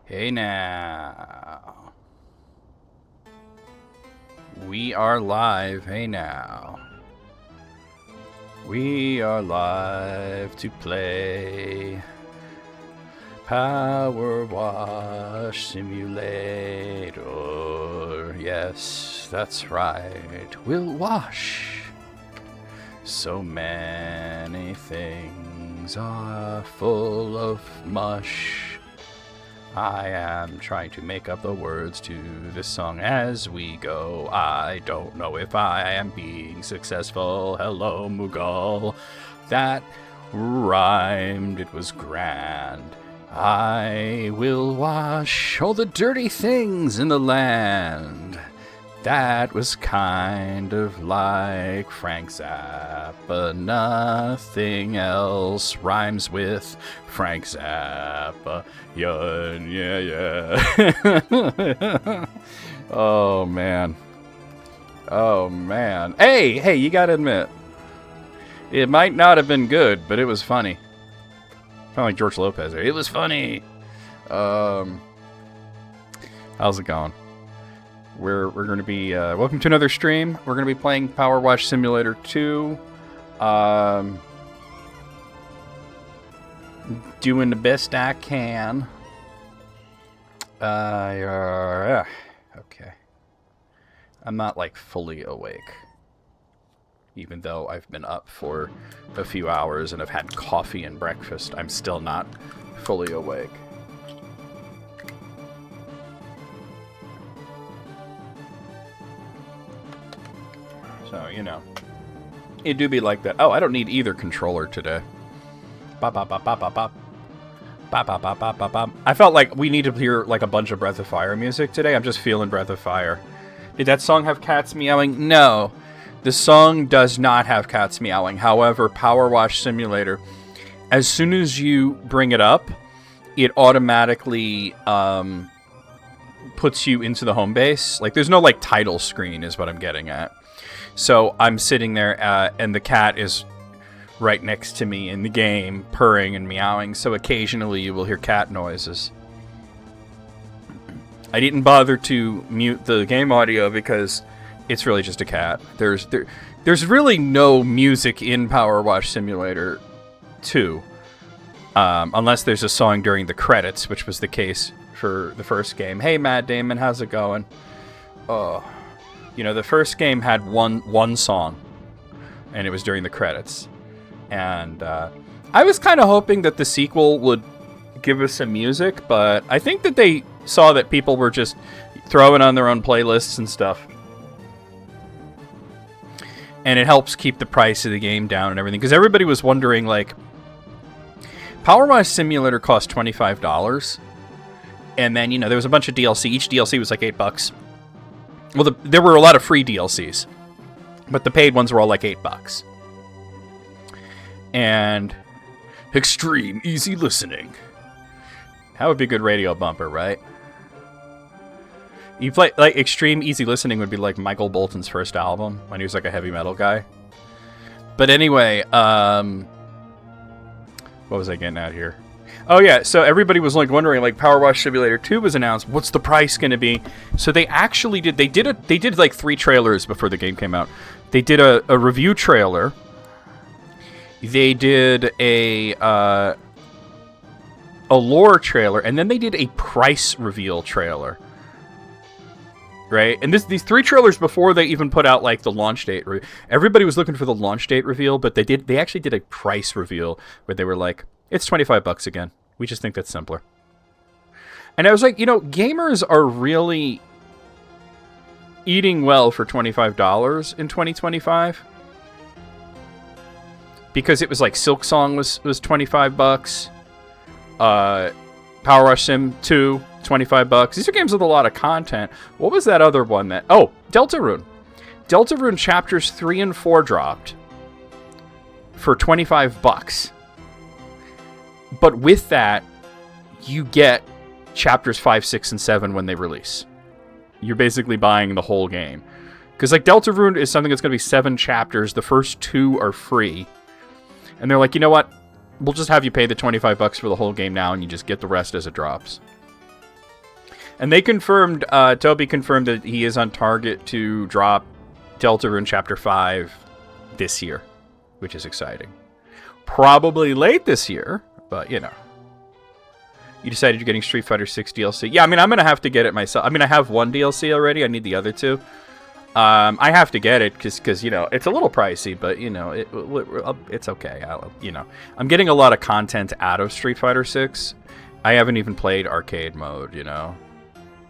Hey now. We are live. Hey now. We are live to play Powerwash Simulator. Yes, that's right. We'll wash. So many things are full of mush. I am trying to make up the words to this song as we go. I don't know if I am being successful. Hello, Mughal. That rhymed. It was grand. I will wash all the dirty things in the land. That was kind of like Frank Zappa. Nothing else rhymes with Frank Zappa. Yeah. Oh, man. Hey, you gotta admit, it might not have been good, but it was funny. Kind of like George Lopez there. It was funny. How's it going? We're going to be, welcome to another stream. We're going to be playing Powerwash Simulator 2. Doing the best I can. Yeah. Okay. I'm not, like, fully awake. Even though I've been up for a few hours and have had coffee and breakfast, I'm still not fully awake. So, you know, it do be like that. Oh, I don't need either controller today. Bop, bop, bop, bop, bop, bop. Bop, bop, bop, bop, bop, bop. I felt like we need to hear like a bunch of Breath of Fire music today. I'm just feeling Breath of Fire. Did that song have cats meowing? No. The song does not have cats meowing. However, Powerwash Simulator, as soon as you bring it up, it automatically puts you into the home base. Like, there's no like title screen is what I'm getting at. So I'm sitting there, and the cat is right next to me in the game, purring and meowing, so occasionally you will hear cat noises. I didn't bother to mute the game audio because it's really just a cat. There's really no music in Powerwash Simulator 2, unless there's a song during the credits, which was the case for the first game. Hey, Matt Damon, how's it going? Oh... You know, the first game had one song, and it was during the credits. And I was kind of hoping that the sequel would give us some music, but I think that they saw that people were just throwing on their own playlists and stuff. And it helps keep the price of the game down and everything, because everybody was wondering, like, Powerwash Simulator cost $25, and then, you know, there was a bunch of DLC. Each DLC was like $8. Well, there were a lot of free DLCs, but the paid ones were all like $8. And extreme easy listening. That would be a good radio bumper, right? You play like extreme easy listening would be like Michael Bolton's first album when he was like a heavy metal guy. But anyway, what was I getting at here? Oh yeah, so everybody was like wondering, like Powerwash Simulator 2 was announced, what's the price going to be? So they actually did, they did like 3 trailers before the game came out. They did a review trailer. They did a lore trailer, and then they did a price reveal trailer. Right? And these 3 trailers before they even put out like the launch date. Everybody was looking for the launch date reveal, but they actually did a price reveal where they were like, it's $25 again. We just think that's simpler. And I was like, you know, gamers are really eating well for $25 in 2025. Because it was like Silksong was $25. Powerwash Sim 2, $25. These are games with a lot of content. What was that other one that... Oh, Deltarune. Deltarune Chapters 3 and 4 dropped for $25. But with that, you get chapters 5, 6, and 7 when they release. You're basically buying the whole game. Because like Deltarune is something that's going to be 7 chapters. The first 2 are free. And they're like, you know what? We'll just have you pay the $25 for the whole game now, and you just get the rest as it drops. And they confirmed, Toby confirmed that he is on target to drop Deltarune Chapter 5 this year, which is exciting. Probably late this year, but you know. You decided you're getting Street Fighter 6 DLC. Yeah, I mean, I'm going to have to get it myself. I mean, I have one DLC already. I need the other two. I have to get it because you know, it's a little pricey, but, you know, it's okay. You know, I'm getting a lot of content out of Street Fighter 6. I haven't even played arcade mode, you know,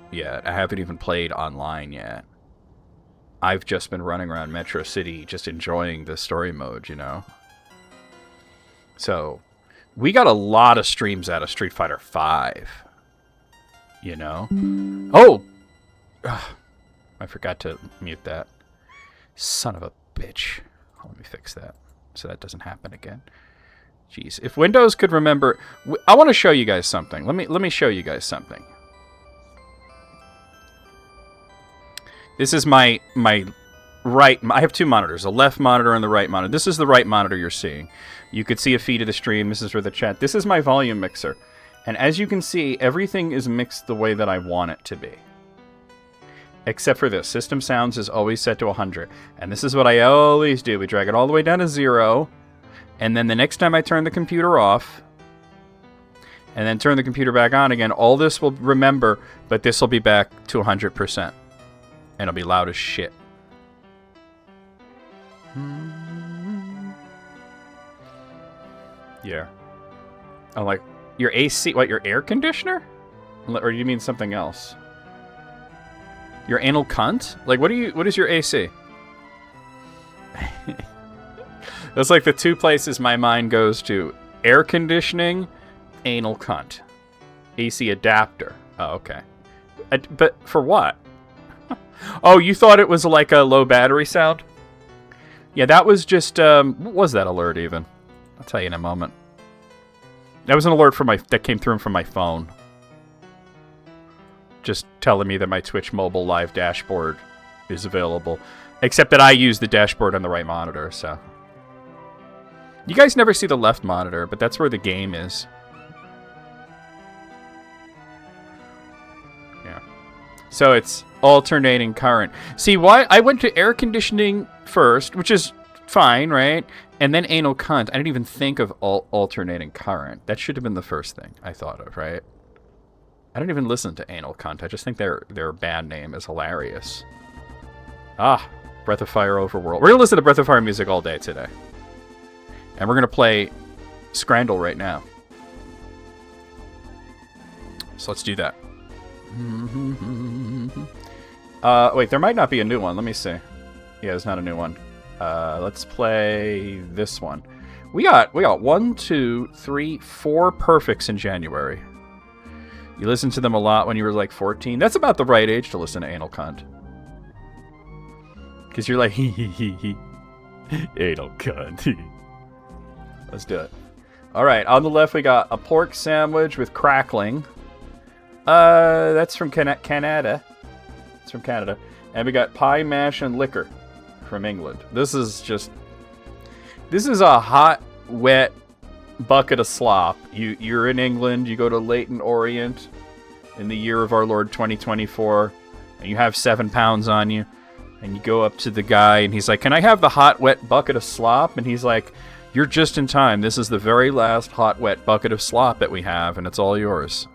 yet. I haven't even played online yet. I've just been running around Metro City just enjoying the story mode, you know. So... we got a lot of streams out of Street Fighter 5. You know? Oh! Ugh, I forgot to mute that. Son of a bitch. Let me fix that so that doesn't happen again. Jeez. If Windows could remember... I want to show you guys something. Let me show you guys something. This is my right... I have two monitors. The left monitor and the right monitor. This is the right monitor you're seeing. You could see a feed of the stream. This is for the chat. This is my volume mixer. And as you can see, everything is mixed the way that I want it to be. Except for this. System sounds is always set to 100. And this is what I always do. We drag it all the way down to 0. And then the next time I turn the computer off, and then turn the computer back on again, all this will remember, but this will be back to 100%. And it'll be loud as shit. Yeah. I'm like, your AC, what, your air conditioner? Or do you mean something else? Your anal cunt? Like, what is your AC? That's like the two places my mind goes to. Air conditioning, anal cunt. AC adapter. Oh, okay. But for what? Oh, you thought it was like a low battery sound? Yeah, that was just, what was that alert even? I'll tell you in a moment. That was an alert from that came through from my phone. Just telling me that my Twitch mobile live dashboard is available. Except that I use the dashboard on the right monitor, so. You guys never see the left monitor, but that's where the game is. Yeah. So it's alternating current. See, why I went to air conditioning first, which is fine, right? And then anal cunt. I didn't even think of alternating current. That should have been the first thing I thought of, right? I don't even listen to anal cunt. I just think their band name is hilarious. Ah, Breath of Fire Overworld. We're going to listen to Breath of Fire music all day today. And we're going to play Scrandle right now. So let's do that. Wait, there might not be a new one. Let me see. Yeah, there's not a new one. Let's play this one. We got 1, 2, 3, 4 perfects in January. You listened to them a lot when you were like 14. That's about the right age to listen to anal cunt. Because you're like, hee hee hee hee. Anal cunt. Let's do it. Alright, on the left we got a pork sandwich with crackling. That's from Canada. It's from Canada. And we got pie, mash, and liquor from England. This is a hot, wet bucket of slop. You're in England, you go to Leighton Orient in the year of our Lord 2024, and you have 7 pounds on you, and you go up to the guy, and he's like, "Can I have the hot, wet bucket of slop?" And he's like, "You're just in time. This is the very last hot, wet bucket of slop that we have, and it's all yours."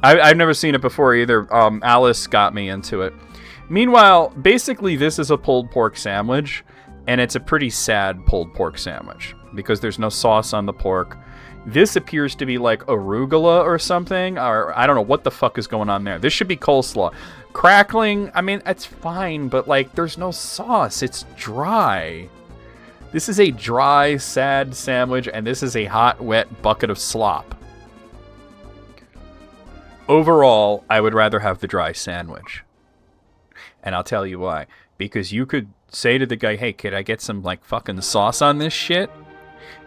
I've never seen it before either. Alice got me into it. Meanwhile, basically this is a pulled pork sandwich, and it's a pretty sad pulled pork sandwich because there's no sauce on the pork. This appears to be like arugula or something, or I don't know what the fuck is going on there. This should be coleslaw. Crackling, I mean, it's fine, but like there's no sauce. It's dry. This is a dry, sad sandwich, and this is a hot, wet bucket of slop. Overall, I would rather have the dry sandwich. And I'll tell you why. Because you could say to the guy, "Hey, could I get some, like, fucking sauce on this shit?"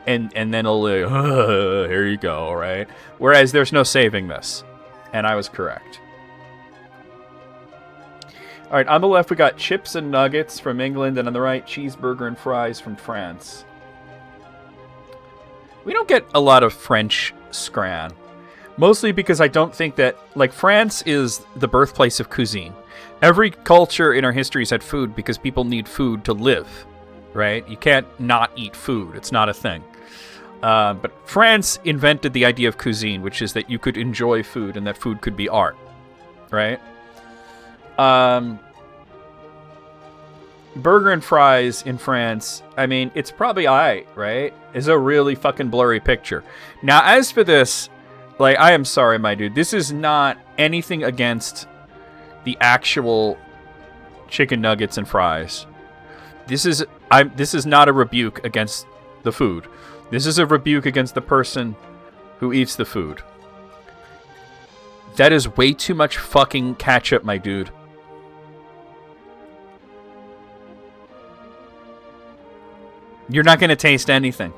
And then he'll like, here you go, right? Whereas there's no saving this. And I was correct. All right, on the left, we got chips and nuggets from England. And on the right, cheeseburger and fries from France. We don't get a lot of French scran. Mostly because I don't think that, like, France is the birthplace of cuisine. Every culture in our history has had food because people need food to live, right? You can't not eat food. It's not a thing. But France invented the idea of cuisine, which is that you could enjoy food and that food could be art, right? Burger and fries in France, I mean, it's probably alright, right? It's a really fucking blurry picture. Now, as for this, like, I am sorry, my dude. This is not anything against the actual chicken nuggets and fries. This is not a rebuke against the food. This is a rebuke against the person who eats the food. That is way too much fucking ketchup, my dude. You're not going to taste anything.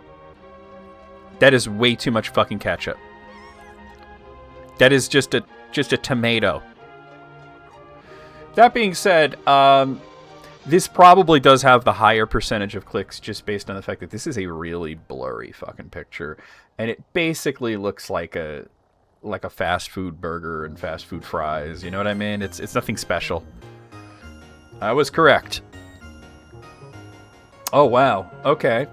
That is way too much fucking ketchup. That is just a tomato. That being said, this probably does have the higher percentage of clicks just based on the fact that this is a really blurry fucking picture, and it basically looks like a fast food burger and fast food fries. You know what I mean? It's nothing special. I was correct. Oh wow. Okay.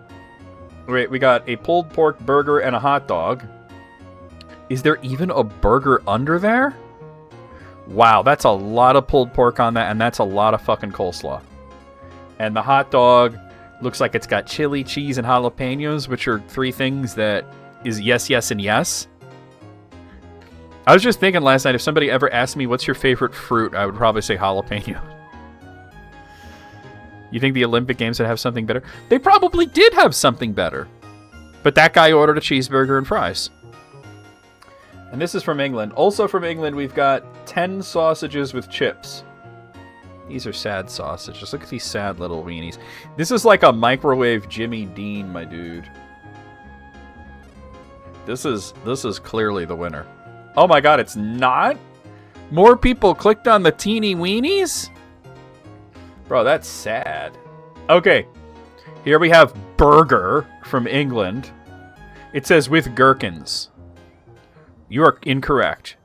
Wait, we got a pulled pork burger and a hot dog. Is there even a burger under there? Wow, that's a lot of pulled pork on that, and that's a lot of fucking coleslaw. And the hot dog looks like it's got chili, cheese, and jalapenos, which are three things that is yes, yes, and yes. I was just thinking last night, if somebody ever asked me, what's your favorite fruit, I would probably say jalapeno. You think the Olympic Games would have something better? They probably did have something better. But that guy ordered a cheeseburger and fries. And this is from England. Also from England, we've got 10 sausages with chips. These are sad sausages. Look at these sad little weenies. This is like a microwave Jimmy Dean, my dude. This is clearly the winner. Oh my god, it's not? More people clicked on the teeny weenies? Bro, that's sad. Okay, here we have burger from England. It says with gherkins. You are incorrect.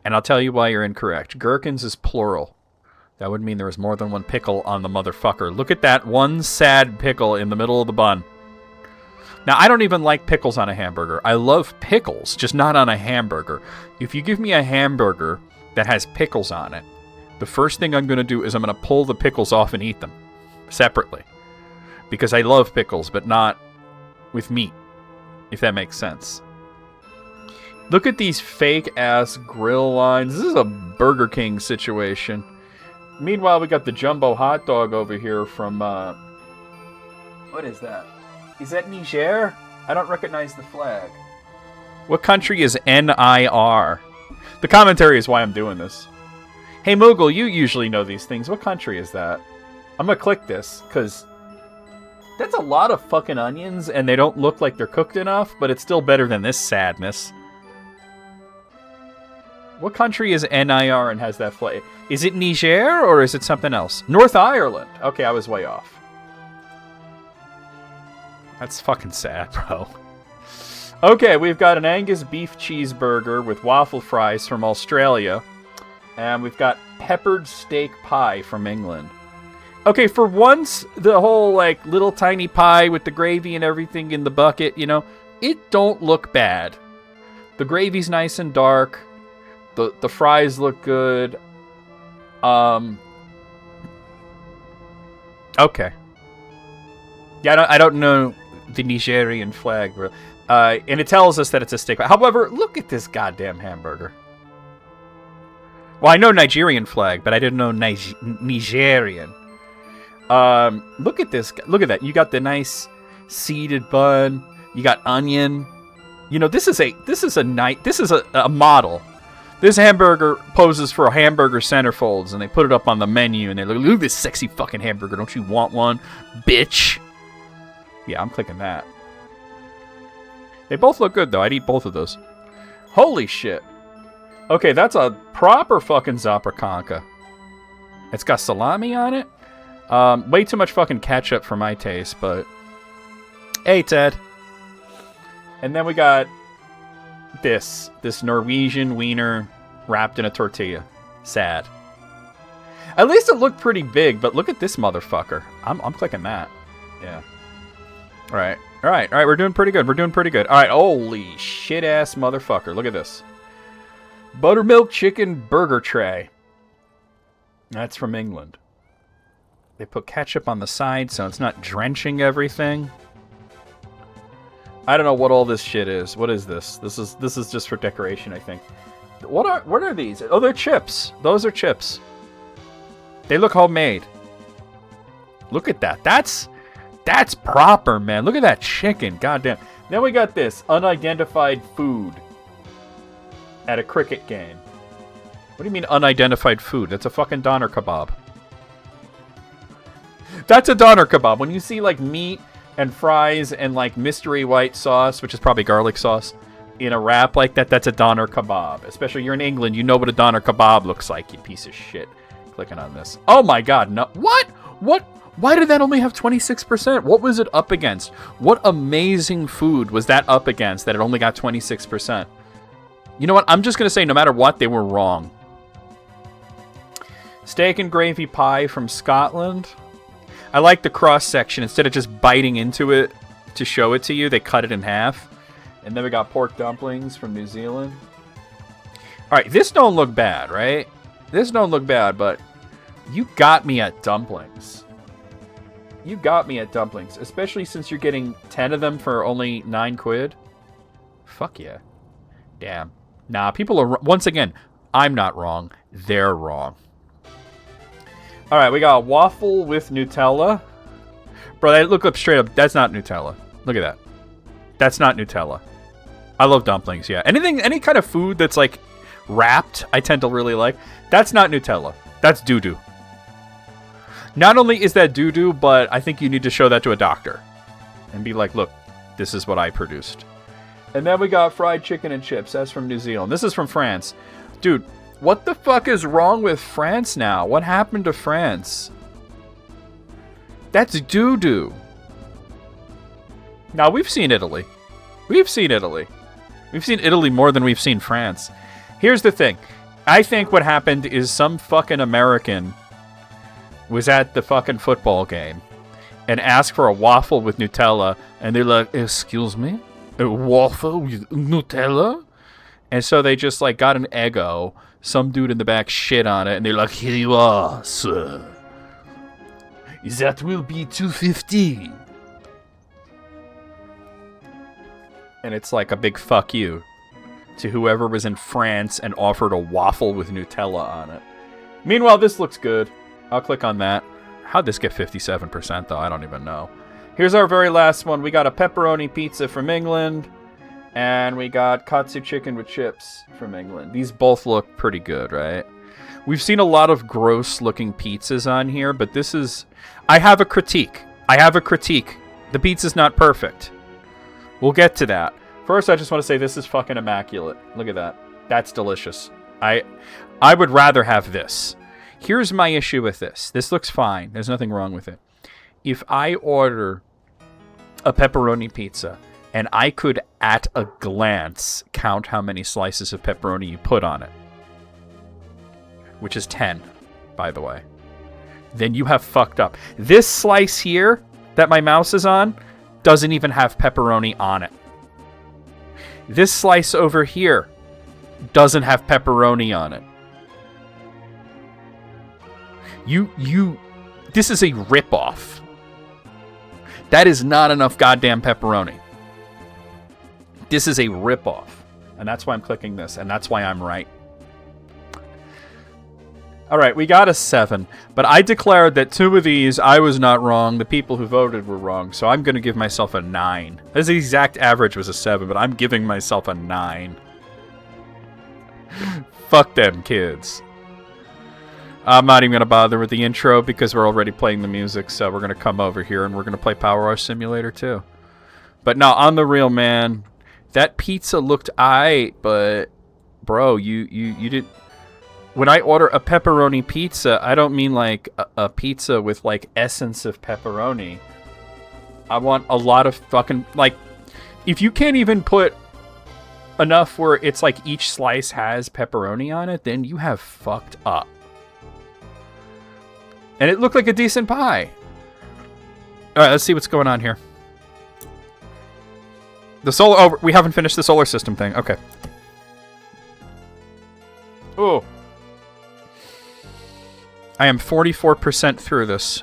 And I'll tell you why you're incorrect. Gherkins is plural. That would mean there was more than one pickle on the motherfucker. Look at that one sad pickle in the middle of the bun. Now, I don't even like pickles on a hamburger. I love pickles, just not on a hamburger. If you give me a hamburger that has pickles on it, the first thing I'm going to do is I'm going to pull the pickles off and eat them separately. Because I love pickles, but not with meat, if that makes sense. Look at these fake-ass grill lines. This is a Burger King situation. Meanwhile, we got the jumbo hot dog over here from, what is that? Is that Niger? I don't recognize the flag. What country is NIR? The commentary is why I'm doing this. Hey, Moogle, you usually know these things. What country is that? I'm going to click this, because that's a lot of fucking onions, and they don't look like they're cooked enough, but it's still better than this sadness. What country is NIR and has that flag? Is it Niger, or is it something else? North Ireland. Okay, I was way off. That's fucking sad, bro. Okay, we've got an Angus beef cheeseburger with waffle fries from Australia. And we've got peppered steak pie from England. Okay, for once, the whole, like, little tiny pie with the gravy and everything in the bucket, you know, it don't look bad. The gravy's nice and dark. The fries look good. Okay. Yeah, I don't know the Nigerian flag, bro. And it tells us that it's a steak pie. However, look at this goddamn hamburger. Well, I know Nigerian flag, but I didn't know Nigerian. Look at this. Look at that. You got the nice seeded bun. You got onion. You know, this is a model. This hamburger poses for a hamburger centerfolds, and they put it up on the menu, and they're like, look at this sexy fucking hamburger. Don't you want one, bitch? Yeah, I'm clicking that. They both look good, though. I'd eat both of those. Holy shit. Okay, that's a proper fucking Zappakanka. It's got salami on it. Way too much fucking ketchup for my taste, but... Hey, Ted. And then we got this Norwegian wiener wrapped in a tortilla. Sad. At least it looked pretty big, but look at this motherfucker. I'm clicking that. Yeah. All right. We're doing pretty good. All right. Holy shit ass motherfucker. Look at this. Buttermilk chicken burger tray. That's from England. They put ketchup on the side so it's not drenching everything. I don't know what all this shit is. What is this? This is just for decoration, I think. What are these? Oh, they're chips. Those are chips. They look homemade. Look at that. That's proper, man. Look at that chicken. Goddamn. Then we got this unidentified food at a cricket game. What do you mean unidentified food? That's a fucking doner kebab. That's a doner kebab. When you see like meat and fries and like mystery white sauce, which is probably garlic sauce, in a wrap like that, that's a doner kebab. Especially you're in England, you know what a doner kebab looks like, you piece of shit. Clicking on this. Oh my god, no. What? Why did that only have 26%? What was it up against? What amazing food was that up against that it only got 26%? You know what? I'm just going to say no matter what, they were wrong. Steak and gravy pie from Scotland. I like the cross section. Instead of just biting into it to show it to you, they cut it in half. And then we got pork dumplings from New Zealand. All right, this don't look bad, right? This don't look bad, but you got me at dumplings. You got me at dumplings, especially since you're getting 10 of them for only 9 quid. Fuck yeah. Damn. Nah, people are... Once again, I'm not wrong. They're wrong. All right, we got waffle with Nutella. Bro, that look up straight up. That's not Nutella. Look at that. That's not Nutella. I love dumplings, yeah. Any kind of food that's like wrapped, I tend to really like. That's not Nutella. That's doo-doo. Not only is that doo-doo, but I think you need to show that to a doctor. And be like, look, this is what I produced. And then we got fried chicken and chips. That's from New Zealand. This is from France. Dude, what the fuck is wrong with France now? What happened to France? That's doo-doo. Now, we've seen Italy. We've seen Italy. We've seen Italy more than we've seen France. Here's the thing. I think what happened is some fucking American was at the fucking football game and asked for a waffle with Nutella, and they're like, excuse me? A waffle with Nutella? And so they just like got an Eggo. Some dude in the back shit on it, and they're like, here you are, sir. That will be $2.50. And it's like a big fuck you to whoever was in France and offered a waffle with Nutella on it. Meanwhile, this looks good. I'll click on that. How'd this get 57% though? I don't even know. Here's our very last one. We got a pepperoni pizza from England. And we got katsu chicken with chips from England. These both look pretty good, right? We've seen a lot of gross looking pizzas on here, but this is... I have a critique. The pizza's not perfect. We'll get to that. First, I just want to say this is fucking immaculate. Look at that. That's delicious. I would rather have this. Here's my issue with this. This looks fine. There's nothing wrong with it. If I order a pepperoni pizza and I could, at a glance, count how many slices of pepperoni you put on it, which is 10, by the way, then you have fucked up. This slice here that my mouse is on doesn't even have pepperoni on it. This slice over here doesn't have pepperoni on it. This is a ripoff. That is not enough goddamn pepperoni. This is a ripoff. And that's why I'm clicking this, and that's why I'm right. Alright, we got a 7. But I declared that 2 of these, I was not wrong. The people who voted were wrong. So I'm going to give myself a 9. This exact average was a 7, but I'm giving myself a 9. Fuck them kids. I'm not even going to bother with the intro because we're already playing the music. So we're going to come over here and we're going to play Powerwash Simulator 2. But no, on the real, man, that pizza looked aight, but bro, you didn't... When I order a pepperoni pizza, I don't mean like a pizza with like essence of pepperoni. I want a lot of fucking, like, if you can't even put enough where it's like each slice has pepperoni on it, then you have fucked up. And it looked like a decent pie. All right, let's see what's going on here. The solar... Oh, we haven't finished the solar system thing. Okay. Oh. I am 44% through this.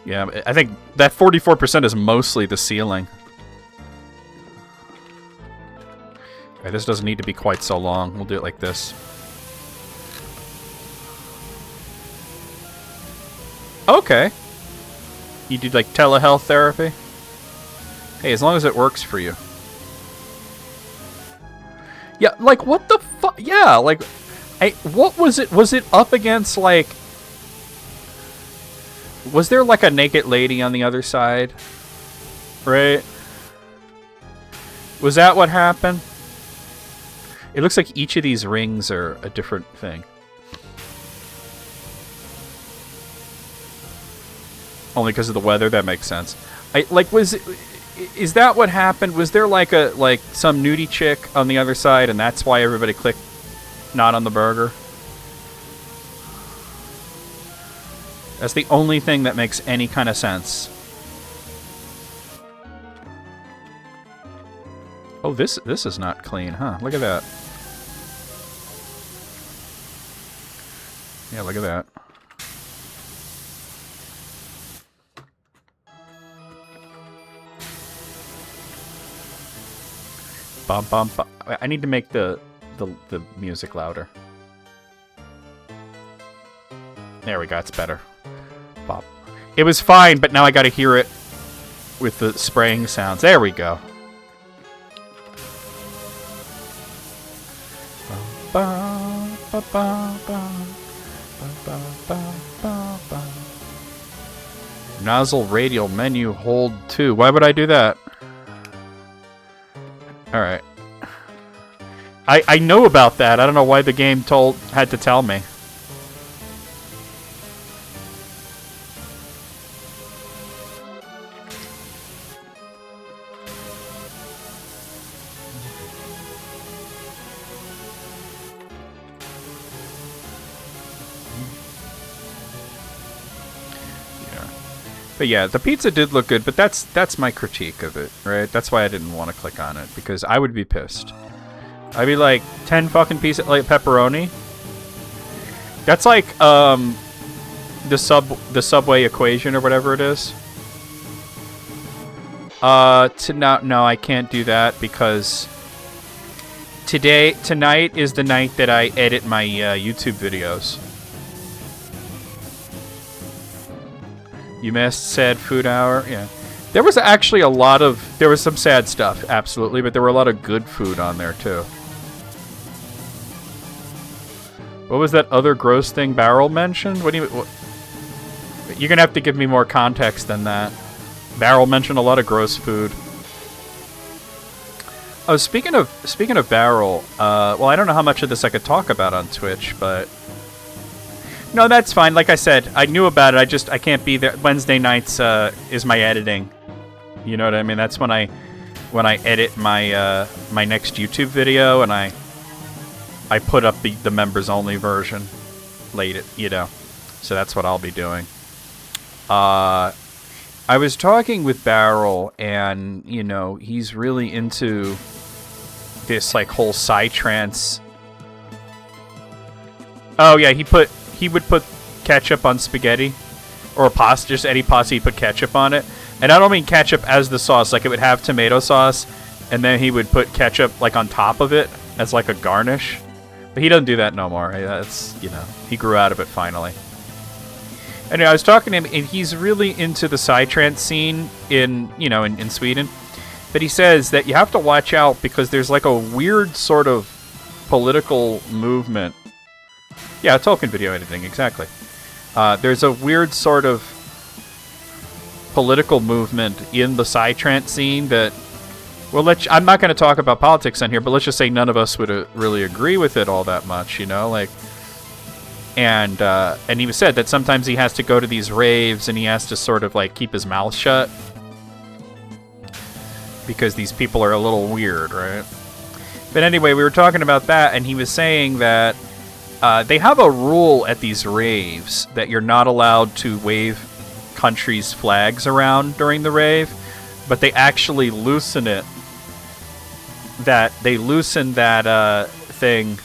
Yeah, I think that 44% is mostly the ceiling. Okay, this doesn't need to be quite so long. We'll do it like this. Okay. You do like telehealth therapy? Hey, as long as it works for you. Yeah, like what the fuck? Yeah, like, what was it? Was it up against like? Was there like a naked lady on the other side? Right? Was that what happened? It looks like each of these rings are a different thing. Only because of the weather, that makes sense. Is that what happened? Was there like some nudie chick on the other side, and that's why everybody clicked not on the burger? That's the only thing that makes any kind of sense. Oh, this is not clean, huh? Look at that. Yeah, look at that. Bum, bum, bum. I need to make the music louder. There we go, it's better. Bop. It was fine, but now I gotta hear it with the spraying sounds. There we go. Nozzle radial menu hold 2. Why would I do that? Alright. I know about that. I don't know why the game had to tell me. But yeah, the pizza did look good, but that's my critique of it, right? That's why I didn't want to click on it, because I would be pissed. I'd be like, 10 fucking pieces like pepperoni? That's like the Subway equation or whatever it is. No, I can't do that because tonight is the night that I edit my YouTube videos. You missed said food hour? Yeah. There was actually there was some sad stuff, absolutely, but there were a lot of good food on there, too. What was that other gross thing Barrel mentioned? What do you... You're gonna have to give me more context than that. Barrel mentioned a lot of gross food. Oh, speaking of Barrel, well, I don't know how much of this I could talk about on Twitch, but... No, that's fine. Like I said, I knew about it. I can't be there. Wednesday nights is my editing. You know what I mean? That's when I edit my my next YouTube video, and I put up the members only version late, you know. So that's what I'll be doing. I was talking with Barrel, and you know, he's really into this like whole psytrance. Oh yeah, he would put ketchup on spaghetti or pasta, just any pasta, he'd put ketchup on it. And I don't mean ketchup as the sauce, like it would have tomato sauce, and then he would put ketchup like on top of it as like a garnish. But he doesn't do that no more. That's, you know, he grew out of it finally. Anyway, I was talking to him, and he's really into the psytrance scene in Sweden. But he says that you have to watch out because there's like a weird sort of political movement. Yeah, Tolkien video editing, exactly. There's a weird sort of political movement in the psytrance scene that, well, I'm not going to talk about politics on here, but let's just say none of us would really agree with it all that much, you know, like, and he said that sometimes he has to go to these raves and he has to sort of like keep his mouth shut because these people are a little weird, right? But anyway, we were talking about that, and he was saying that they have a rule at these raves that you're not allowed to wave countries' flags around during the rave, but they actually loosen it. That they loosen that thing,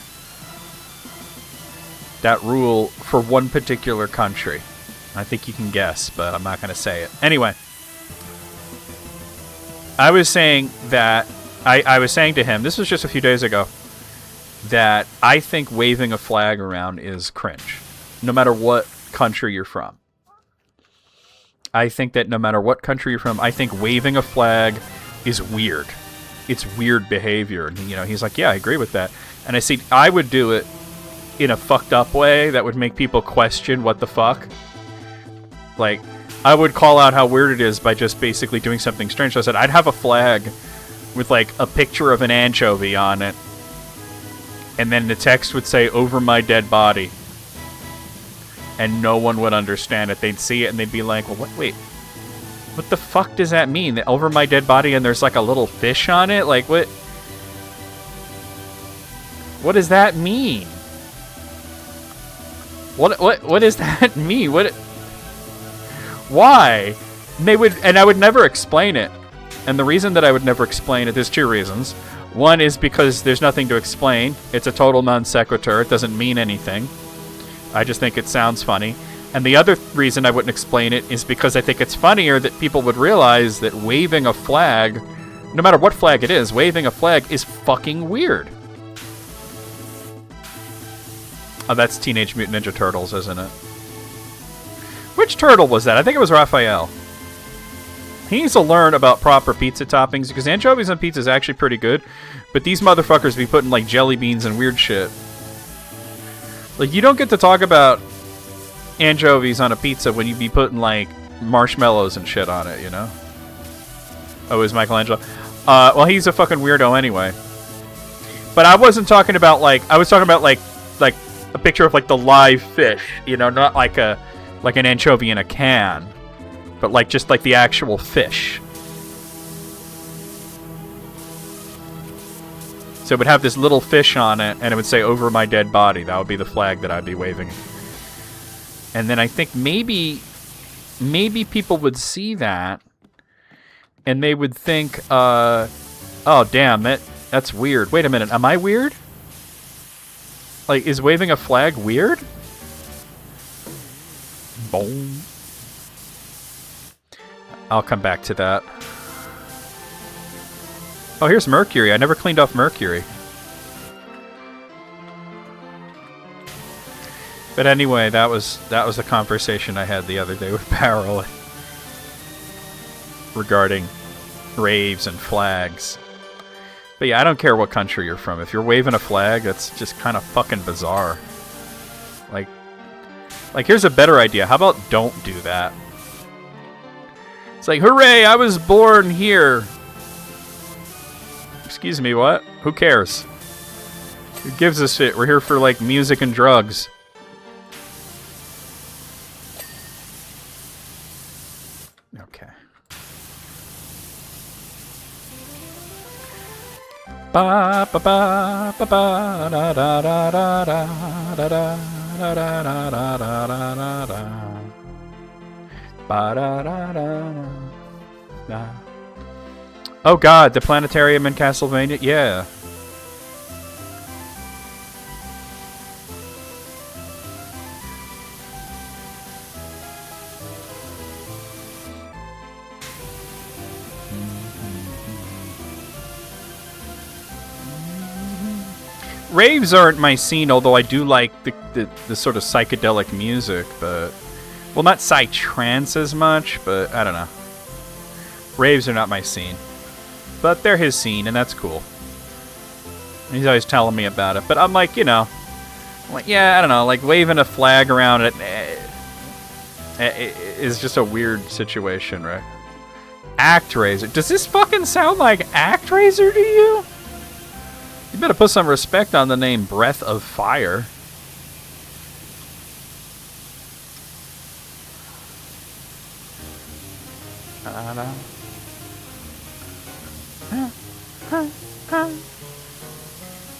that rule for one particular country. I think you can guess, but I'm not going to say it. Anyway, I was saying that I was saying to him, this was just a few days ago, that I think waving a flag around is cringe, no matter what country you're from. I think that no matter what country you're from, I think waving a flag is weird. It's weird behavior. And, you know, he's like, yeah, I agree with that. And I said, I would do it in a fucked up way that would make people question what the fuck. Like, I would call out how weird it is by just basically doing something strange. So I said, I'd have a flag with, like, a picture of an anchovy on it. And then the text would say, over my dead body. And no one would understand it. They'd see it and they'd be like, well, wait. What the fuck does that mean? That over my dead body and there's like a little fish on it? Like, what? What does that mean? What does that mean? Why? And I would never explain it. And the reason that I would never explain it, there's two reasons. One is because there's nothing to explain. It's a total non sequitur. It doesn't mean anything. I just think it sounds funny. And the other reason I wouldn't explain it is because I think it's funnier that people would realize that waving a flag, no matter what flag it is, waving a flag is fucking weird. Oh, that's Teenage Mutant Ninja Turtles, isn't it? Which turtle was that? I think it was Raphael. He needs to learn about proper pizza toppings, because anchovies on pizza is actually pretty good, but these motherfuckers be putting, like, jelly beans and weird shit. Like, you don't get to talk about anchovies on a pizza when you be putting, like, marshmallows and shit on it, you know? Oh, is Michelangelo? Well, he's a fucking weirdo anyway. But I wasn't talking about, like, I was talking about, like a picture of, like, the live fish, you know, not like an anchovy in a can, but, like, just, like, the actual fish. So it would have this little fish on it, and it would say, over my dead body. That would be the flag that I'd be waving. And then I think maybe people would see that, and they would think, oh, damn, that's weird. Wait a minute, am I weird? Like, is waving a flag weird? Boom. I'll come back to that. Oh, here's Mercury. I never cleaned off Mercury. But anyway, that was a conversation I had the other day with Barrel regarding raves and flags. But yeah, I don't care what country you're from. If you're waving a flag, that's just kind of fucking bizarre. Like, here's a better idea. How about don't do that? It's like, hooray, I was born here. Excuse me, what? Who cares? Who gives a shit? We're here for, like, music and drugs. Okay. Ba ba ba ba ba da da da da da da da da da da da da da. Ba da da da da. Oh god, the planetarium in Castlevania? Yeah. Raves aren't my scene, although I do like the sort of psychedelic music, but... Well, not psytrance as much, but I don't know. Raves are not my scene. But they're his scene, and that's cool. He's always telling me about it. But I'm like, you know... I'm like, yeah, I don't know, like waving a flag around it is just a weird situation, right? ActRaiser. Does this fucking sound like ActRaiser to you? You better put some respect on the name Breath of Fire.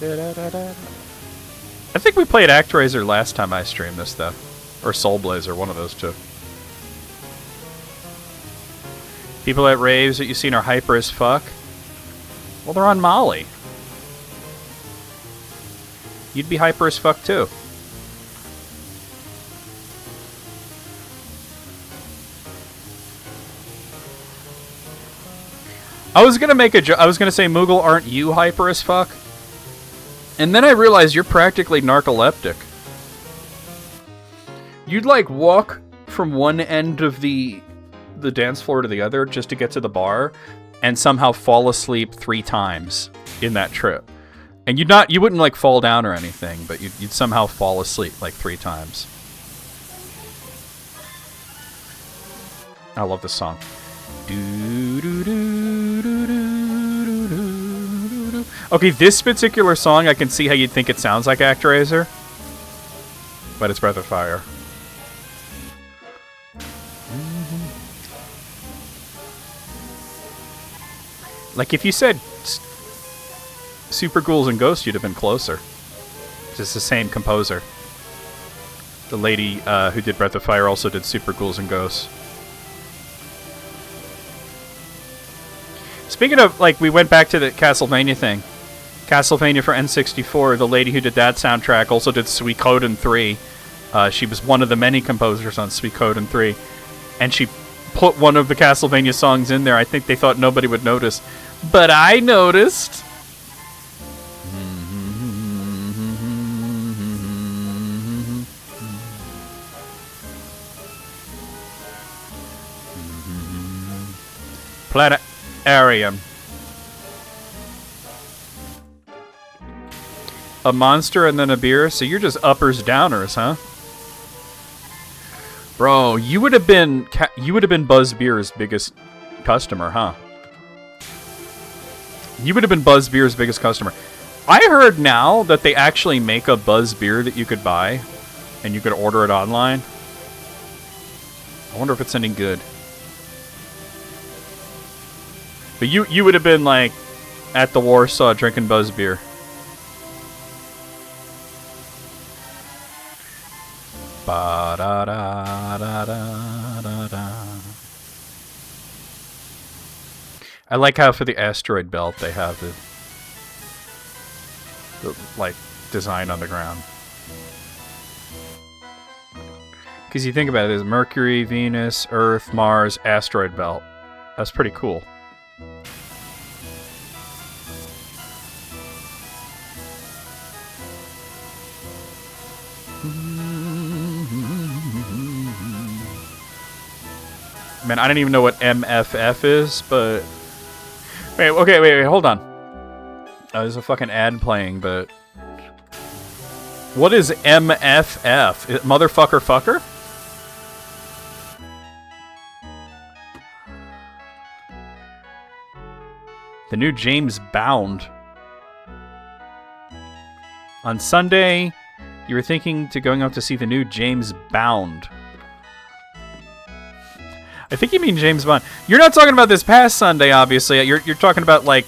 I think we played ActRaiser last time I streamed this, though. Or Soul Blazer, one of those two. People at raves that you've seen are hyper as fuck. Well, they're on Molly. You'd be hyper as fuck, too. I was gonna make a joke. I was gonna say, Moogle, aren't you hyper as fuck? And then I realized you're practically narcoleptic. You'd like walk from one end of the dance floor to the other just to get to the bar, and somehow fall asleep 3 times in that trip. And you wouldn't like fall down or anything, but you'd somehow fall asleep like 3 times. I love this song. Okay, this particular song, I can see how you'd think it sounds like ActRaiser, but it's Breath of Fire. Like, if you said Super Ghouls and Ghosts, you'd have been closer. It's the same composer. The lady who did Breath of Fire also did Super Ghouls and Ghosts. Speaking of, like, we went back to the Castlevania thing. Castlevania for N64, the lady who did that soundtrack also did Suikoden 3. She was one of the many composers on Suikoden 3. And she put one of the Castlevania songs in there. I think they thought nobody would notice. But I noticed. Planetarium. A monster and then a beer? So you're just uppers downers, huh? Bro, you would have been Buzz Beer's biggest customer, huh? You would have been Buzz Beer's biggest customer. I heard now that they actually make a Buzz Beer that you could buy, and you could order it online. I wonder if it's any good. But you would have been, like, at the Warsaw drinking Buzz Beer. Ba-da-da-da-da-da-da. I like how for the asteroid belt they have the like, design on the ground. Because you think about it, there's Mercury, Venus, Earth, Mars, asteroid belt. That's pretty cool. Man, I don't even know what MFF is, but... Wait, hold on. There's a fucking ad playing, but... What is MFF? Motherfucker fucker? The new James Bond. On Sunday, you were thinking to going out to see the new James Bond. I think you mean James Bond. You're not talking about this past Sunday, obviously. You're talking about, like,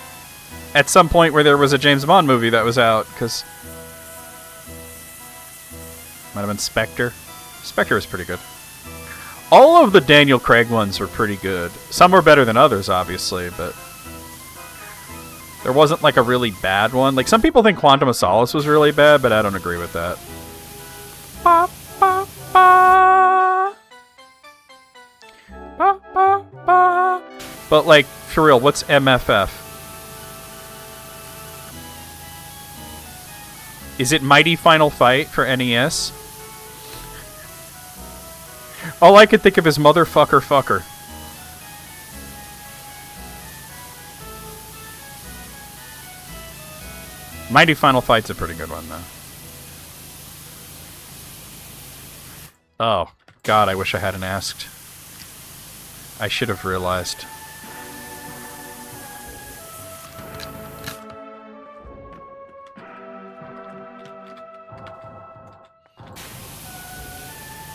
at some point where there was a James Bond movie that was out, because... Might have been Spectre. Spectre was pretty good. All of the Daniel Craig ones were pretty good. Some were better than others, obviously, but... There wasn't, like, a really bad one. Like, some people think Quantum of Solace was really bad, but I don't agree with that. Ba, ba, ba. Ba, ba, ba. But, like, for real, what's MFF? Is it Mighty Final Fight for NES? All I could think of is Motherfucker Fucker. Mighty Final Fight's a pretty good one, though. Oh, God, I wish I hadn't asked. I should have realized.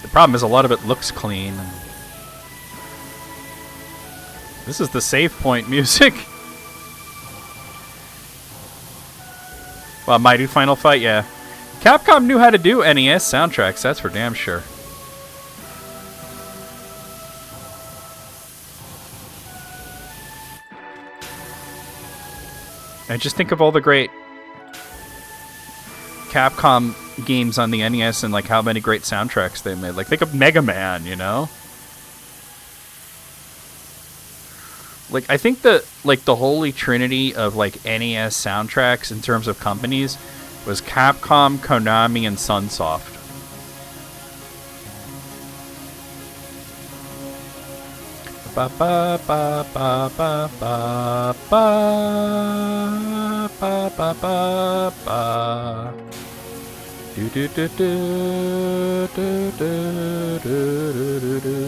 The problem is a lot of it looks clean. This is the save point music. Well, Mighty Final Fight, yeah. Capcom knew how to do NES soundtracks, that's for damn sure. And just think of all the great Capcom games on the NES and like how many great soundtracks they made. Like think of Mega Man, you know? Like I think the holy trinity of like NES soundtracks in terms of companies was Capcom, Konami, and Sunsoft. Ba ba ba ba ba ba ba ba ba ba ba. Do do do do do do do do.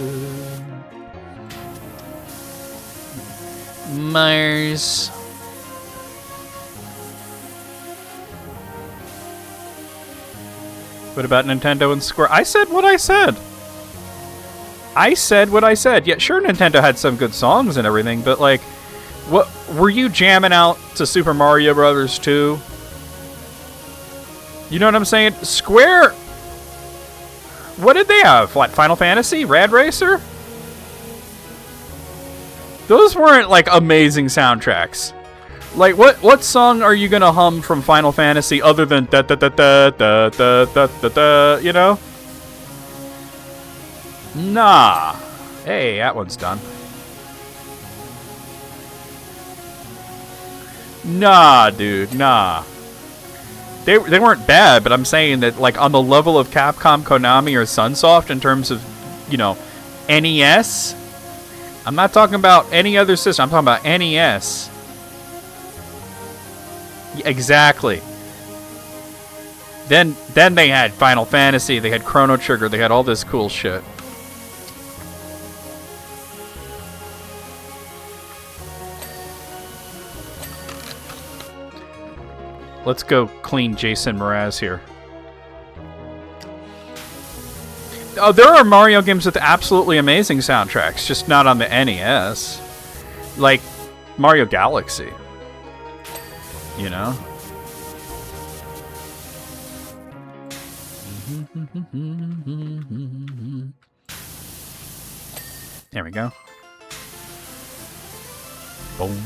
Mars. What about Nintendo and Square? I said what I said. I said what I said. Yeah, sure, Nintendo had some good songs and everything, but like, what were you jamming out to Super Mario Brothers 2? You know what I'm saying? Square. What did they have? What, Final Fantasy? Rad Racer? Those weren't like amazing soundtracks. Like what song are you gonna hum from Final Fantasy other than da da da da da da da da da? You know? Nah. Hey, that one's done. Nah, dude. Nah. They weren't bad, but I'm saying that like on the level of Capcom, Konami, or Sunsoft in terms of, you know, NES. I'm not talking about any other system. I'm talking about NES. Exactly. Then they had Final Fantasy, they had Chrono Trigger, they had all this cool shit. Let's go clean Jason Mraz here. Oh, there are Mario games with absolutely amazing soundtracks, just not on the NES. Like Mario Galaxy. You know? There we go. Boom.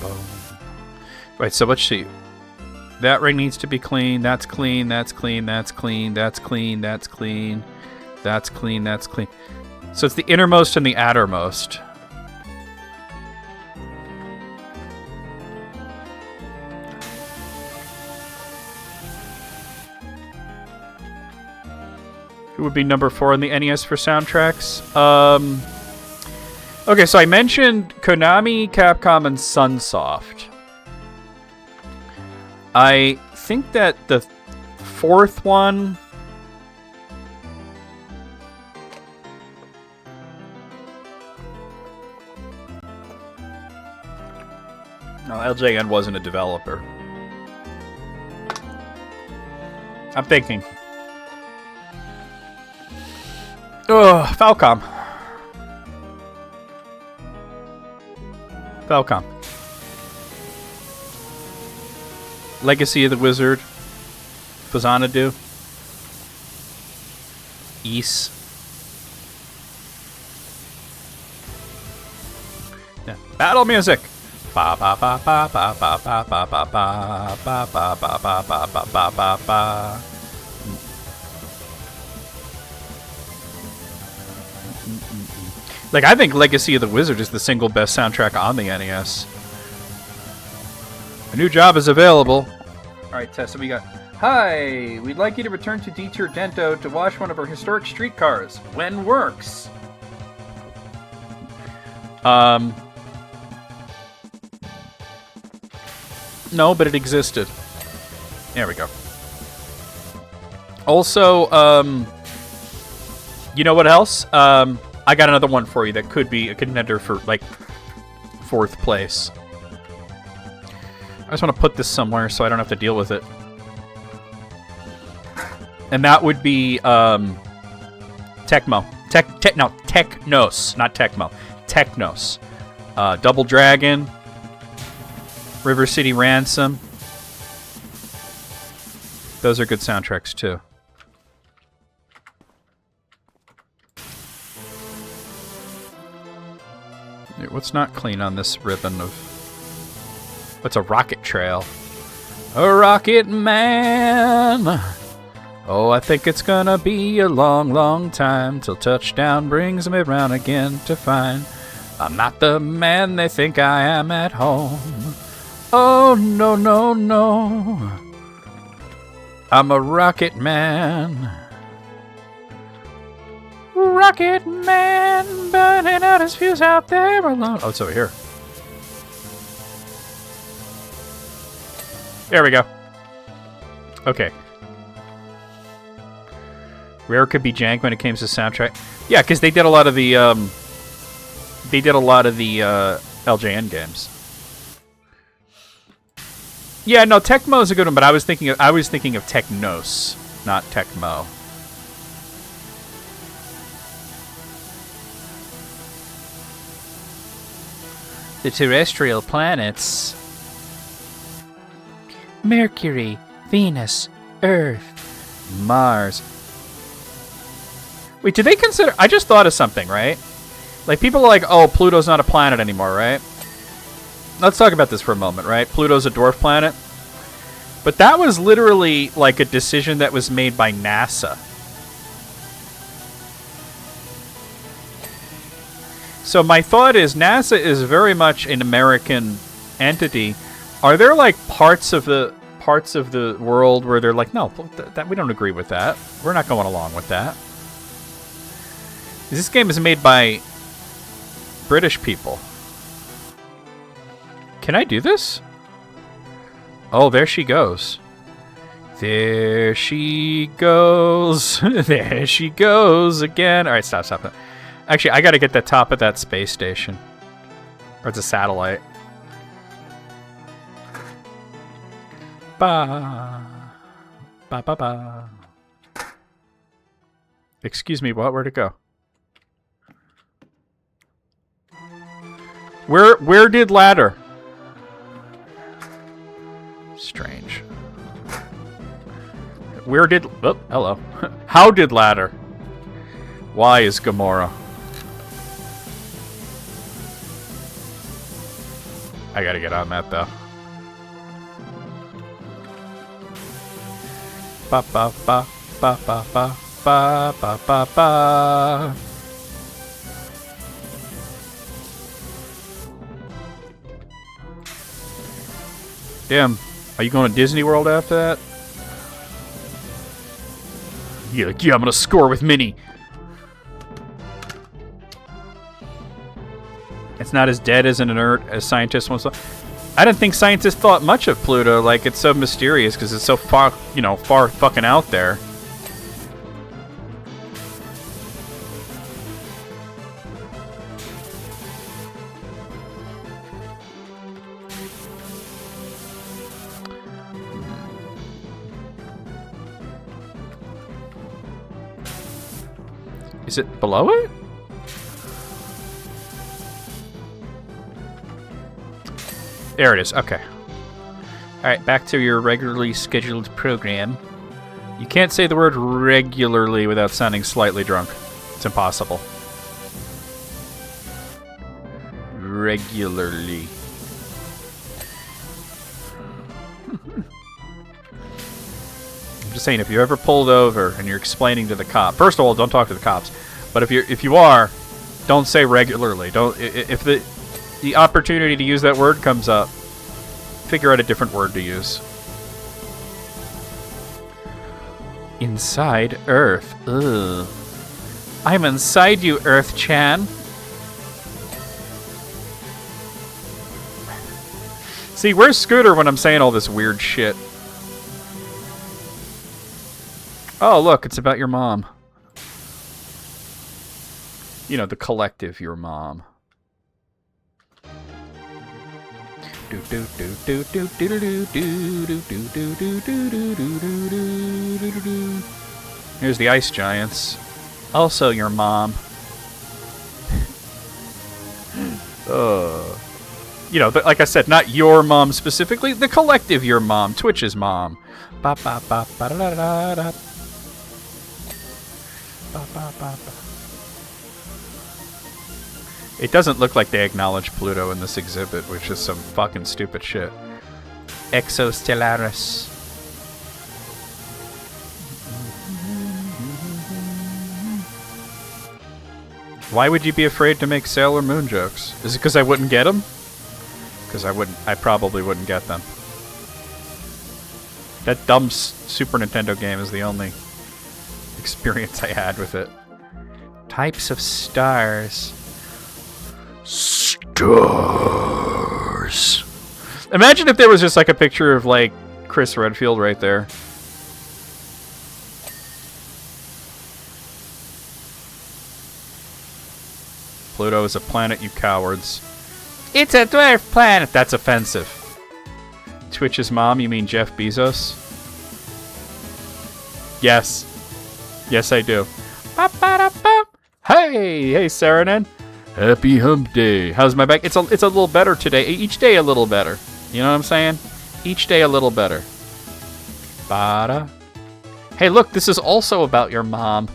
Boom. Right, so let's see. That ring needs to be clean. That's clean. That's clean. That's clean. That's clean. That's clean. That's clean. That's clean. So it's the innermost and the outermost. Who would be number 4 on the NES for soundtracks? Okay, so I mentioned Konami, Capcom, and Sunsoft. I think that the 4th one... No, LJN wasn't a developer. I'm thinking. Ugh, Falcom. Falcom. Legacy of the Wizard. Fazanadu. East. Yeah. Battle music. Ba ba ba ba ba ba ba ba ba ba ba ba ba ba ba ba ba ba. Like, I think Legacy of the Wizard is the single best soundtrack on the NES. A new job is available. Alright, Tessa, we got... Hi! We'd like you to return to Detour Dento to wash one of our historic streetcars. When works? No, but it existed. There we go. Also, you know what else? I got another one for you that could be a contender for, like, 4th place. I just want to put this somewhere so I don't have to deal with it. And that would be, Tecmo. Technos, not Tecmo. Technos. Double Dragon. River City Ransom. Those are good soundtracks too. What's not clean on this ribbon of... What's a rocket trail? A rocket man! Oh, I think it's gonna be a long, long time till touchdown brings me round again to find I'm not the man they think I am at home. Oh, no, no, no. I'm a rocket man. Rocket man, burning out his fuse out there alone. Oh, it's over here. There we go. Okay. Rare could be jank when it came to soundtrack. Yeah, because they did a lot of the LJN games. Yeah, no, Tecmo is a good one, but I was thinking of Technos, not Tecmo. The terrestrial planets. Mercury, Venus, Earth, Mars. Wait, do they consider... I just thought of something, right? Like, people are like, oh, Pluto's not a planet anymore, right? Let's talk about this for a moment, right? Pluto's a dwarf planet. But that was literally, like, a decision that was made by NASA. So my thought is, NASA is very much an American entity. Are there like parts of the world where they're like, no, that we don't agree with that. We're not going along with that. This game is made by British people. Can I do this? Oh, there she goes. There she goes. There she goes again. All right, stop. Actually, I got to get the top of that space station. Or it's a satellite. Ba. Ba ba ba. Excuse me, what? Where'd it go? Where did ladder? Strange. Where did... Oh, hello. How did ladder? Why is Gamora? I gotta get on that, though. Ba ba ba ba ba ba ba ba ba ba. Damn, are you going to Disney World after that? You're like, yeah, I'm gonna score with Minnie. It's not as dead as an inert as scientists once thought. I didn't think scientists thought much of Pluto. Like, it's so mysterious because it's so far, far fucking out there. Is it below it? There it is. Okay. Alright, back to your regularly scheduled program. You can't say the word regularly without sounding slightly drunk. It's impossible. Regularly. I'm just saying, if you're ever pulled over and you're explaining to the cop, first of all, don't talk to the cops. But if you are, don't say regularly. Don't if the opportunity to use that word comes up, figure out a different word to use. Inside Earth. Ugh. I'm inside you, Earth-chan. See, where's Scooter when I'm saying all this weird shit? Oh, look, it's about your mom. You know, the collective, your mom. Here's the ice giants. Also your mom. You know, like I said, not your mom specifically, the collective your mom, Twitch's mom. Ba ba ba ba da da da da. Ba ba ba ba. It doesn't look like they acknowledge Pluto in this exhibit, which is some fucking stupid shit. Exostellaris. Why would you be afraid to make Sailor Moon jokes? Is it because I wouldn't get them? Because I probably wouldn't get them. That dumb Super Nintendo game is the only experience I had with it. Types of stars. Stars. Imagine if there was just like a picture of like Chris Redfield right there. Pluto is a planet, you cowards. It's a dwarf planet. That's offensive. Twitch's mom, you mean Jeff Bezos? Yes. Yes, I do. Hey, Saranen. Happy hump day. How's my back? It's a little better today. Each day a little better. You know what I'm saying? Each day a little better. Bada. Hey, look, this is also about your mom.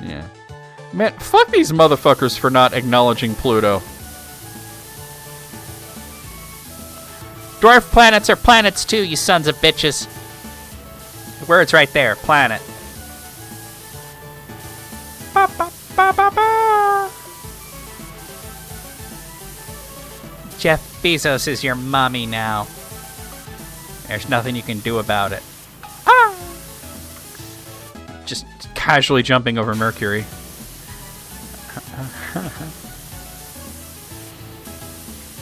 Yeah. Man, fuck these motherfuckers for not acknowledging Pluto. Dwarf planets are planets too, you sons of bitches. The word's right there, planet. Ba, ba, ba, ba, ba. Jeff Bezos is your mommy now. There's nothing you can do about it. Ah! Just casually jumping over Mercury.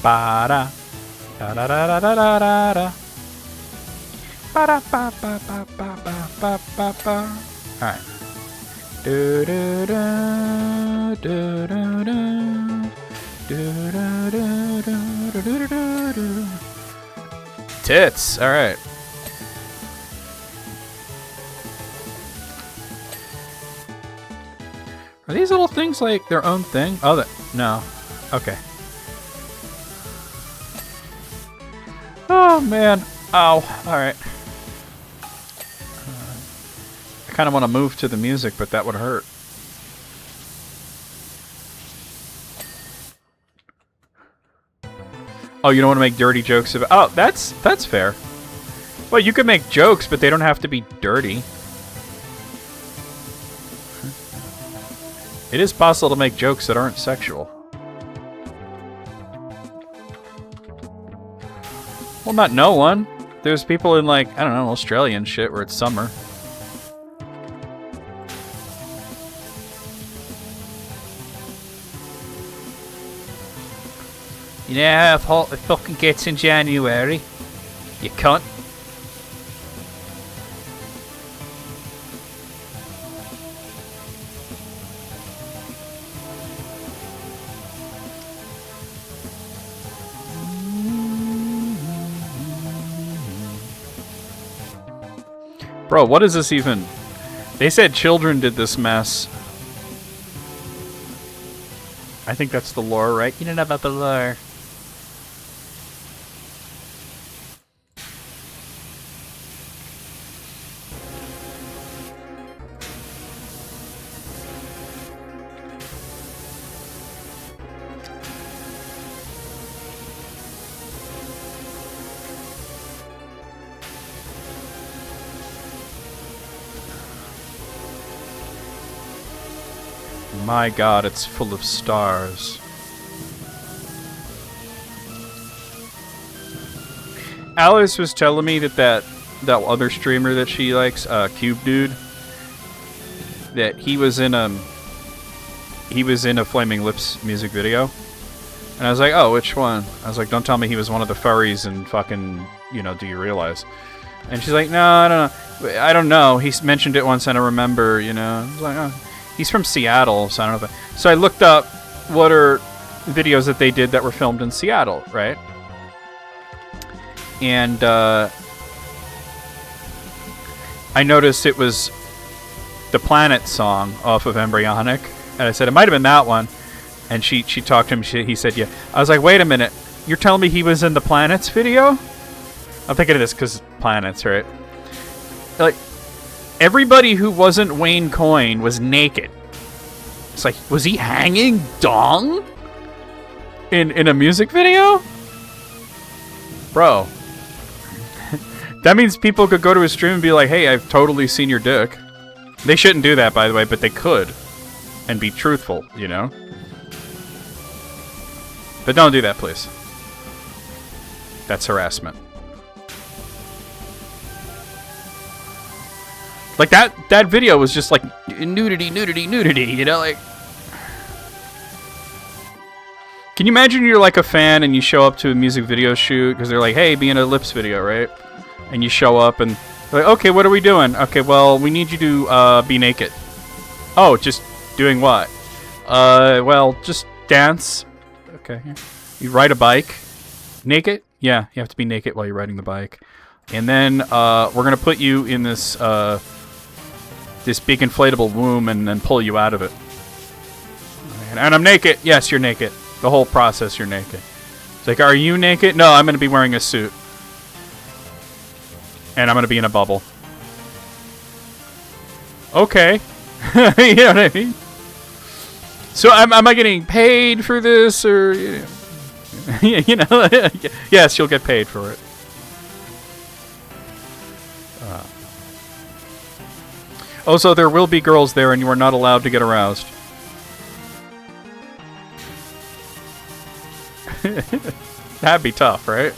Ba-da. Da-da-da-da-da-da-da. Ba-da-ba-ba-ba-ba-ba-ba-ba. Alright. Do-do-do. Do-do-do. Do-do-do-do-do-do-do-do. Tits. Alright. Are these little things like their own thing? Oh, no. Okay. Oh, man. Ow. Alright. I kind of want to move to the music, but that would hurt. Oh, you don't want to make dirty jokes about... Oh, that's fair. Well, you can make jokes, but they don't have to be dirty. It is possible to make jokes that aren't sexual. Well, not no one. There's people in, like, I don't know, Australian shit where it's summer. You know how hot it fucking gets in January? You cunt. Bro, what is this even? They said children did this mess. I think that's the lore, right? You don't know about the lore. My god, it's full of stars. Alice was telling me that other streamer that she likes, Cube Dude, that he was in a Flaming Lips music video. And I was like, oh, which one? I was like, don't tell me he was one of the furries and fucking, you know, do you realize? And she's like, no, I don't know. I don't know. He mentioned it once and I remember, you know. I was like, oh. He's from Seattle, so I don't know if so I looked up what are videos that they did that were filmed in Seattle, right? And I noticed it was the Planet song off of Embryonic. And I said, it might have been that one. And she talked to him. He said, yeah. I was like, wait a minute. You're telling me he was in the Planets video? I'm thinking of this because Planets, right? Like, everybody who wasn't Wayne Coyne was naked. It's like, was he hanging dong? In a music video? Bro. That means people could go to his stream and be like, hey, I've totally seen your dick. They shouldn't do that, by the way, but they could. And be truthful, you know? But don't do that, please. That's harassment. Like, that video was just like, nudity, nudity, nudity, you know? Like, can you imagine you're like a fan and you show up to a music video shoot because they're like, hey, be in a lips video, right? And you show up and they're like, okay, what are we doing? Okay, well, we need you to be naked. Oh, just doing what? Well, just dance. Okay, here. You ride a bike. Naked? Yeah, you have to be naked while you're riding the bike. And then we're going to put you in this this big inflatable womb and then pull you out of it. And I'm naked. Yes, you're naked. The whole process, you're naked. It's like, are you naked? No, I'm going to be wearing a suit. And I'm going to be in a bubble. Okay. You know what I mean? So am I getting paid for this? Or, you know, yes, you'll get paid for it. Also, there will be girls there and you are not allowed to get aroused. That'd be tough, right?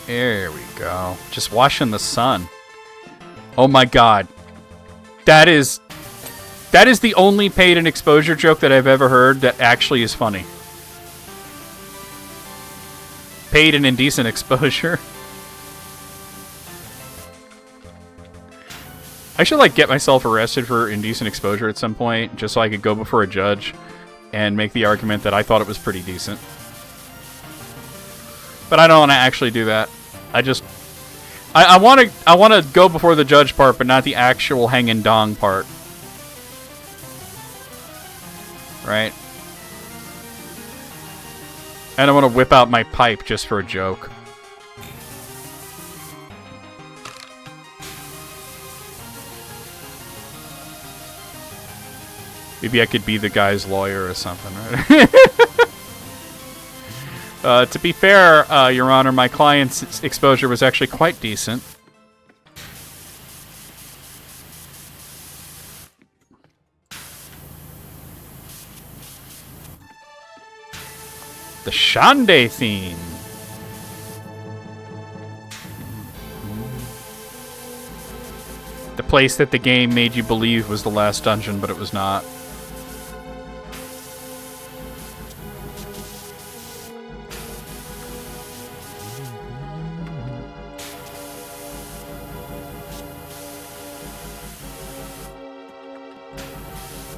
There we go. Just washing the sun. Oh my god. That is the only paid and exposure joke that I've ever heard that actually is funny. Paid and indecent exposure. I should, like, get myself arrested for indecent exposure at some point, just so I could go before a judge and make the argument that I thought it was pretty decent. But I don't want to actually do that. I want to go before the judge part, but not the actual hanging dong part. Right? I don't want to whip out my pipe just for a joke. Maybe I could be the guy's lawyer or something, right? To be fair, Your Honor, my client's exposure was actually quite decent. The Shande theme. The place that the game made you believe was the last dungeon, but it was not.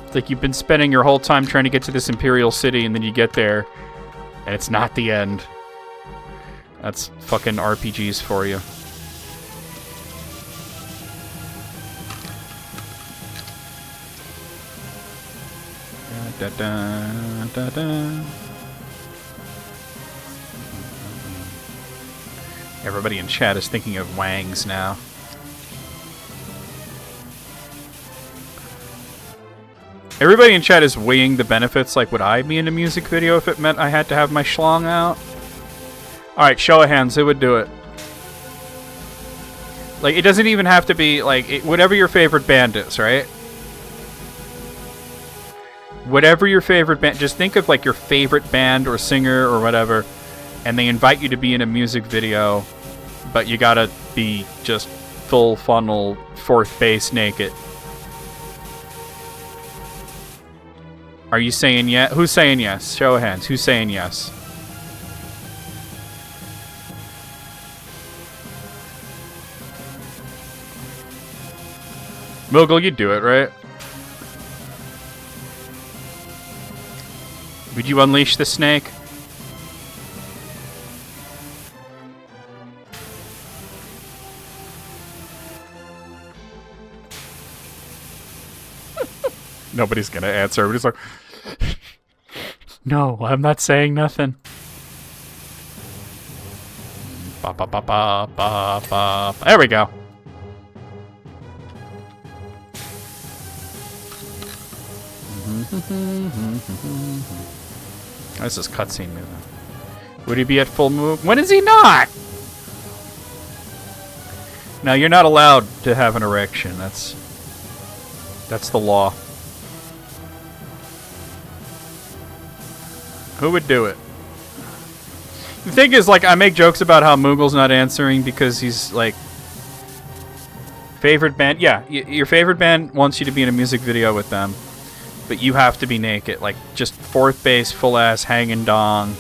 It's like you've been spending your whole time trying to get to this Imperial City, and then you get there, and it's not the end. That's fucking RPGs for you. Da, da, da, da. Everybody in chat is thinking of Wangs now. Everybody in chat is weighing the benefits, like, would I be in a music video if it meant I had to have my schlong out? Alright, show of hands, who would do it? Like, it doesn't even have to be, like, whatever your favorite band is, right? Whatever your favorite band, just think of, like, your favorite band or singer or whatever, and they invite you to be in a music video, but you gotta be just full funnel, fourth base naked. Are you saying yes? Who's saying yes? Show of hands. Who's saying yes? Moogle, you'd do it, right? Would you unleash the snake? Nobody's gonna answer. We're just like, no, I'm not saying nothing. Ba, ba, ba, ba, ba, ba. There we go. This is cutscene moving. Would he be at full move? When is he not? Now you're not allowed to have an erection. That's the law. Who would do it? The thing is, like, I make jokes about how Moogle's not answering because he's like favorite band. Yeah, your favorite band wants you to be in a music video with them, but you have to be naked, like just fourth base, full ass, hanging dong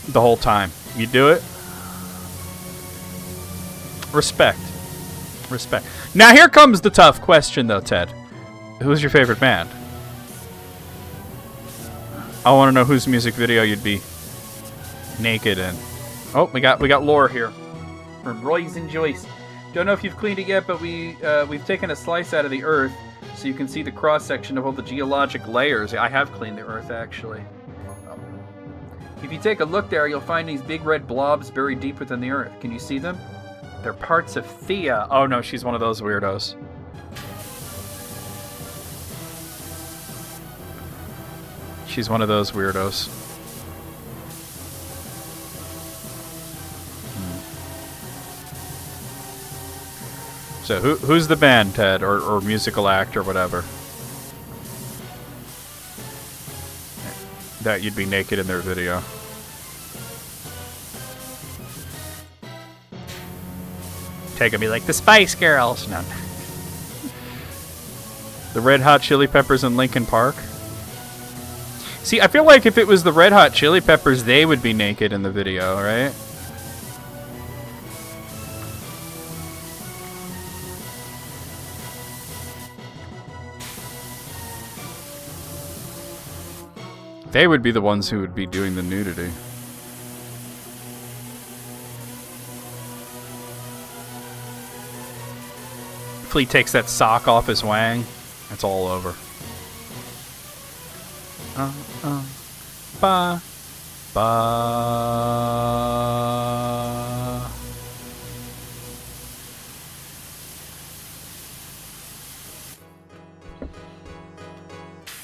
the whole time. You do it? Respect. Respect. Now here comes the tough question though, Ted. Who's your favorite band? I want to know whose music video you'd be naked in. Oh, we got lore here from Royce and Joyce. Don't know if you've cleaned it yet, but we've taken a slice out of the earth so you can see the cross section of all the geologic layers. I have cleaned the earth actually. If you take a look there, you'll find these big red blobs buried deep within the earth. Can you see them? They're parts of Thea. Oh no, she's one of those weirdos. She's one of those weirdos. So who's the band, Ted, or musical act or whatever? That you'd be naked in their video. Take me like the Spice Girls. No. The Red Hot Chili Peppers in Linkin Park. See, I feel like if it was the Red Hot Chili Peppers, they would be naked in the video, right? They would be the ones who would be doing the nudity. Flea takes that sock off his wang. It's all over. Ba, ba.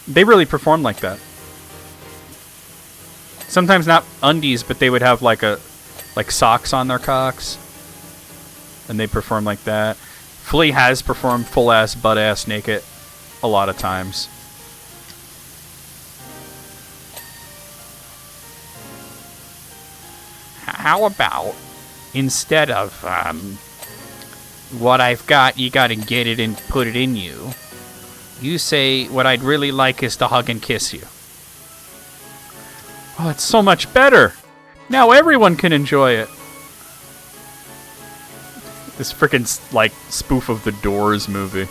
They really performed like that. Sometimes not undies, but they would have like socks on their cocks, and they perform like that. Flea has performed full ass, butt ass naked a lot of times. How about instead of what I've got, you gotta get it and put it in you. You say what I'd really like is to hug and kiss you. Oh, it's so much better. Now everyone can enjoy it. This frickin' like spoof of the Doors movie.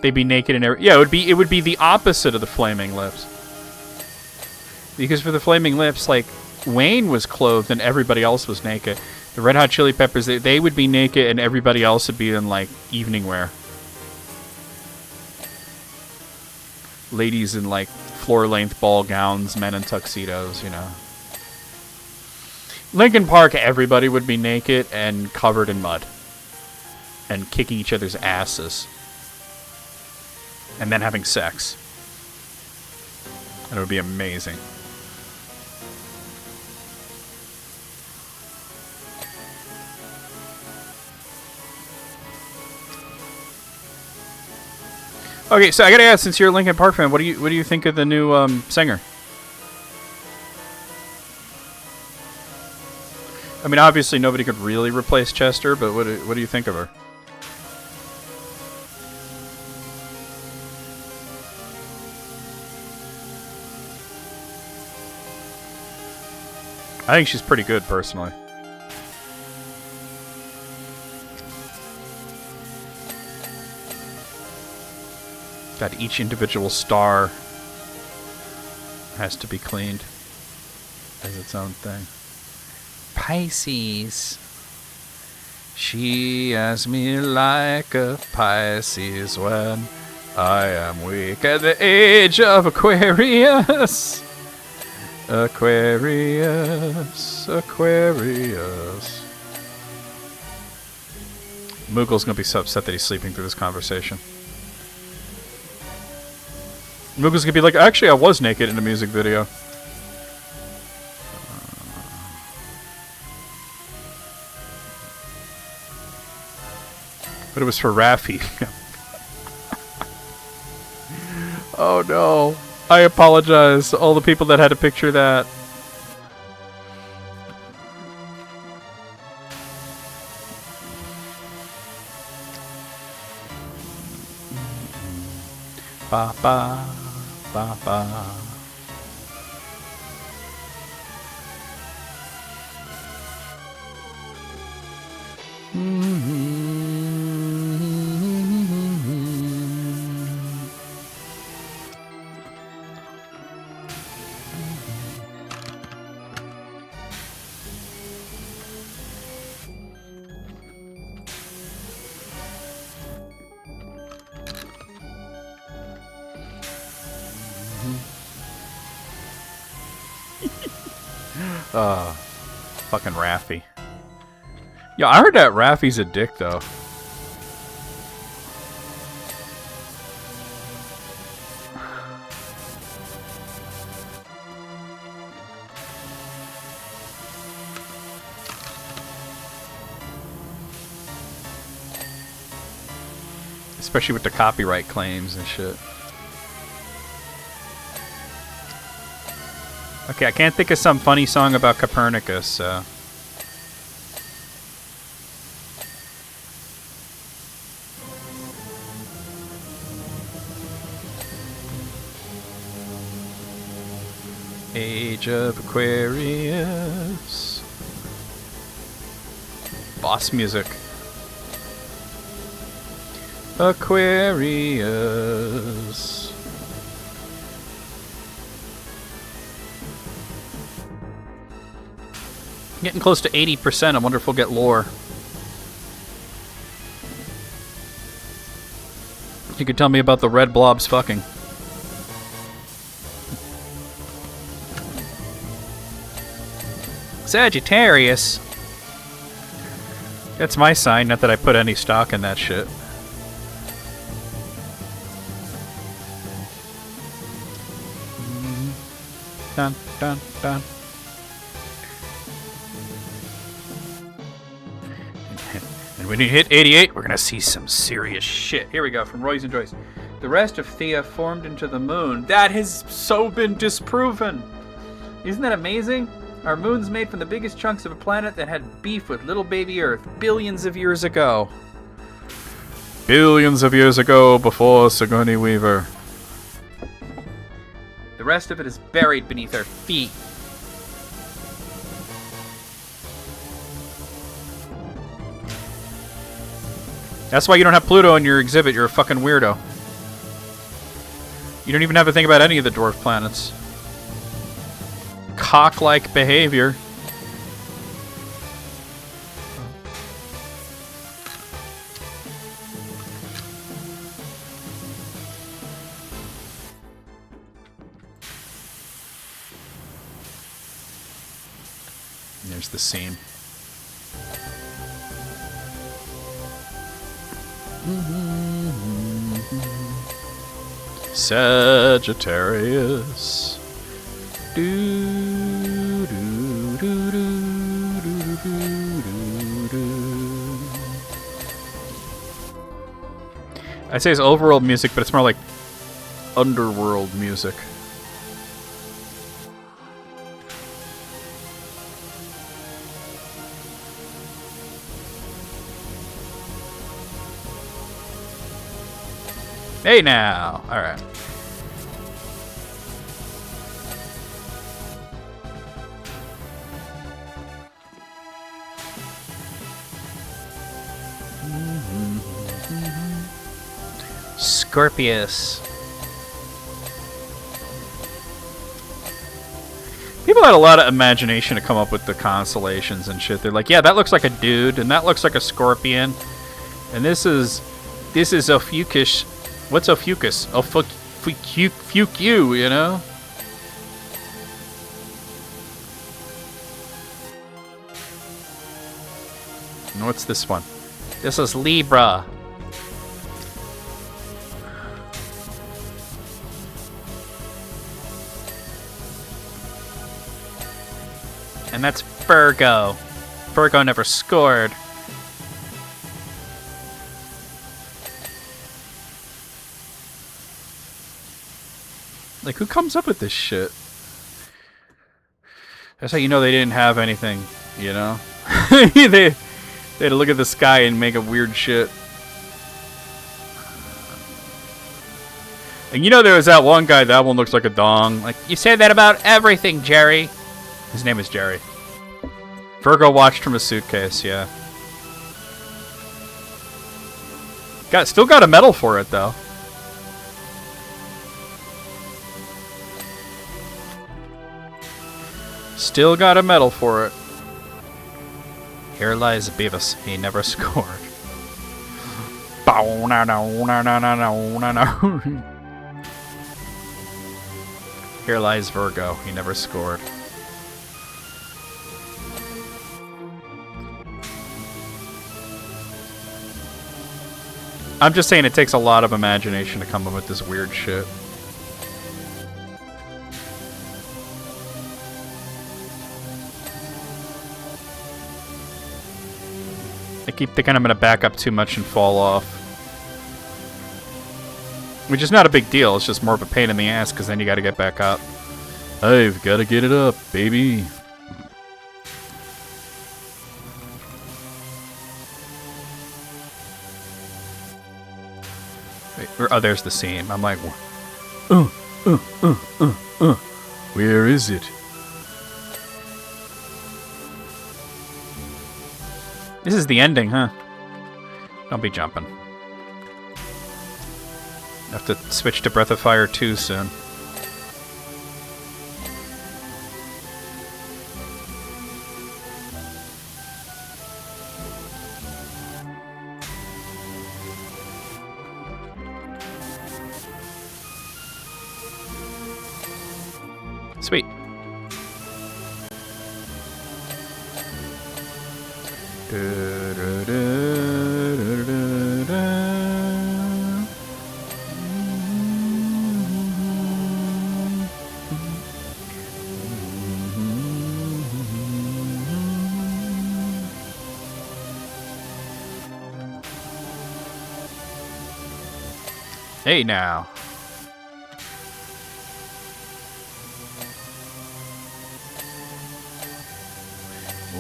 They'd be naked and every. Yeah, it would be the opposite of the Flaming Lips. Because for the Flaming Lips, like, Wayne was clothed and everybody else was naked. The Red Hot Chili Peppers, they would be naked and everybody else would be in, like, evening wear. Ladies in, like, floor-length ball gowns, men in tuxedos, you know. Linkin Park, everybody would be naked and covered in mud. And kicking each other's asses. And then having sex. That would be amazing. Okay, so I gotta ask, since you're a Linkin Park fan, what do you think of the new singer? I mean, obviously nobody could really replace Chester, but what do you think of her? I think she's pretty good, personally. God, each individual star has to be cleaned as its own thing. Pisces. She has me like a Pisces when I am weak at the age of Aquarius. Aquarius, Aquarius. Moogle's gonna be so upset that he's sleeping through this conversation. Moogle's gonna be like, actually, I was naked in the music video. But it was for Raffi. Oh no. I apologize to all the people that had to picture that. Ba ba ba ba. Fucking Raffi. Yeah, I heard that Raffi's a dick, though. Especially with the copyright claims and shit. Okay, I can't think of some funny song about Copernicus, so... Age of Aquarius. Boss music. Aquarius. Getting close to 80%. I wonder if we'll get lore. You could tell me about the red blobs fucking. Sagittarius. That's my sign, not that I put any stock in that shit. Dun, dun, dun. And when you hit 88, we're gonna see some serious shit. Here we go, from Roy's and Joyce. The rest of Thea formed into the moon. That has so been disproven. Isn't that amazing? Our moon's made from the biggest chunks of a planet that had beef with little baby Earth billions of years ago. Billions of years ago, before Sigourney Weaver. The rest of it is buried beneath our feet. That's why you don't have Pluto in your exhibit. You're a fucking weirdo. You don't even have to think about any of the dwarf planets. Cock-like behavior. And there's the scene. Sagittarius. Do, do, do, do, do, do, do, do. I'd say it's overworld music, but it's more like underworld music. Hey now! Alright. Scorpius. People had a lot of imagination to come up with the constellations and shit. They're like, yeah, that looks like a dude, and that looks like a scorpion, and this is Ophiuchus. What's Ophiuchus? Fuck you, you know? And what's this one? This is Libra. And that's Virgo. Virgo never scored. Like, who comes up with this shit? That's how you know they didn't have anything, you know? they had to look at the sky and make a weird shit. And you know there was that one guy, that one looks like a dong. Like, you say that about everything, Jerry. His name is Jerry. Virgo watched from a suitcase, yeah. Still got a medal for it, though. Still got a medal for it. Here lies Beavis. He never scored. Here lies Virgo. He never scored. I'm just saying it takes a lot of imagination to come up with this weird shit. I keep thinking I'm going to back up too much and fall off. Which is not a big deal, it's just more of a pain in the ass because then you got to get back up. I've got to get it up, baby. Wait, oh, there's the scene. I'm like, where is it? This is the ending, huh? Don't be jumping. Have to switch to Breath of Fire 2 soon. Sweet. Hey now.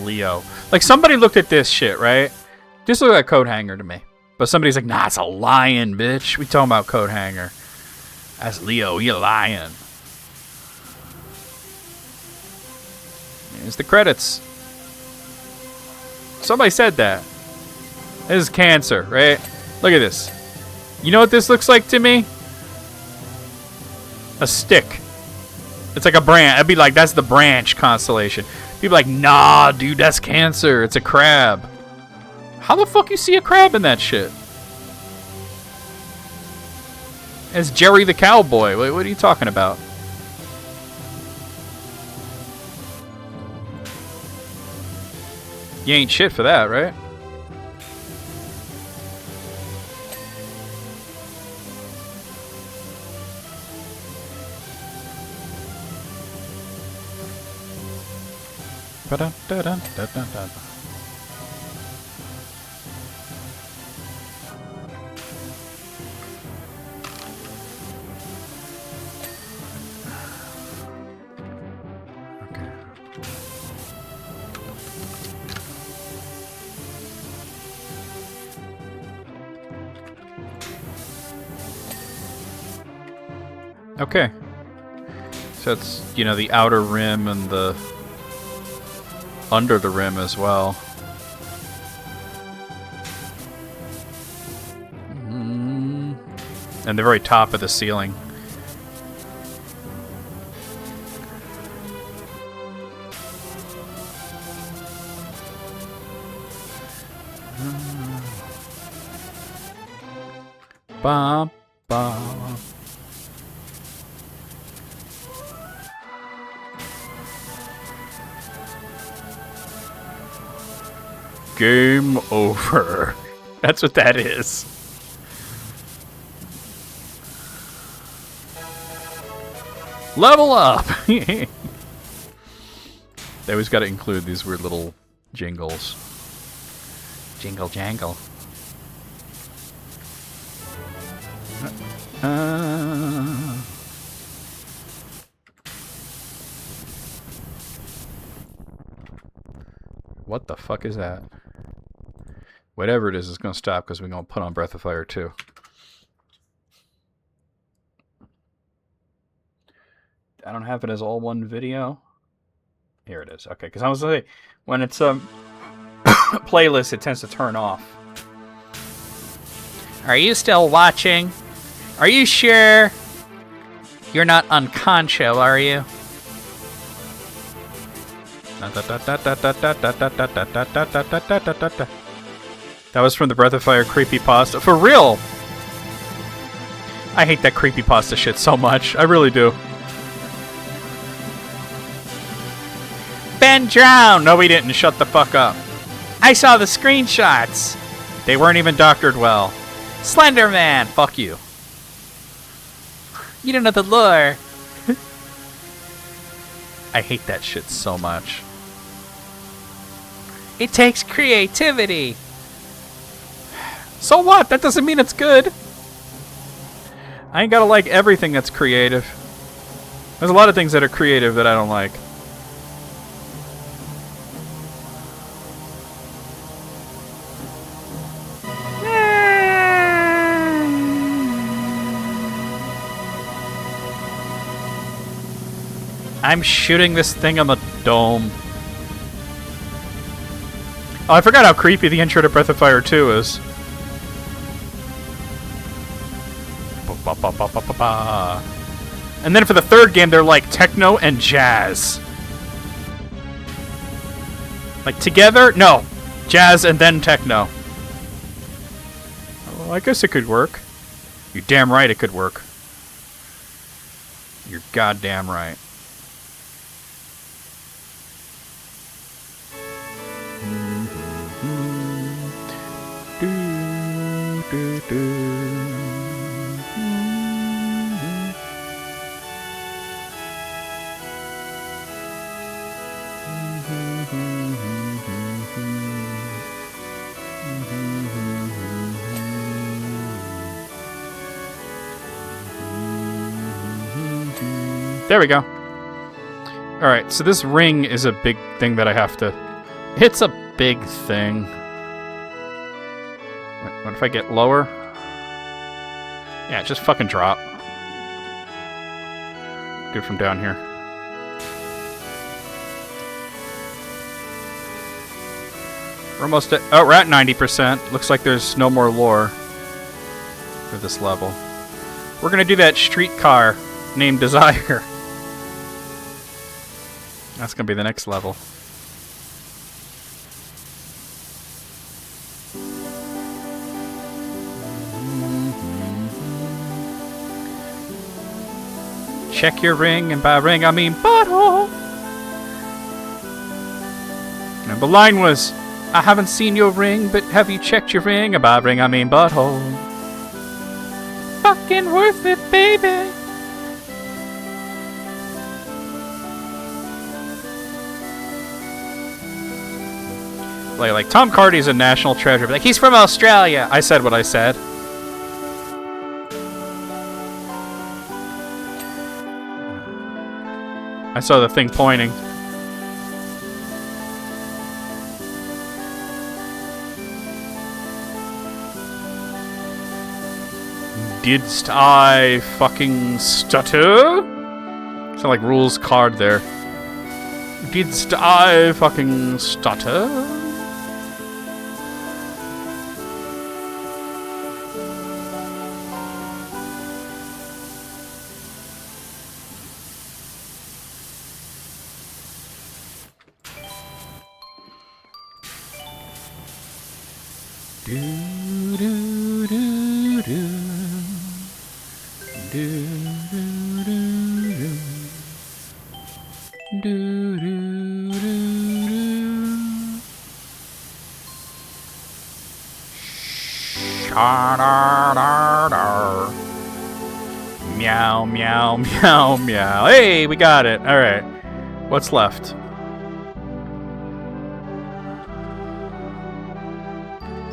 Leo. Like, somebody looked at this shit, right? This looked like a coat hanger to me. But somebody's like, nah, it's a lion, bitch. We talking about coat hanger. That's Leo. He a lion. Here's the credits. Somebody said that. This is Cancer, right? Look at this. You know what this looks like to me? A stick. It's like a branch. I'd be like, that's the branch constellation. People are like, nah, dude, that's Cancer. It's a crab. How the fuck you see a crab in that shit? It's Jerry the Cowboy. Wait, what are you talking about? You ain't shit for that, right? Ba-dun-dun-dun-dun-dun-dun. Okay. So it's, you know, the outer rim and the under the rim as well. And the very top of the ceiling. Bum, bum. Game over. That's what that is. Level up! They always got to include these weird little jingles. Jingle jangle. What the fuck is that? Whatever it is, it's going to stop because we're going to put on Breath of Fire 2. I don't have it as all one video. Here it is. Okay, because I was like, when it's playlist, it tends to turn off. Are you still watching? Are you sure? You're not unconcho, are you? That was from the Breath of Fire creepypasta. For real! I hate that creepypasta shit so much. I really do. Ben drowned! No, we didn't. Shut the fuck up. I saw the screenshots. They weren't even doctored well. Slender Man! Fuck you. You don't know the lore. I hate that shit so much. It takes creativity. So what? That doesn't mean it's good. I ain't gotta like everything that's creative. There's a lot of things that are creative that I don't like. I'm shooting this thing on the dome. Oh, I forgot how creepy the intro to Breath of Fire 2 is. And then for the third game, they're like techno and jazz. Like together? No. Jazz and then techno. Well, I guess it could work. You're damn right it could work. You're goddamn right. There we go. Alright, so this ring is a big thing that I have to... It's a big thing. What if I get lower? Yeah, just fucking drop. Do it from down here. We're almost at... Oh, we're at 90%. Looks like there's no more lore for this level. We're gonna do that streetcar named Desire. That's gonna be the next level. Check your ring, and by ring I mean butthole. And the line was, I haven't seen your ring, but have you checked your ring? And by ring I mean butthole. Fucking worth it, baby. Like Tom Hardy's a national treasure. Like, he's from Australia. I said what I said. I saw the thing pointing. Didst I fucking stutter? Sound like Rule's card there. Didst I fucking stutter? Do do do do. Do do do do. Do do do do. Sha-da-da-da. Meow, meow, meow, meow. Hey, we got it. All right. What's left?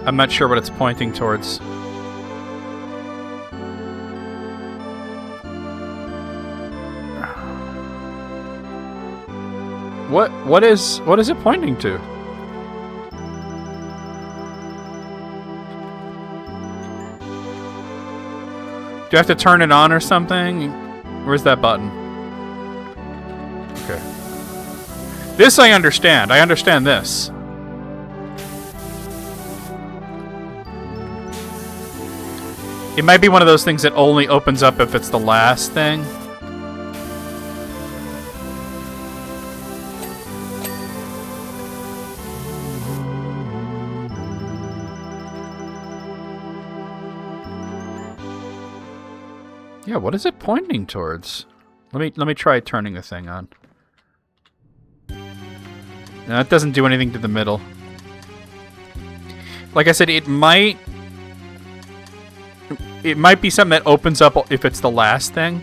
I'm not sure what it's pointing towards. What is it pointing to? Do I have to turn it on or something? Where's that button? Okay. This I understand. I understand this. It might be one of those things that only opens up if it's the last thing. Yeah, what is it pointing towards? Let me try turning the thing on. No, it doesn't do anything to the middle. Like I said, it might be something that opens up if it's the last thing.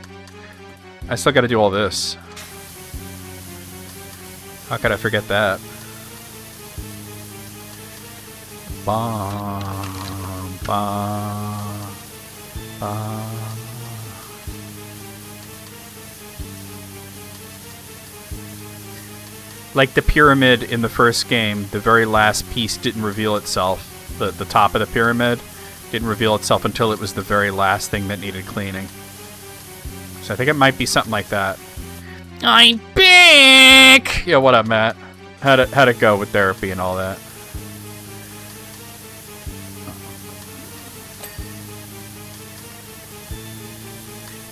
I still gotta do all this. How could I forget that? Bum, bum, bum. Like the pyramid in the first game, the very last piece didn't reveal itself. The top of the pyramid didn't reveal itself until it was the very last thing that needed cleaning. So I think it might be something like that. I'm back! Yeah, what up, Matt? How'd it go with therapy and all that?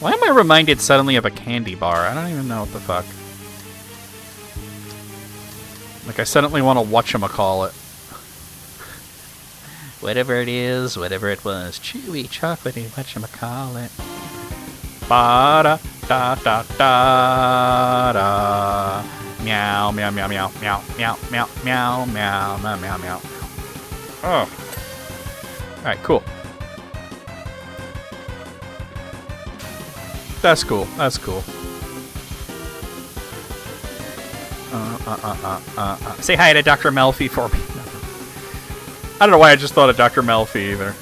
Why am I reminded suddenly of a candy bar? I don't even know what the fuck. Like, I suddenly want to whatchamacallit. Whatever it is, whatever it was. Chewy, chocolatey, whatchamacallit. Ba-da-da-da-da-da. Meow, meow, meow, meow, meow, meow, meow, meow, meow, meow, meow, meow. Oh. Alright, cool. That's cool. That's cool. Say hi to Dr. Melfi for me. I don't know why I just thought of Dr. Melfi either.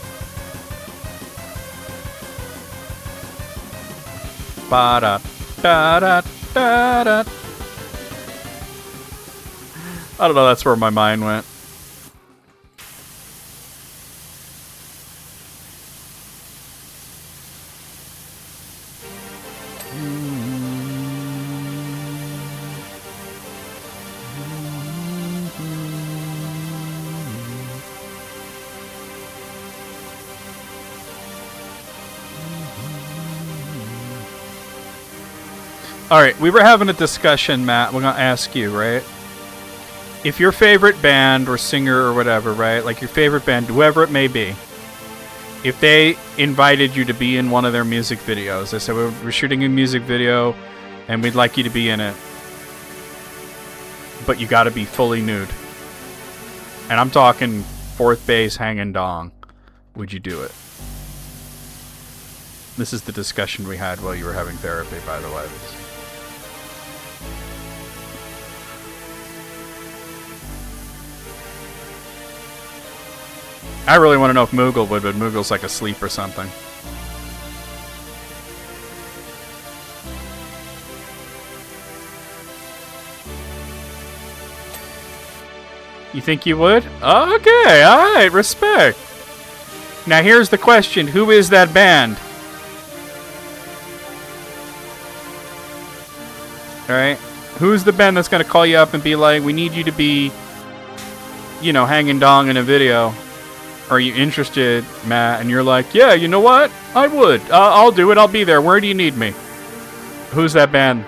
Ba-da-da-da-da-da. I don't know, that's where my mind went. Alright, we were having a discussion, Matt. We're going to ask you, right? If your favorite band or singer or whatever, right? Like your favorite band, whoever it may be. If they invited you to be in one of their music videos. They said, we're shooting a music video and we'd like you to be in it. But you got to be fully nude. And I'm talking fourth base hanging dong. Would you do it? This is the discussion we had while you were having therapy, by the way. I really want to know if Moogle would, but Moogle's like asleep or something. You think you would? Okay, alright, respect. Now here's the question, who is that band? Alright, who's the band that's going to call you up and be like, we need you to be, you know, hanging dong in a video? Are you interested, Matt? And you're like, yeah, you know what? I would. I'll do it. I'll be there. Where do you need me? Who's that band?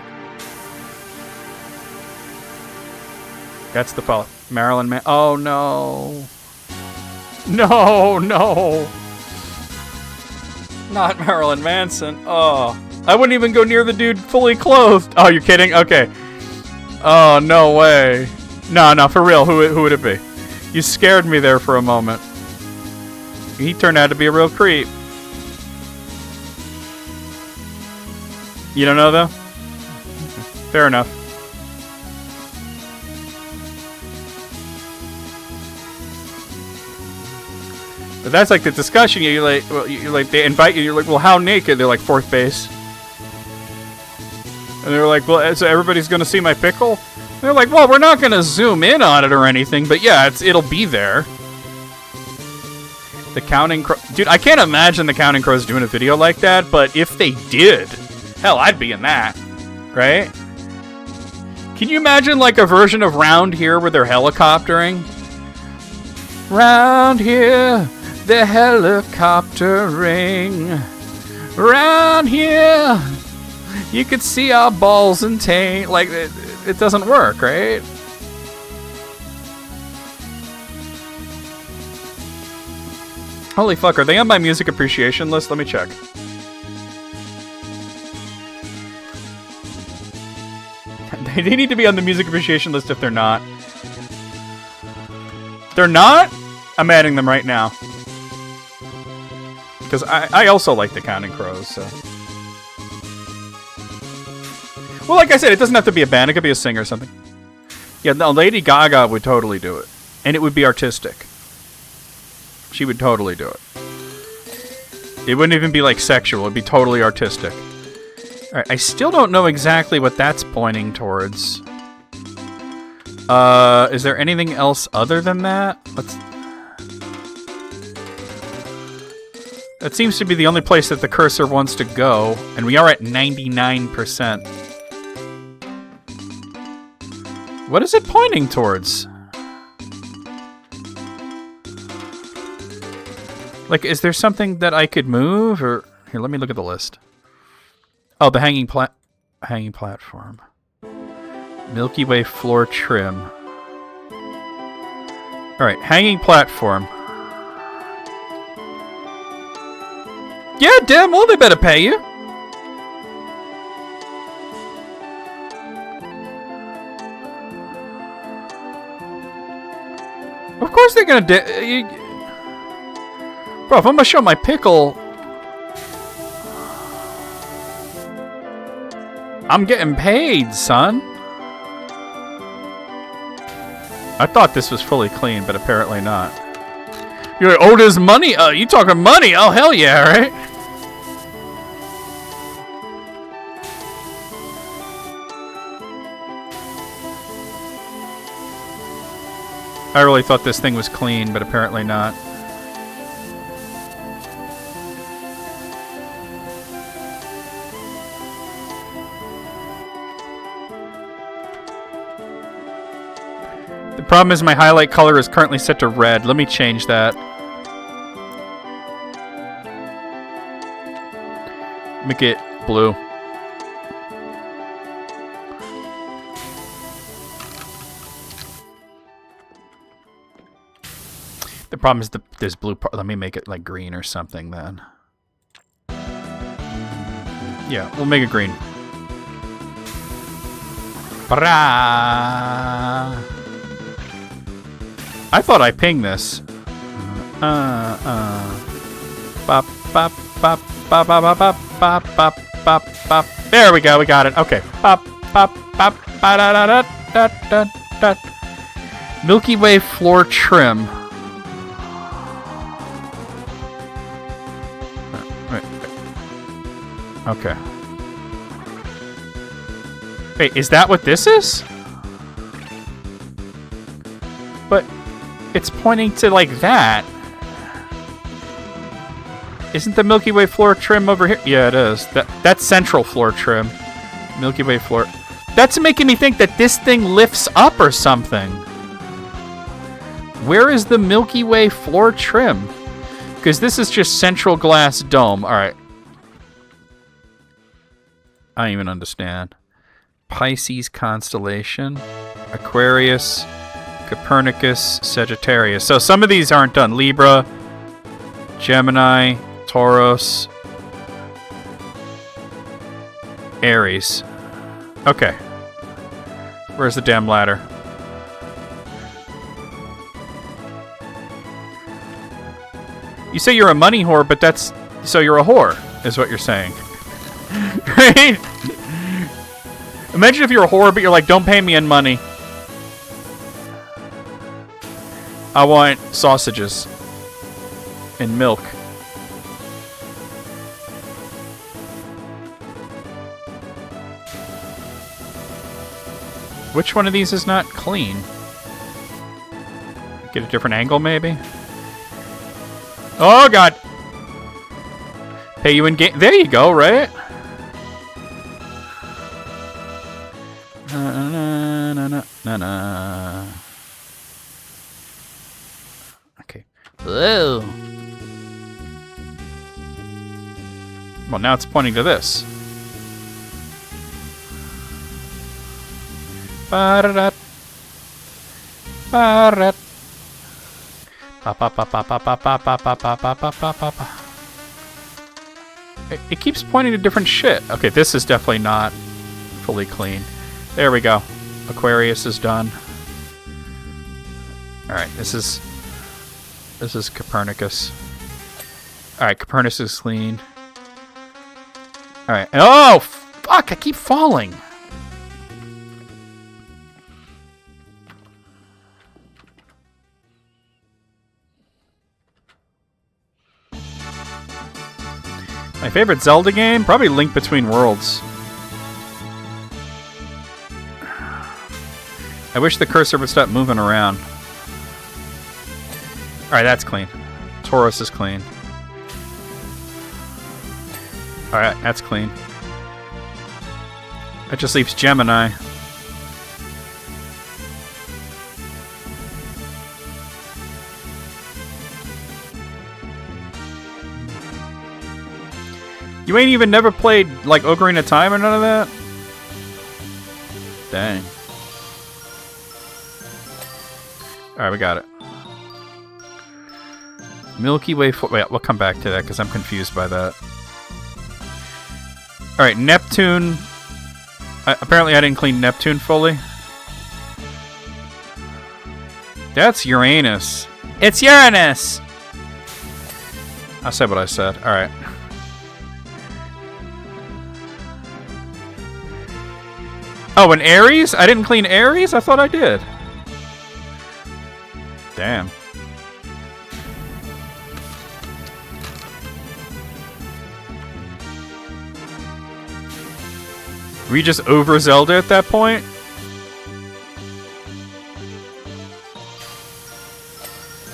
That's the follow. Marilyn Man. Oh, no. No, no. Not Marilyn Manson. Oh. I wouldn't even go near the dude fully clothed. Oh, you're kidding? Okay. Oh, no way. No, for real. Who would it be? You scared me there for a moment. He turned out to be a real creep. You don't know, though? Fair enough. But that's like the discussion. You're like, they invite you. You're like, well, how naked? They're like, fourth base. And they're like, well, so everybody's gonna see my pickle? And they're like, well, we're not gonna zoom in on it or anything, but yeah, it'll be there. The Counting Crow, dude, I can't imagine the Counting Crows doing a video like that. But if they did, hell, I'd be in that, right? Can you imagine like a version of Round Here where they're helicoptering? Round here, they're helicoptering. Round here, you could see our balls and taint. Like, it doesn't work, right? Holy fuck, are they on my music appreciation list? Let me check. They need to be on the music appreciation list if they're not. They're not? I'm adding them right now. Because I also like the Counting Crows, so. Well, like I said, it doesn't have to be a band. It could be a singer or something. Yeah, no, Lady Gaga would totally do it. And it would be artistic. She would totally do it. It wouldn't even be, like, sexual. It would be totally artistic. Alright, I still don't know exactly what that's pointing towards. Is there anything else other than that? That seems to be the only place that the cursor wants to go, and we are at 99%. What is it pointing towards? Like, is there something that I could move, or... Here, let me look at the list. Oh, the hanging platform. Milky Way floor trim. Alright, hanging platform. Yeah, damn well they better pay you. Of course they're gonna Bro, if I'm gonna show my pickle, I'm getting paid, son. I thought this was fully clean, but apparently not. You're like, oh, there's money? You talking money? Oh, hell yeah, right? I really thought this thing was clean, but apparently not. The problem is my highlight color is currently set to red. Let me change that. Make it blue. The problem is there's blue part. Let me make it like green or something then. Yeah, we'll make it green. Bra. I thought I pinged this. Bop, bop, bop, bop, bop, bop, bop, bop, bop, bop, bop. There we go, we got it. Okay. Bop, bop, bop, ba da da da da da da. Milky Way floor trim. Okay. Wait, is that what this is? But it's pointing to like that. Isn't the Milky Way floor trim over here? Yeah, it is. That's central floor trim. Milky Way floor. That's making me think that this thing lifts up or something. Where is the Milky Way floor trim? Because this is just central glass dome. All right. I don't even understand. Pisces constellation. Aquarius Copernicus, Sagittarius. So some of these aren't done. Libra, Gemini, Taurus, Aries. Okay. Where's the damn ladder? You say you're a money whore, but that's... So you're a whore, is what you're saying. Right? Imagine if you're a whore, but you're like, don't pay me in money. I want sausages and milk. Which one of these is not clean? Get a different angle, maybe? Oh, God! Pay you in game. There you go, right? Na. Okay. Whoa. Well, now it's pointing to this. Ba-da-da. Ba-da-da. It keeps pointing to different shit. Okay, this is definitely not fully clean. There we go. Aquarius is done. Alright, this is Copernicus. Alright, Copernicus is clean. Alright. Oh, fuck! I keep falling! My favorite Zelda game? Probably Link Between Worlds. I wish the cursor would stop moving around. Alright, that's clean. Taurus is clean. Alright, that's clean. That just leaves Gemini. You ain't even never played, like, Ocarina of Time or none of that? Dang. Alright, we got it. Milky Way... Wait, we'll come back to that, because I'm confused by that. Alright, Neptune... apparently I didn't clean Neptune fully. That's Uranus. It's Uranus! I said what I said. Alright. Oh, and Aries? I didn't clean Aries? I thought I did. Damn. We just over Zelda at that point?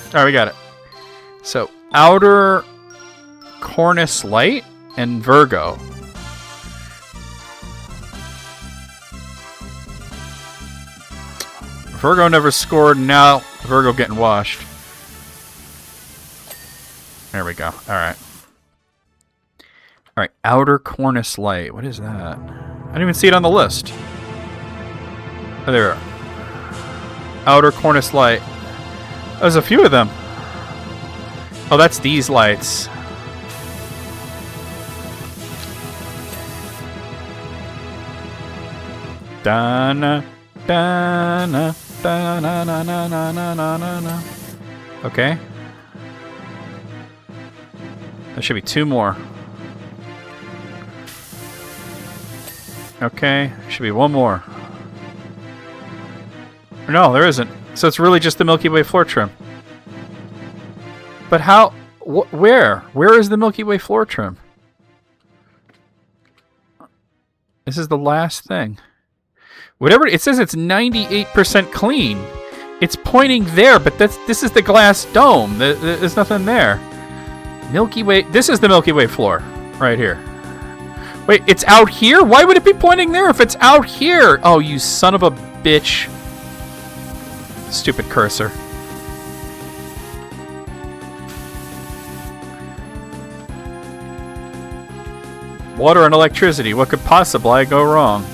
Alright, we got it. So, Outer Cornus Light and Virgo. Virgo never scored, now Virgo getting washed. There we go. Alright. Alright, Outer Cornus Light. What is that? I didn't even see it on the list. Oh, there we are. Outer Cornus Light. There's a few of them. Oh, that's these lights. Dana, dana, dana, na, na, na, na, na, na. Okay. There should be two more. Okay, should be one more. No, there isn't. So it's really just the Milky Way floor trim. But how? Where? Where is the Milky Way floor trim? This is the last thing. Whatever it says, it's 98% clean. It's pointing there, but this is the glass dome. There's nothing there. Milky Way. This is the Milky Way floor, right here. Wait, it's out here? Why would it be pointing there if it's out here? Oh, you son of a bitch. Stupid cursor. Water and electricity. What could possibly go wrong?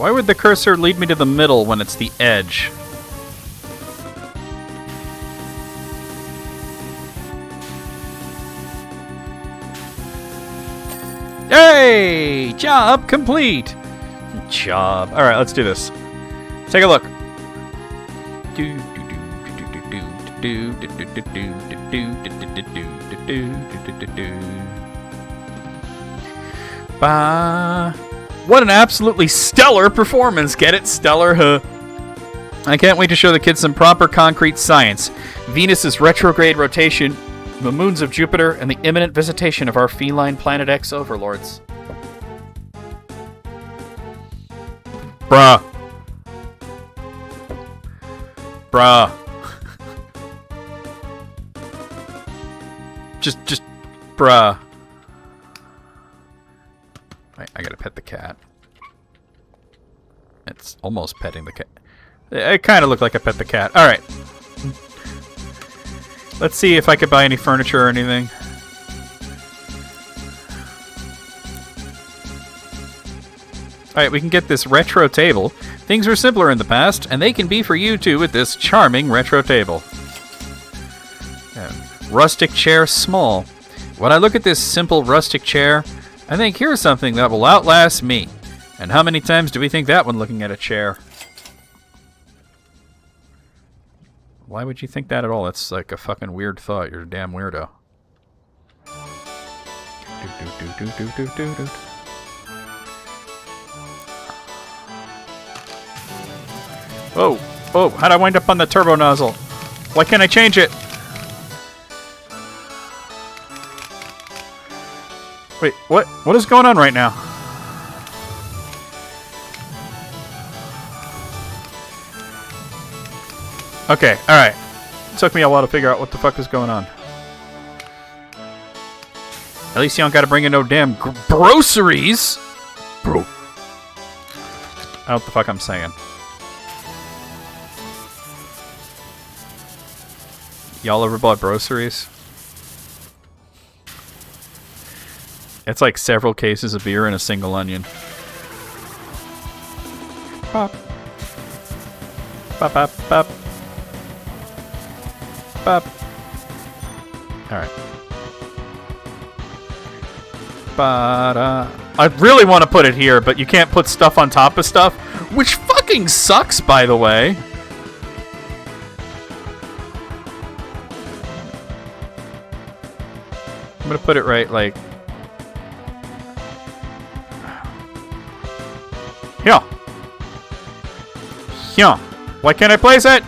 Why would the cursor lead me to the middle when it's the edge? Hey! Job complete! Job. Alright, let's do this. Take a look. What an absolutely stellar performance. Get it? Stellar, huh? I can't wait to show the kids some proper concrete science. Venus's retrograde rotation, the moons of Jupiter, and the imminent visitation of our feline Planet X overlords. Bruh. Bruh. just, bruh. Wait, I gotta pet the cat. It's almost petting the cat. It kind of looked like I pet the cat. Alright. Let's see if I could buy any furniture or anything. Alright, we can get this retro table. Things were simpler in the past, and they can be for you too with this charming retro table. Rustic chair small. When I look at this simple rustic chair, I think here's something that will outlast me. And how many times do we think that when looking at a chair? Why would you think that at all? That's like a fucking weird thought. You're a damn weirdo. Oh, oh, how'd I wind up on the turbo nozzle? Why can't I change it? Wait, what? What is going on right now? Okay, alright. It took me a while to figure out what the fuck is going on. At least you don't gotta bring in no damn groceries! Bro. I don't know what the fuck I'm saying. Y'all ever bought groceries? It's like several cases of beer and a single onion. Pop. Pop, pop, pop. Pop. Alright. I really want to put it here, but you can't put stuff on top of stuff, which fucking sucks, by the way. I'm gonna put it right, like... Here. Here. Why can't I place it?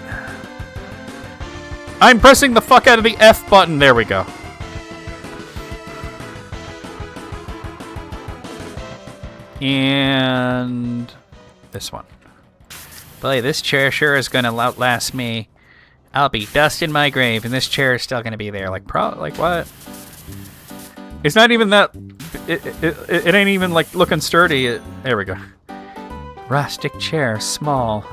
I'm pressing the fuck out of the F button. There we go. And this one. Boy, this chair sure is gonna outlast me. I'll be dust in my grave, and this chair is still gonna be there. Like, like what? It's not even that. It ain't even like looking sturdy. There we go. Rustic chair, small.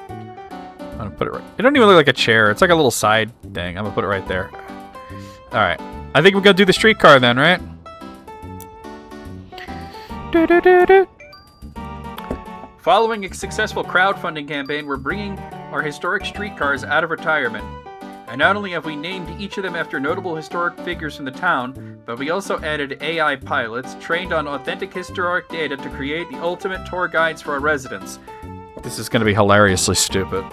I'm gonna put it right. It don't even look like a chair. It's like a little side thing. I'm gonna put it right there. All right. I think we're gonna do the streetcar then, right? Following a successful crowdfunding campaign, we're bringing our historic streetcars out of retirement. And not only have we named each of them after notable historic figures from the town, but we also added AI pilots trained on authentic historic data to create the ultimate tour guides for our residents. This is going to be hilariously stupid.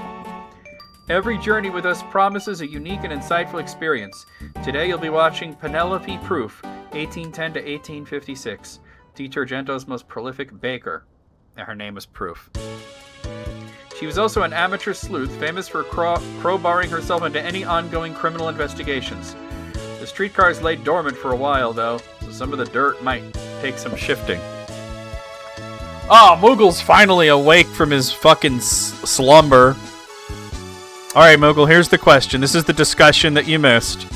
Every journey with us promises a unique and insightful experience. Today you'll be watching Penelope Proof, 1810 to 1856, DiTurgento's most prolific baker. And her name is Proof. She was also an amateur sleuth, famous for crowbarring herself into any ongoing criminal investigations. The streetcars lay dormant for a while, though, so some of the dirt might take some shifting. Oh, Moogle's finally awake from his fucking slumber. Alright, Moogle, here's the question. This is the discussion that you missed.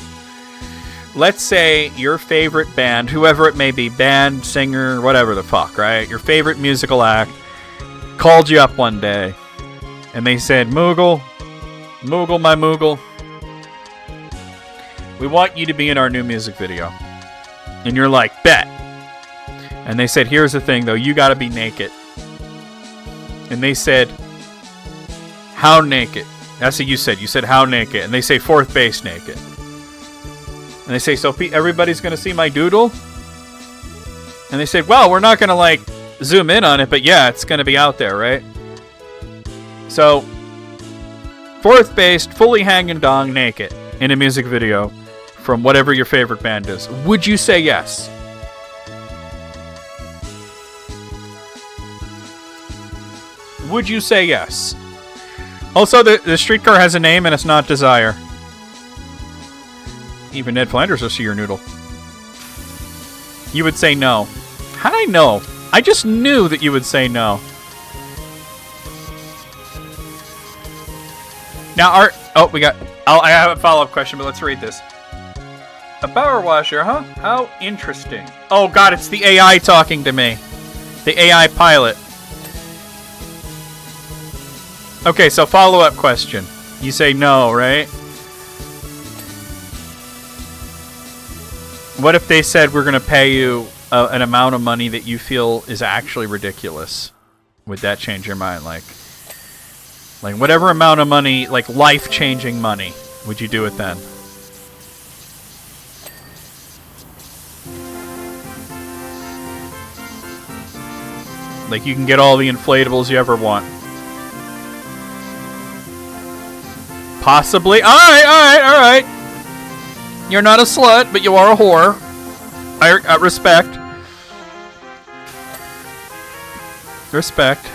Let's say your favorite band, whoever it may be, band, singer, whatever the fuck, right? Your favorite musical act called you up one day. And they said, Moogle, my Moogle, we want you to be in our new music video. And you're like, bet. And they said, here's the thing, though. You gotta be naked. and they said, how naked? That's what you said. You said how naked, and they say fourth base naked. And they say, so everybody's gonna see my doodle? And they said, well, we're not gonna like zoom in on it, but yeah, it's gonna be out there, right? So, fourth base, fully hanging dong naked in a music video from whatever your favorite band is. Would you say yes? Would you say yes? Also, the streetcar has a name and it's not Desire. Even Ned Flanders will see your noodle. You would say no. How'd I know? I just knew that you would say no. Now, I have a follow-up question, but let's read this. A power washer, huh? How interesting. Oh god, it's the AI talking to me. The AI pilot. Okay, so follow-up question. You say no, right? What if they said we're going to pay you an amount of money that you feel is actually ridiculous? Would that change your mind? Like whatever amount of money, like life-changing money, would you do it then? Like you can get all the inflatables you ever want. Possibly. Alright. You're not a slut, but you are a whore. I respect. Respect.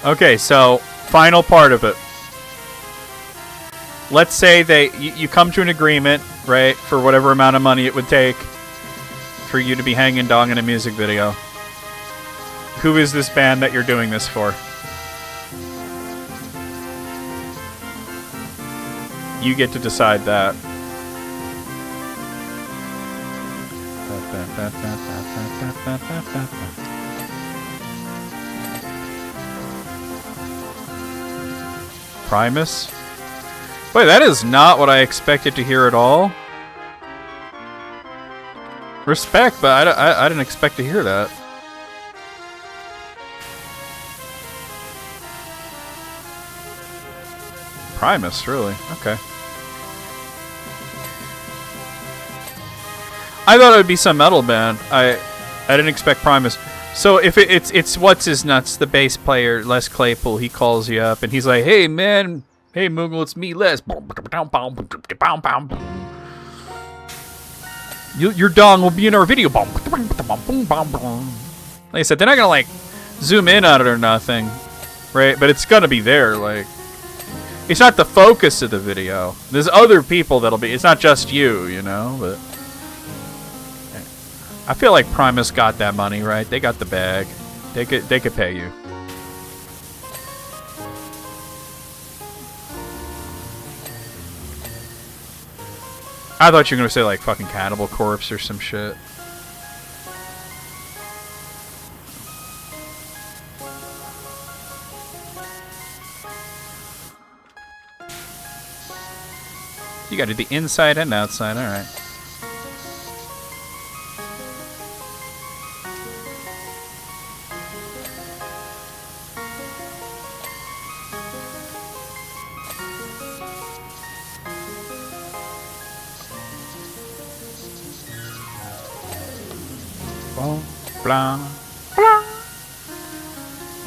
Okay, so final part of it. Let's say you come to an agreement, right, for whatever amount of money it would take for you to be hanging dong in a music video. Who is this band that you're doing this for? You get to decide that. Primus? Wait, that is not what I expected to hear at all. Respect, but I didn't expect to hear that. Primus, really? Okay. I thought it would be some metal band. I didn't expect Primus. So if it's what's his nuts, the bass player Les Claypool, he calls you up and he's like, "Hey man, hey Moogle, it's me Les. Your dong will be in our video." Like I said, they're not gonna like zoom in on it or nothing, right? But it's gonna be there. Like it's not the focus of the video. There's other people that'll be. It's not just you, you know. But I feel like Primus got that money, right? They got the bag. They could pay you. I thought you were gonna say like fucking Cannibal Corpse or some shit. You gotta do the inside and outside, alright. Blah, blah.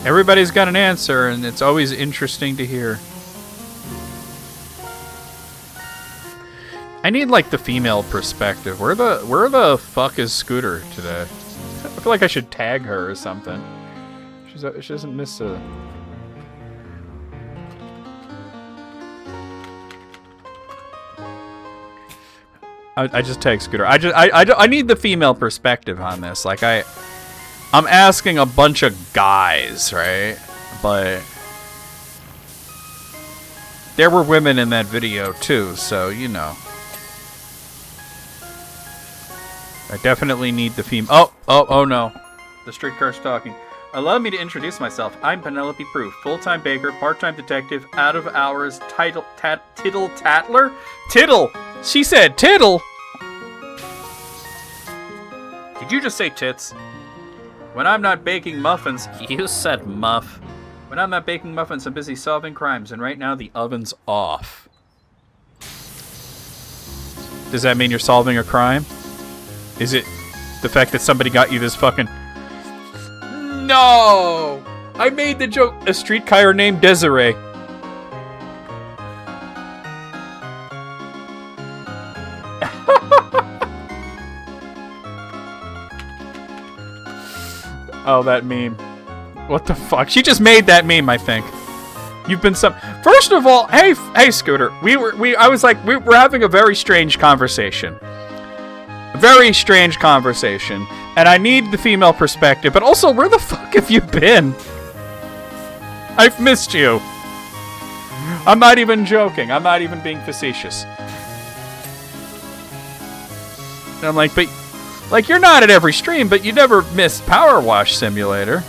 Everybody's got an answer, and it's always interesting to hear. I need like the female perspective. Where the fuck is Scooter today? I feel like I should tag her or something. She doesn't miss a. I just tag Scooter. I need the female perspective on this. Like I'm asking a bunch of guys, right? But there were women in that video too, so you know. I definitely need the female. Oh no. The streetcar's talking. Allow me to introduce myself. I'm Penelope Proof, full-time baker, part-time detective, out-of-hours, tittle tattler? Tittle! She said tittle! Did you just say tits? When I'm not baking muffins... You said muff. When I'm not baking muffins, I'm busy solving crimes, and right now the oven's off. Does that mean you're solving a crime? Is it the fact that somebody got you this fucking... No! I made the joke. A streetcar named Desiree. Oh, that meme. What the fuck? She just made that meme, I think. You've been some... First of all, hey, Scooter. I was like, we're having a very strange conversation. Very strange conversation. And I need the female perspective. But also, where the fuck have you been? I've missed you. I'm not even joking. I'm not even being facetious. And I'm like, but... Like, you're not at every stream, but you never missed Powerwash Simulator.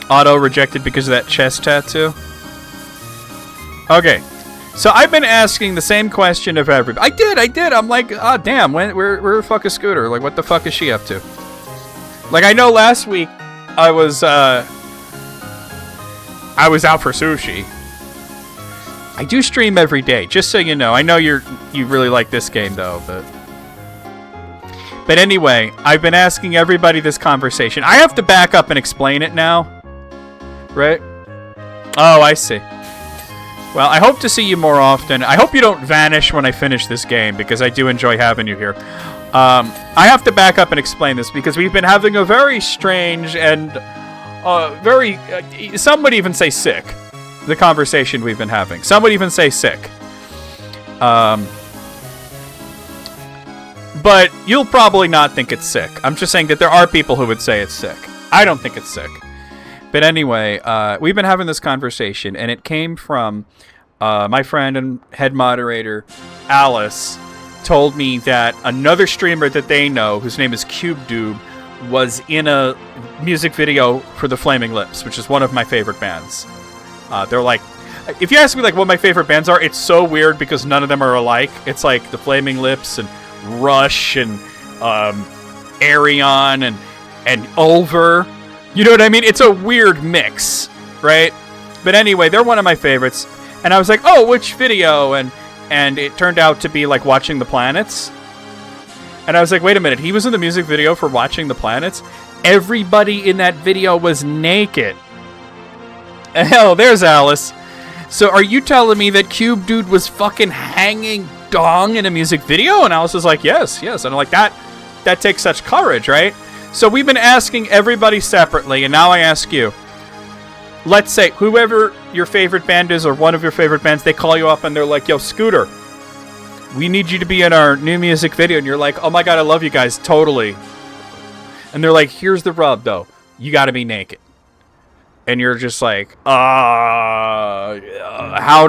Auto rejected because of that chest tattoo. Okay. So I've been asking the same question of everybody. I did. I'm like, oh, damn, where the fuck is Scooter? Like, what the fuck is she up to? Like, I know last week I was out for sushi. I do stream every day, just so you know. I know you really like this game, though, but anyway, I've been asking everybody this conversation. I have to back up and explain it now, right? Oh, I see. Well, I hope to see you more often. I hope you don't vanish when I finish this game, because I do enjoy having you here. I have to back up and explain this, because we've been having a very strange and some would even say sick, the conversation we've been having. Some would even say sick. But you'll probably not think it's sick. I'm just saying that there are people who would say it's sick. I don't think it's sick. But anyway, we've been having this conversation, and it came from my friend and head moderator, Alice, told me that another streamer that they know, whose name is CubeDube, was in a music video for the Flaming Lips, which is one of my favorite bands. They're like, if you ask me like what my favorite bands are, it's so weird because none of them are alike. It's like the Flaming Lips and Rush and Arion and Ulver. You know what I mean? It's a weird mix, right? But anyway, they're one of my favorites. And I was like, oh, which video? And it turned out to be like Watching the Planets. And I was like, wait a minute, he was in the music video for Watching the Planets? Everybody in that video was naked. Hell, there's Alice. So are you telling me that Cube Dude was fucking hanging dong in a music video? And Alice was like, yes. And I'm like, that takes such courage, right? So we've been asking everybody separately, and now I ask you. Let's say, whoever your favorite band is, or one of your favorite bands, they call you up and they're like, yo, Scooter, we need you to be in our new music video. And you're like, oh my god, I love you guys, totally. And they're like, here's the rub, though. You gotta be naked. And you're just like, how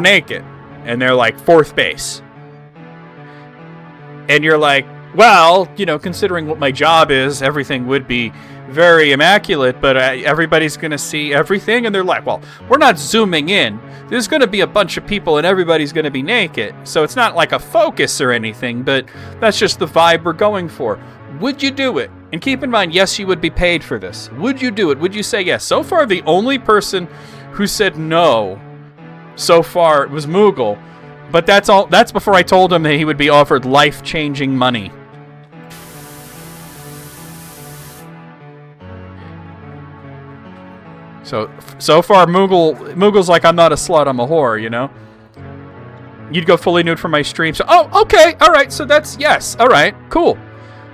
naked? And they're like, fourth base. And you're like, well, you know, considering what my job is, everything would be very immaculate, but everybody's going to see everything. And they're like, well, we're not zooming in. There's going to be a bunch of people and everybody's going to be naked. So it's not like a focus or anything, but that's just the vibe we're going for. Would you do it? And keep in mind, yes, you would be paid for this. Would you do it? Would you say yes? So far, the only person who said no so far was Moogle. But that's all. That's before I told him that he would be offered life-changing money. So far, Moogle's like, I'm not a slut, I'm a whore, you know? You'd go fully nude for my stream. So, oh, okay, all right, so that's, yes, all right, cool.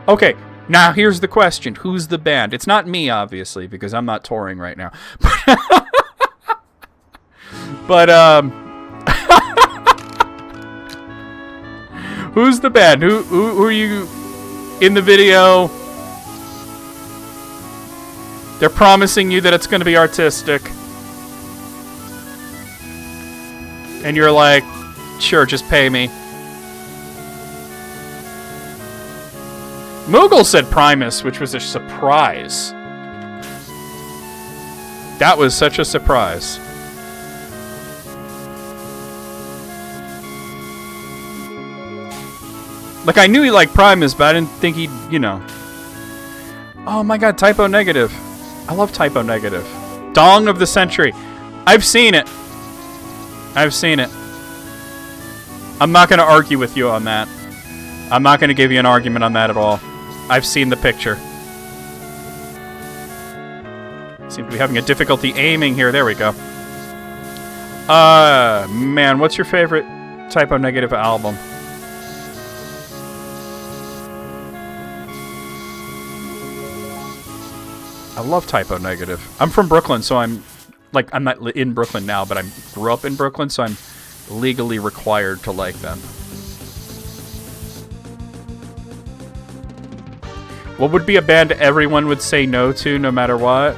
Okay, now here's the question. Who's the band? It's not me, obviously, because I'm not touring right now. But, who's the band? Who are you in the video? They're promising you that it's going to be artistic. And you're like, sure, just pay me. Moogle said Primus, which was a surprise. That was such a surprise. Like, I knew he liked Primus, but I didn't think he'd, you know. Oh my god, Typo Negative. I love Typo Negative. Dong of the Century. I've seen it. I've seen it. I'm not going to argue with you on that. I'm not going to give you an argument on that at all. I've seen the picture. Seem to be having a difficulty aiming here. There we go. Man, what's your favorite Typo Negative album? I love Typo Negative. I'm from Brooklyn, so I'm not in Brooklyn now, but I grew up in Brooklyn, so I'm legally required to like them. What would be a band everyone would say no to, no matter what?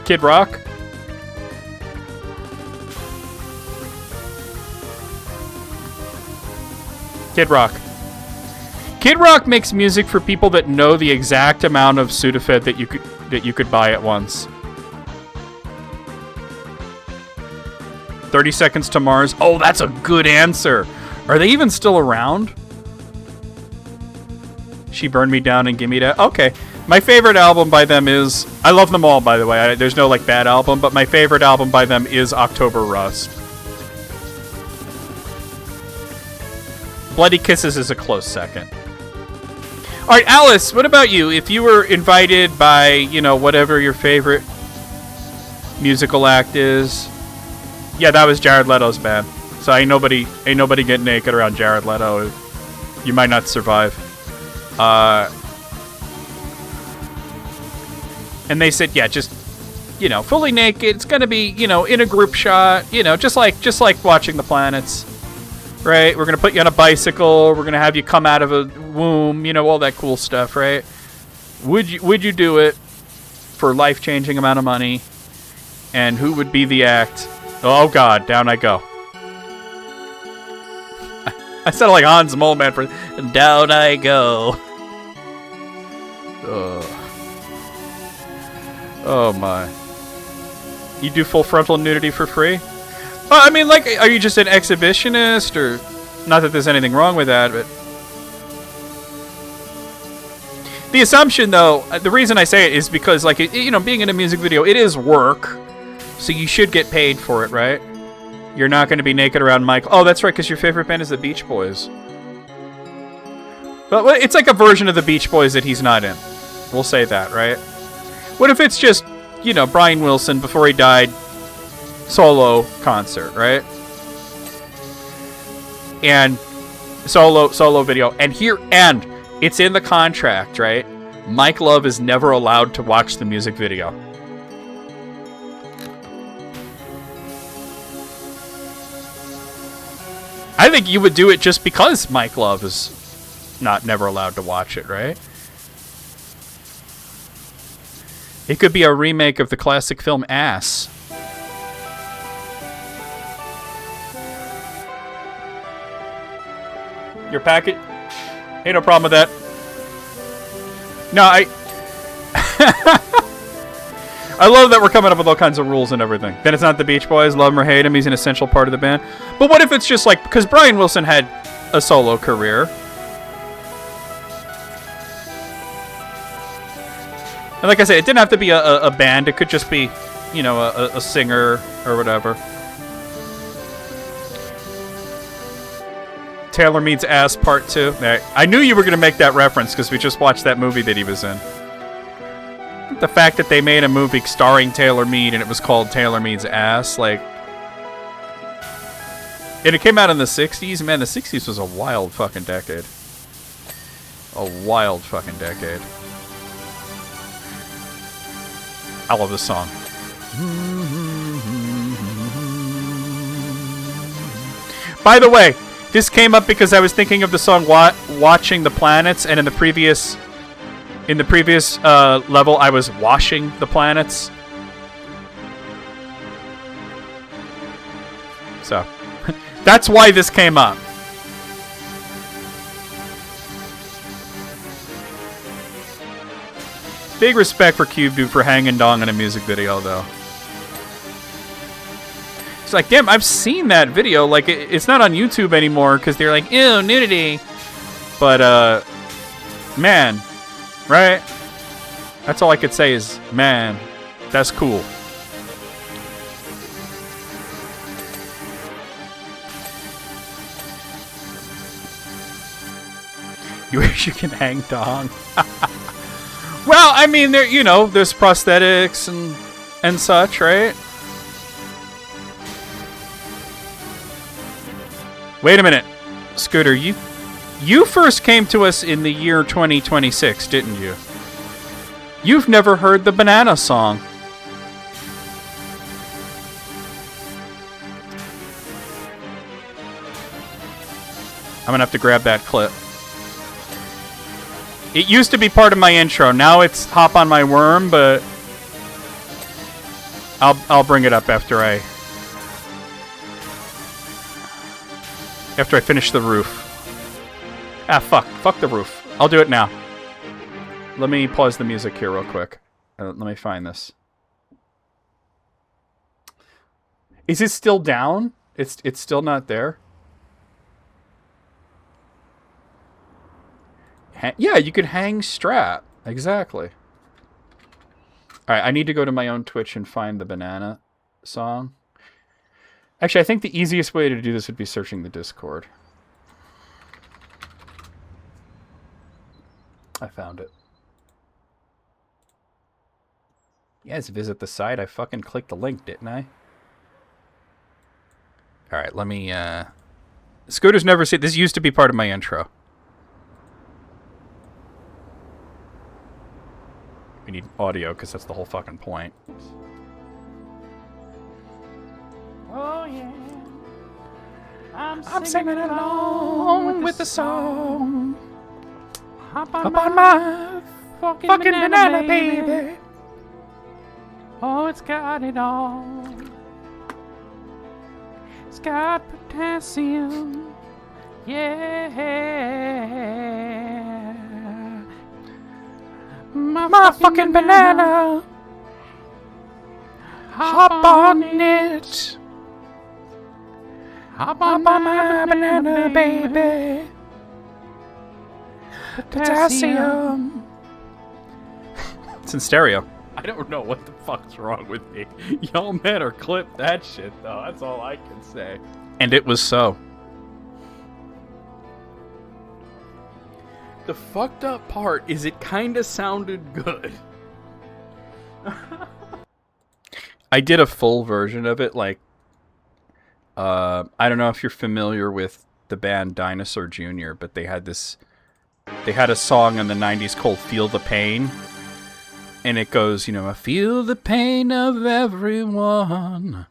Kid Rock? Kid Rock. Kid Rock makes music for people that know the exact amount of Sudafed that you could buy at once. 30 Seconds to Mars. Oh, that's a good answer. Are they even still around? She Burned Me Down and Gimme That. Okay. My favorite album by them is... I love them all, by the way. There's no, like, bad album, but my favorite album by them is October Rust. Bloody Kisses is a close second. Alright, Alice, what about you? If you were invited by, you know, whatever your favorite musical act is... Yeah, that was Jared Leto's band. So ain't nobody getting naked around Jared Leto. You might not survive. And they said, yeah, just, you know, fully naked. It's gonna be, you know, in a group shot. You know, just like Watching the Planets, right? We're gonna put you on a bicycle. We're gonna have you come out of a womb. You know, all that cool stuff, right? Would you do it for life-changing amount of money? And who would be the act? Oh God, down I go. I sound like Hans Moleman for Down I Go. Oh my. You do full frontal nudity for free? I mean, like, are you just an exhibitionist, or... Not that there's anything wrong with that, but... The assumption, though, the reason I say it is because, like, you know, being in a music video, it is work. So you should get paid for it, right? You're not going to be naked around Michael. Oh, that's right, because your favorite band is the Beach Boys. Well, it's like a version of the Beach Boys that he's not in. We'll say that, right? What if it's just, you know, Brian Wilson, before he died, solo concert, right? And solo video. And it's in the contract, right? Mike Love is never allowed to watch the music video. I think you would do it just because Mike Love is never allowed to watch it, right? It could be a remake of the classic film Ass. Your packet? Ain't no problem with that. No, I love that we're coming up with all kinds of rules and everything. Then it's not the Beach Boys. Love him or hate him, he's an essential part of the band. But what if it's just like... Because Brian Wilson had a solo career. And like I said, it didn't have to be a band. It could just be, you know, a singer or whatever. Taylor Meets Ass Part 2. I knew you were going to make that reference because we just watched that movie that he was in. The fact that they made a movie starring Taylor Mead and it was called Taylor Meets Ass, like... And it came out in the 60s. Man, the 60s was a wild fucking decade. A wild fucking decade. I love this song. By the way, this came up because I was thinking of the song Watching the Planets, and in the previous level I was washing the planets. So, that's why this came up. Big respect for Cube Dude for hanging dong in a music video, though. It's like, damn, I've seen that video. Like, it's not on YouTube anymore because they're like, ew, nudity. But, man, right? That's all I could say is, man, that's cool. You wish you can hang dong. Well, I mean, there, you know, there's prosthetics and such, right? Wait a minute, Scooter, you first came to us in the year 2026, didn't you? You've never heard the banana song. I'm gonna have to grab that clip. It used to be part of my intro. Now it's Hop on My Worm, but I'll bring it up after I finish the roof. Ah, fuck the roof. I'll do it now. Let me pause the music here real quick. Let me find this. Is it still down? It's still not there. Yeah, you could hang strap. Exactly. Alright, I need to go to my own Twitch and find the banana song. Actually, I think the easiest way to do this would be searching the Discord. I found it. Yes, visit the site. I fucking clicked the link, didn't I? Alright, let me, Scooter's never seen... This used to be part of my intro. We need audio, because that's the whole fucking point. Oh yeah, I'm singing along with the song. Hop Up on my fucking banana, baby. Oh, it's got it all. It's got potassium. Yeah. My fucking banana. Hop on it. Hop on my banana, baby. Potassium. It's in stereo. I don't know what the fuck's wrong with me. Y'all better clip that shit, though. That's all I can say. And it was so. The fucked up part is it kind of sounded good. I did a full version of it, like, I don't know if you're familiar with the band Dinosaur Jr., but they had a song in the 90s called Feel the Pain, and it goes, you know, I feel the pain of everyone,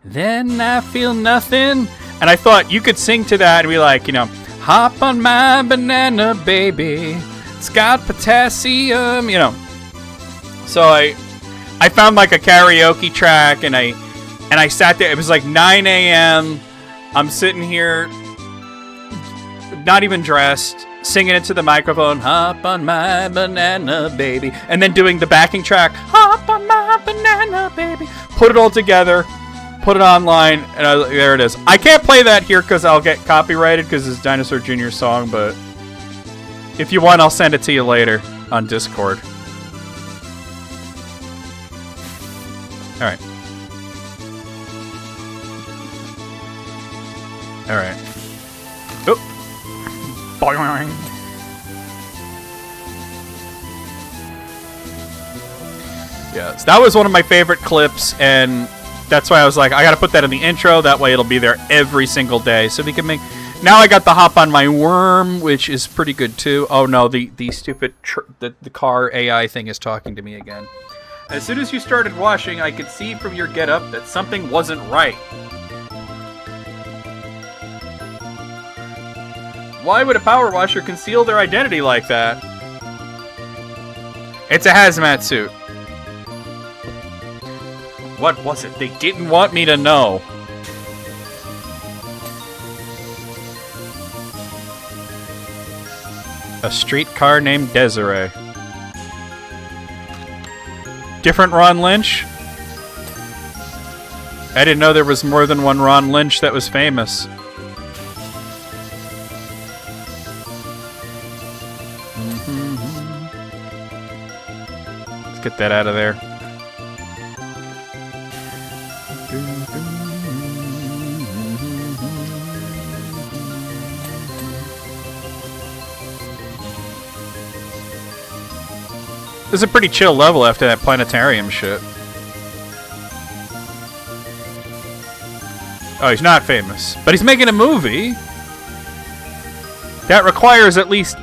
then I feel nothing, and I thought you could sing to that and be like, you know, hop on my banana, baby, it's got potassium, you know. So I found like a karaoke track, and I sat there. It was like 9 a.m. I'm sitting here, not even dressed, singing into the microphone, hop on my banana, baby, and then doing the backing track, hop on my banana, baby. Put it all together, put it online, and there it is. I can't play that here because I'll get copyrighted because it's Dinosaur Jr.'s song, but if you want, I'll send it to you later on Discord. Alright. Alright. Oh! Boing. Yeah, so that was one of my favorite clips, and that's why I was like, I gotta put that in the intro, that way it'll be there every single day, so we can make... Now I got the Hop on My Worm, which is pretty good too. Oh no, the stupid... the car AI thing is talking to me again. As soon as you started washing, I could see from your getup that something wasn't right. Why would a power washer conceal their identity like that? It's a hazmat suit. What was it? They didn't want me to know. A streetcar named Desiree. Different Ron Lynch? I didn't know there was more than one Ron Lynch that was famous. Let's get that out of there. This is a pretty chill level after that planetarium shit. Oh, he's not famous. But he's making a movie. That requires at least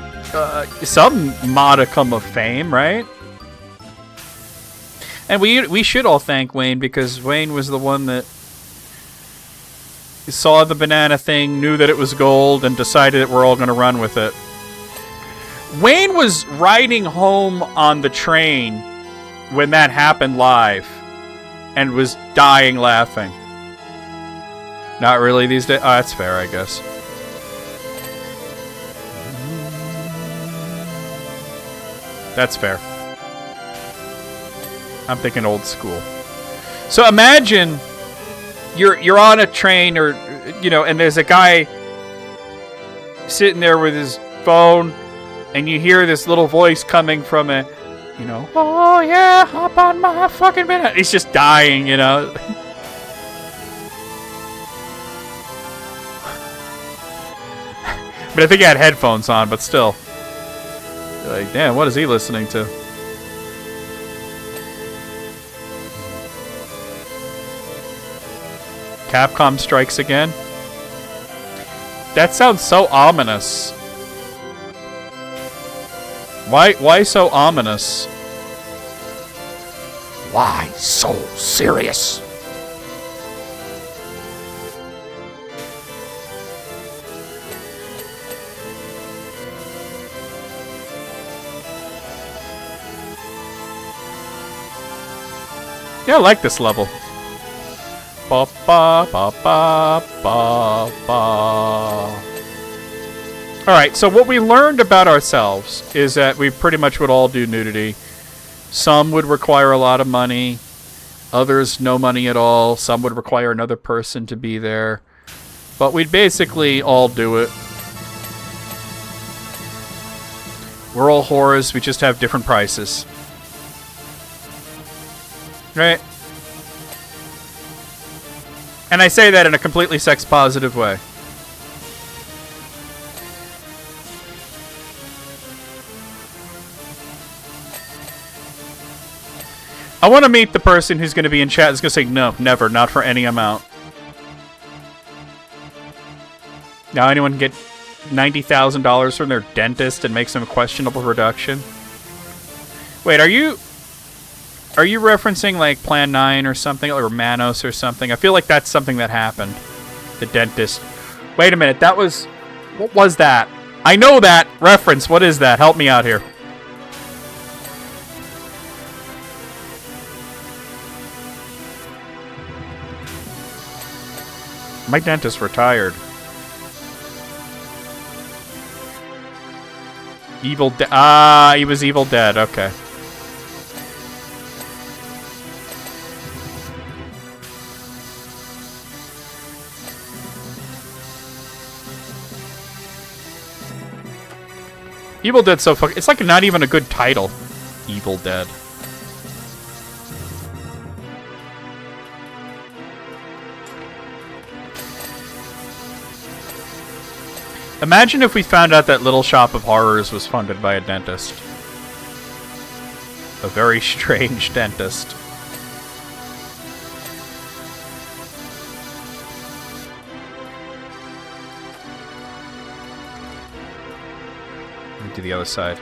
some modicum of fame, right? And we should all thank Wayne, because Wayne was the one that saw the banana thing, knew that it was gold, and decided that we're all going to run with it. Wayne was riding home on the train when that happened live and was dying laughing. Not really these days. Oh, that's fair, I guess. That's fair. I'm thinking old school. So imagine you're on a train, or and there's a guy sitting there with his phone, and you hear this little voice coming from a, oh yeah, hop on my fucking banana. He's just dying, But I think he had headphones on, but still. You're like, damn, what is he listening to? Capcom strikes again? That sounds so ominous. Why so ominous? Why so serious? Yeah, I like this level. Ba ba ba ba ba ba. Alright, so what we learned about ourselves is that we pretty much would all do nudity. Some would require a lot of money. Others, no money at all. Some would require another person to be there. But we'd basically all do it. We're all whores, we just have different prices. Right? And I say that in a completely sex-positive way. I want to meet the person who's going to be in chat who's going to say, no, never, not for any amount. Now anyone can get $90,000 from their dentist and make some questionable reduction? Wait, are you referencing like Plan 9 or something, or Manos or something? I feel like that's something that happened. The dentist. Wait a minute, that was... What was that? I know that reference. What is that? Help me out here. My dentist retired. Evil Dead. Ah, he was Evil Dead. Okay. Evil Dead's so fucking... It's like not even a good title. Evil Dead. Imagine if we found out that Little Shop of Horrors was funded by a dentist. A very strange dentist. Let me do the other side.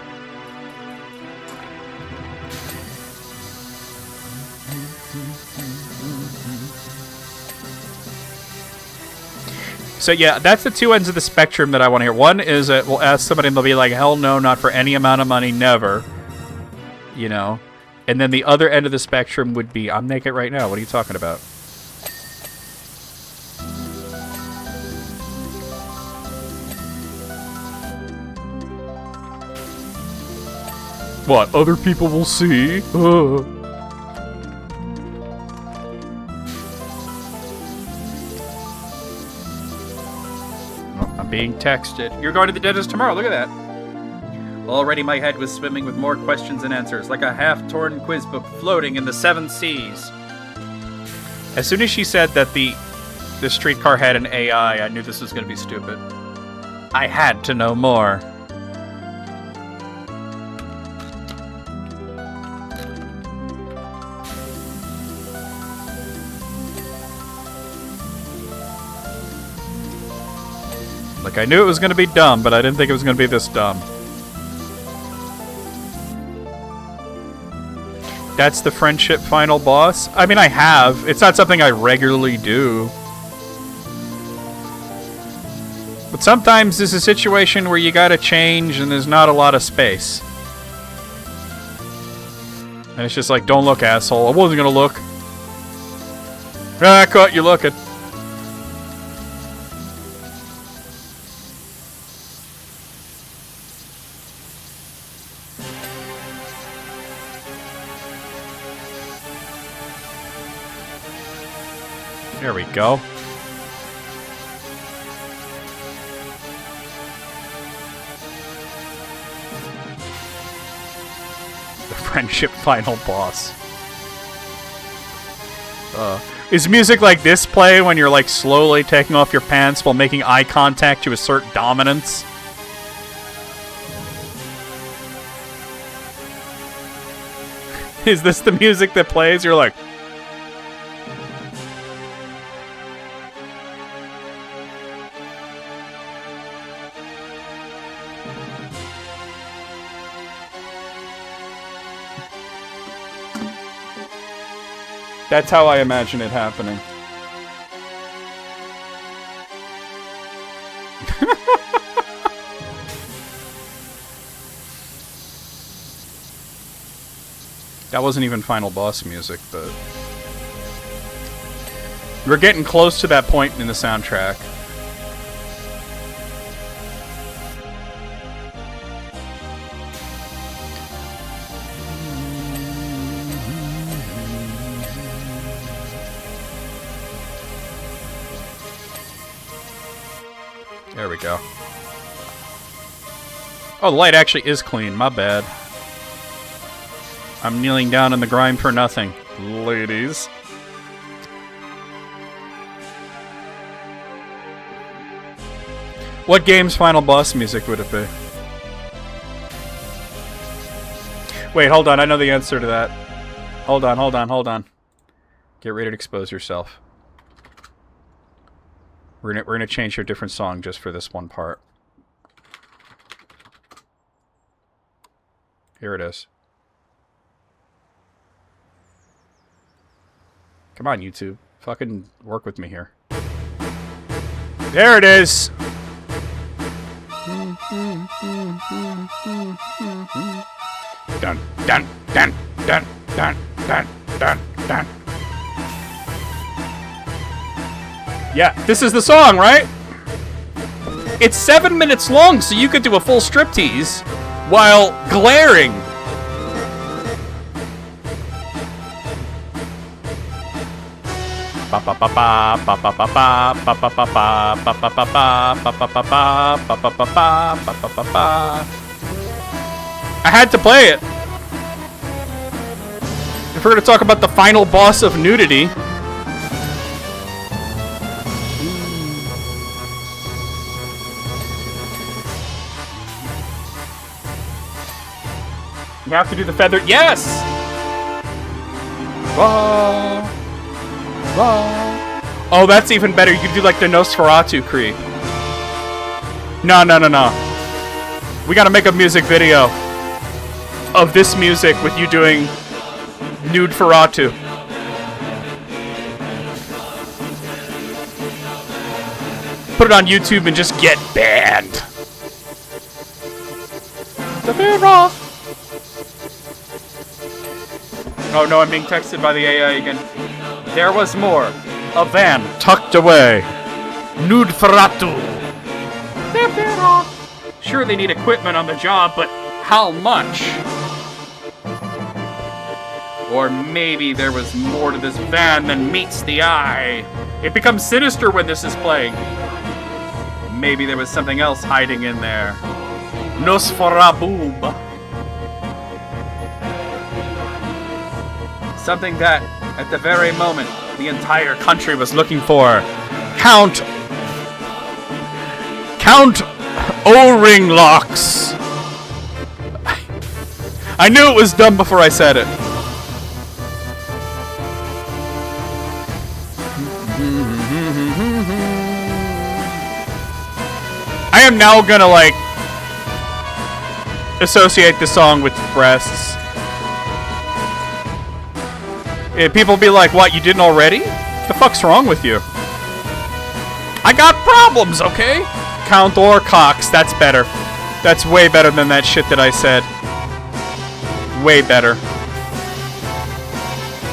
So yeah, that's the two ends of the spectrum that I want to hear. One is that we'll ask somebody and they'll be like, hell no, not for any amount of money, never. You know? And then the other end of the spectrum would be, I'm naked right now, what are you talking about? What, other people will see? I'm being texted. You're going to the dentist tomorrow. Look at that. Already my head was swimming with more questions and answers, like a half-torn quiz book floating in the 7 seas. As soon as she said that the streetcar had an AI, I knew this was going to be stupid. I had to know more. Like, I knew it was going to be dumb, but I didn't think it was going to be this dumb. That's the friendship final boss? I mean, I have. It's not something I regularly do. But sometimes there's a situation where you gotta change and there's not a lot of space. And it's just like, don't look, asshole. I wasn't gonna look. Ah, I caught you looking. There we go. The friendship final boss. Is music like this play when you're like slowly taking off your pants while making eye contact to assert dominance? Is this the music that plays? You're like... That's how I imagine it happening. That wasn't even final boss music, but... We're getting close to that point in the soundtrack. There we go. Oh, the light actually is clean. My bad. I'm kneeling down in the grime for nothing, ladies. What game's final boss music would it be? Wait, hold on. I know the answer to that. Hold on, hold on, hold on. Get ready to expose yourself. We're gonna change to a different song just for this one part. Here it is. Come on, YouTube. Fucking work with me here. There it is! Dun, dun, dun, dun, dun, dun, dun, dun. Yeah, this is the song, right? It's 7 minutes long, so you could do a full striptease while glaring. I had to play it. If we're going to talk about the final boss of nudity... You have to do the feather. Yes! Whoa. Whoa. Oh, that's even better. You can do like the Nosferatu creep. No, no, no, no. We gotta make a music video of this music with you doing nude Feratu. Put it on YouTube and just get banned. The mirror. Oh no, I'm being texted by the AI again. There was more. A van tucked away. Nude Feratu. Sure, they need equipment on the job, but how much? Or maybe there was more to this van than meets the eye. It becomes sinister when this is playing. maybe there was something else hiding in there. Nosferaboob. Something that, at the very moment, the entire country was looking for. Count O-ring locks. I knew it was dumb before I said it. I am now gonna, like, associate the song with breasts. People be like, what, you didn't already? The fuck's wrong with you? I got problems, okay? Count or cocks, that's better. That's way better than that shit that I said. Way better.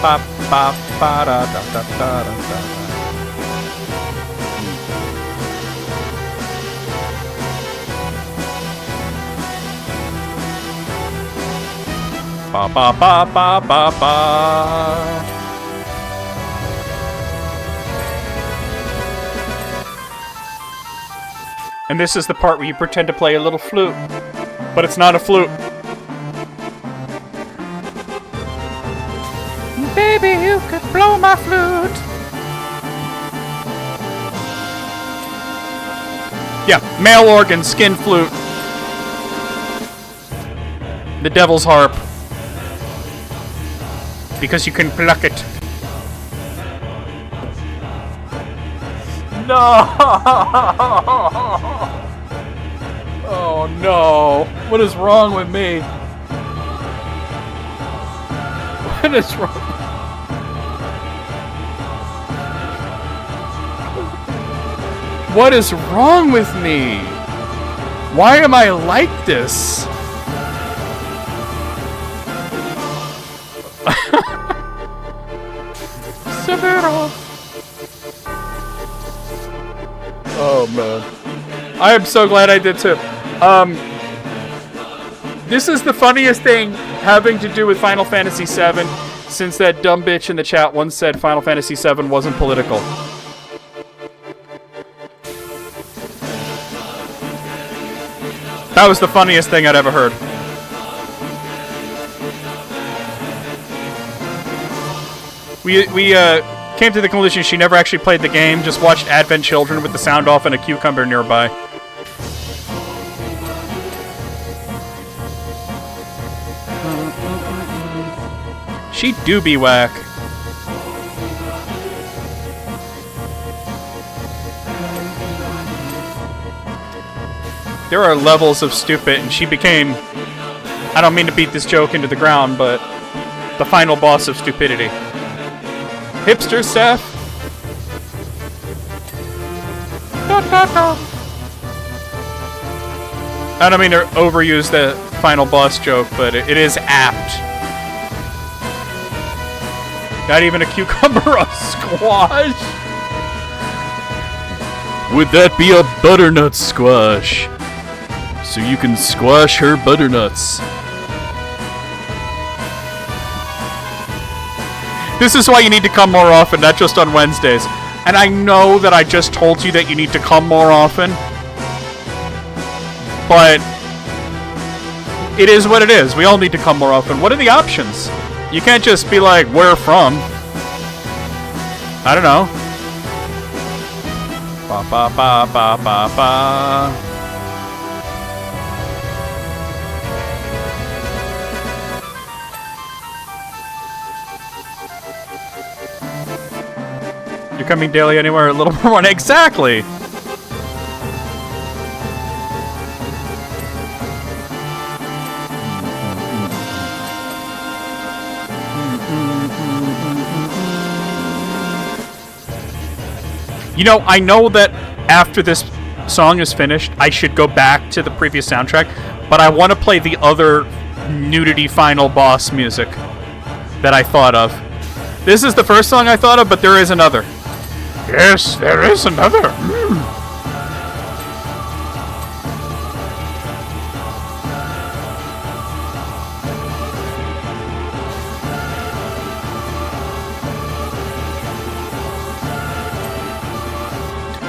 Ba ba ba da da da da da. Ba ba ba ba ba ba. And this is the part where you pretend to play a little flute, but it's not a flute. Baby, you could blow my flute. Yeah, male organ, skin flute. The devil's harp. Because you can pluck it. No! Oh no! What is wrong with me? What is wrong? What is wrong with me? Why am I like this? Oh man. I am so glad I did too. This is the funniest thing having to do with Final Fantasy VII, since that dumb bitch in the chat once said Final Fantasy VII wasn't political. That was the funniest thing I'd ever heard. We came to the conclusion she never actually played the game, just watched Advent Children with the sound off and a cucumber nearby. She do be whack. There are levels of stupid, and she became, I don't mean to beat this joke into the ground, but the final boss of stupidity. Hipster Seth. I don't mean to overuse the final boss joke, but it is apt. Not even a cucumber, a squash. Would that be a butternut squash? So you can squash her butternuts. This is why you need to come more often, not just on Wednesdays. And I know that I just told you that you need to come more often. But it is what it is. We all need to come more often. What are the options? You can't just be like, where from? I don't know. Ba ba ba ba ba ba. You're coming daily anywhere a little more. Exactly. You know, I know that after this song is finished, I should go back to the previous soundtrack, but I want to play the other nudity final boss music that I thought of. This is the first song I thought of, but there is another. Yes, there is another.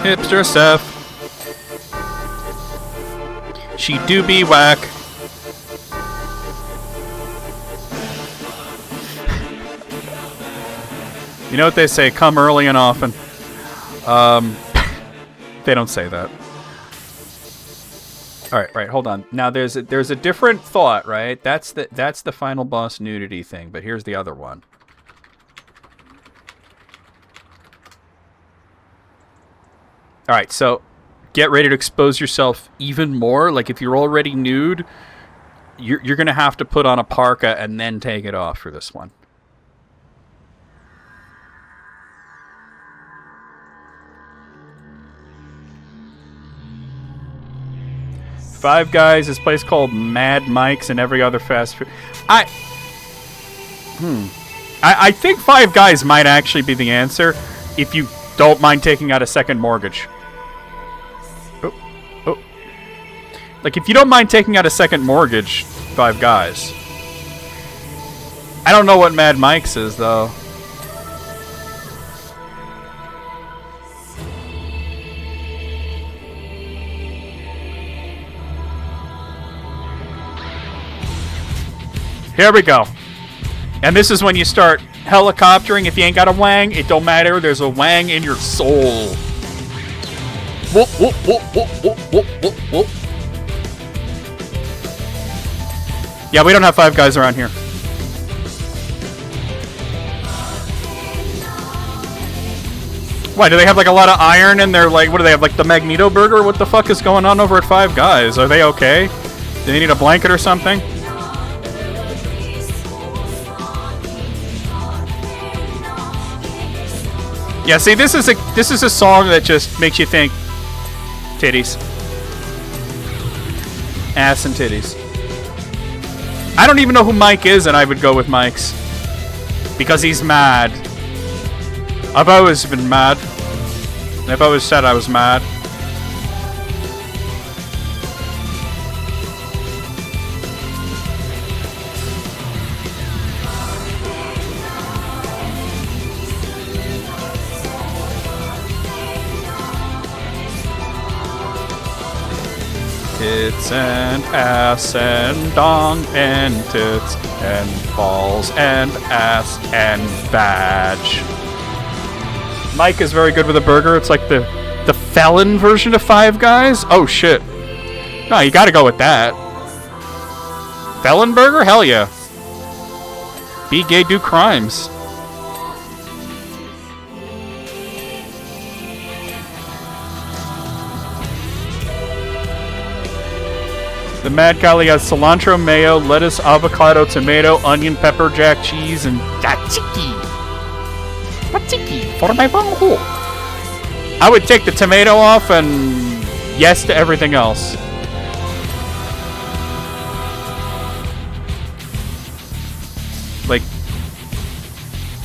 Hipster Seth. She do be whack. You know what they say, come early and often. They don't say that. Alright, right, hold on. Now there's a different thought, right? That's the final boss nudity thing, but here's the other one. Alright, so get ready to expose yourself even more. Like if you're already nude, you're gonna have to put on a parka and then take it off for this one. Five Guys, this place called Mad Mike's, and every other fast food. I think Five Guys might actually be the answer if you don't mind taking out a second mortgage. Oh. Like, if you don't mind taking out a second mortgage, Five Guys. I don't know what Mad Mike's is, though. Here we go. And this is when you start helicoptering. If you ain't got a wang, it don't matter. There's a wang in your soul. Whoop, whoop, whoop, whoop, whoop, whoop, whoop, whoop. Yeah, we don't have Five Guys around here. Why, do they have like a lot of iron in their, like, what do they have, like the Magneto burger? What the fuck is going on over at Five Guys? Are they okay? Do they need a blanket or something? Yeah, see, this is a song that just makes you think titties. Ass and titties. I don't even know who Mike is, and I would go with Mike's. Because he's mad. I've always been mad. I've always said I was mad. Tits and ass and dong and tits and balls and ass and badge. Mike is very good with a burger. It's like the felon version of Five Guys. Oh shit. No, you gotta go with that. Felon burger? Hell yeah. Be gay, do crimes. The Mad Cali has cilantro, mayo, lettuce, avocado, tomato, onion, pepper, jack, cheese, and tzatziki. Tzatziki for my bunghole. I would take the tomato off and yes to everything else. Like,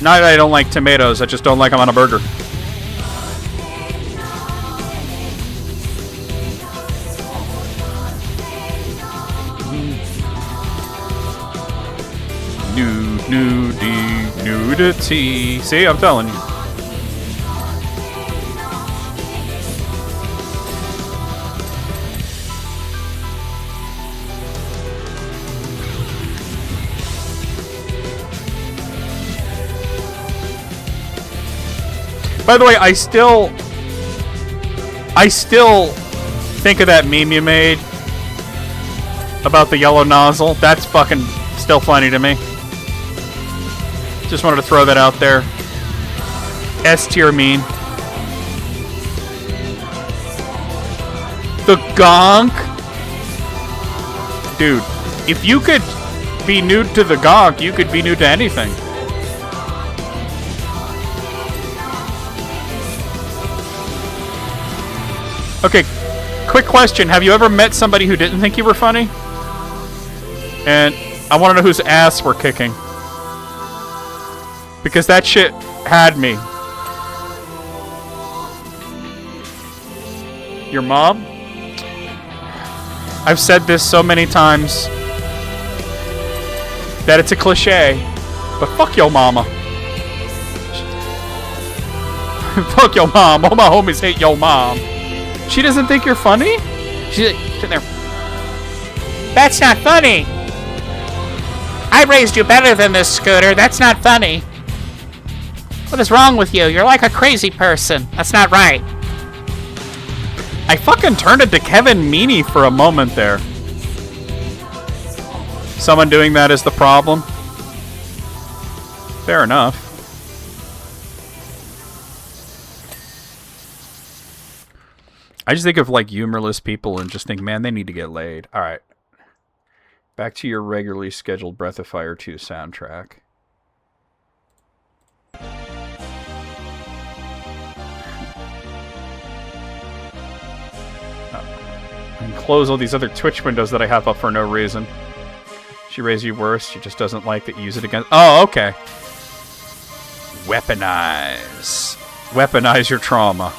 not that I don't like tomatoes, I just don't like them on a burger. Nudity. See, I'm telling you. By the way, I still think of that meme you made about the yellow nozzle. That's fucking still funny to me. Just wanted to throw that out there. S tier meme. The gonk? Dude, if you could be nude to the gonk, you could be nude to anything. Okay, quick question. Have you ever met somebody who didn't think you were funny? And I want to know whose ass we're kicking. Because that shit had me. Your mom? I've said this so many times that it's a cliche, but fuck your mama. Fuck your mom. All my homies hate your mom. She doesn't think you're funny? She's like, sit there. That's not funny. I raised you better than this, Scooter. That's not funny. What is wrong with you? You're like a crazy person. That's not right. I fucking turned into Kevin Meaney for a moment there. Someone doing that is the problem. Fair enough. I just think of like humorless people and just think, man, they need to get laid. All right. Back to your regularly scheduled Breath of Fire 2 soundtrack. And close all these other Twitch windows that I have up for no reason. She raised you worse. She just doesn't like that you use it against... Oh, okay. Weaponize. Weaponize your trauma.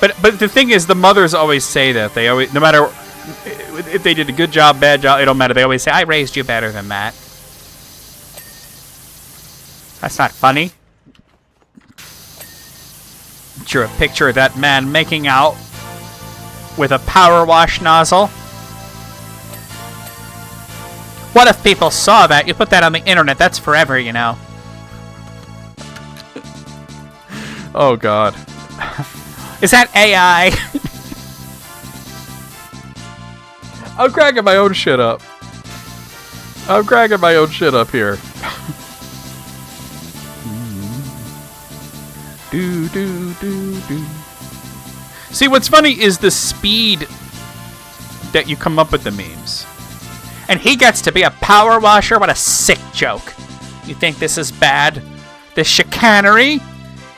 But the thing is, the mothers always say that. They always, no matter if they did a good job, bad job, it don't matter. They always say, I raised you better than that. That's not funny. Drew a picture of that man making out with a power wash nozzle. What if people saw that? You put that on the internet, that's forever, you know. Oh, God. Is that AI? I'm cracking my own shit up. I'm cracking my own shit up here. Do, do, do, do. See, what's funny is the speed that you come up with the memes. And he gets to be a power washer? What a sick joke. You think this is bad? This chicanery?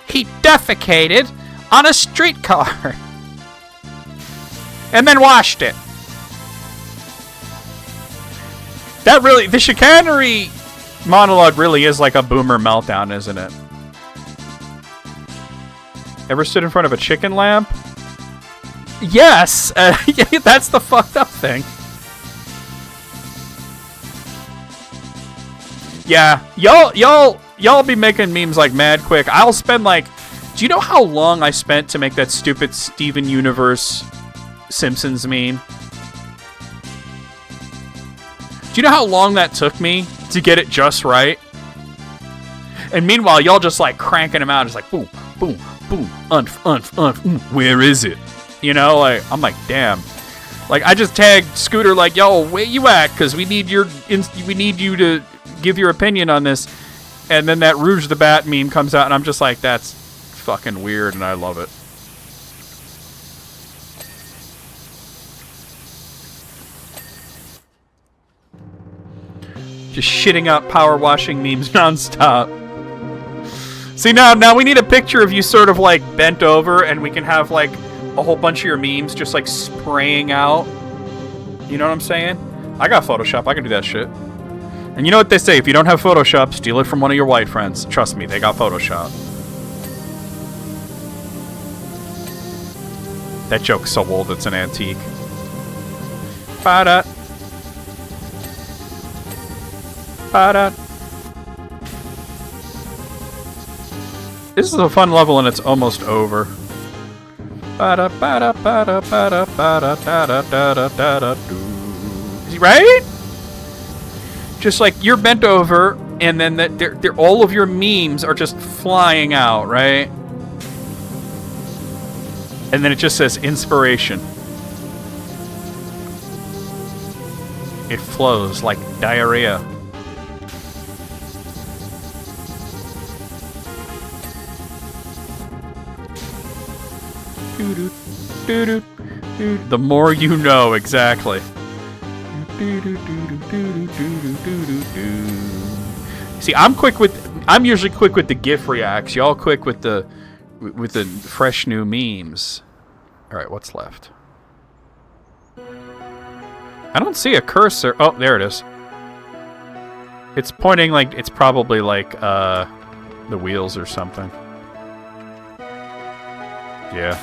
He defecated on a streetcar. And then washed it. That really, the chicanery monologue really is like a boomer meltdown, isn't it? Ever stood in front of a chicken lamp? Yes, that's the fucked up thing. Yeah, y'all be making memes like mad quick. I'll spend like, do you know how long I spent to make that stupid Steven Universe Simpsons meme? Do you know how long that took me to get it just right? And meanwhile, y'all just like cranking them out, just like boom, boom, boom, where is it? You know, like I'm like, damn. Like I just tagged Scooter like, yo, where you at? Because we need you to give your opinion on this. And then that Rouge the Bat meme comes out, and I'm just like, that's fucking weird, and I love it. Just shitting out power washing memes nonstop. See, now we need a picture of you sort of like bent over, and we can have like a whole bunch of your memes just like spraying out. You know what I'm saying? I got Photoshop. I can do that shit. And you know what they say? If you don't have Photoshop, steal it from one of your white friends. Trust me, they got Photoshop. That joke's so old, it's an antique. Ba-da. Ba-da. This is a fun level and it's almost over. Ba-da, ba-da, ba-da, ba-da, ba-da, da-da, da-da, da-da, do. Right? Just like you're bent over, and then all of your memes are just flying out, right? And then it just says inspiration. It flows like diarrhea. The more you know, exactly. See, I'm usually quick with the GIF reacts. Y'all quick with the fresh new memes. All right, what's left? I don't see a cursor. Oh, there it is. It's pointing like it's probably like the wheels or something. Yeah.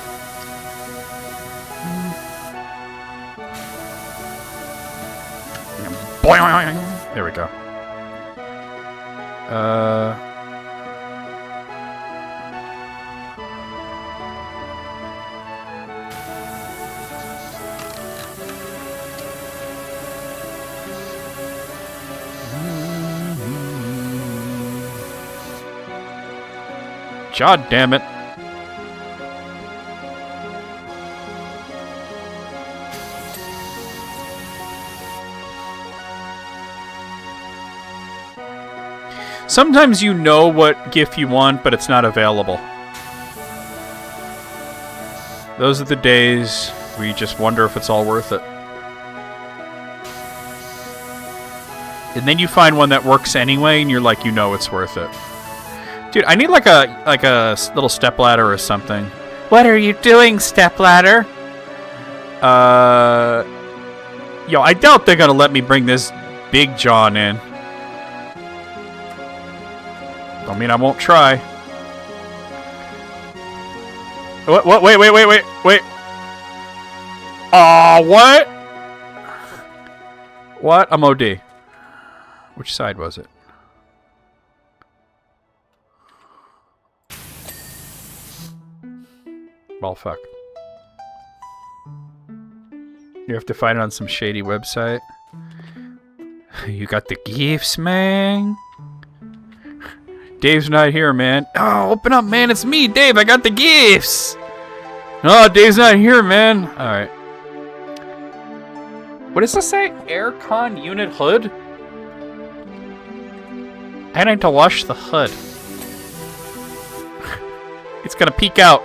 There we go. God damn it. Sometimes you know what GIF you want, but it's not available. Those are the days where you just wonder if it's all worth it. And then you find one that works anyway, and you're like, you know it's worth it. Dude, I need like a little stepladder or something. What are you doing, stepladder? Yo, I doubt they're gonna let me bring this Big John in. Don't mean I won't try. What? Wait. What? What? I'm OD. Which side was it? Well, fuck. You have to find it on some shady website. You got the gifts, man. Dave's not here, man. Oh, open up, man. It's me, Dave. I got the gifts. Oh, Dave's not here, man. All right. What does this say? Aircon unit hood? I need to wash the hood. It's gonna peek out.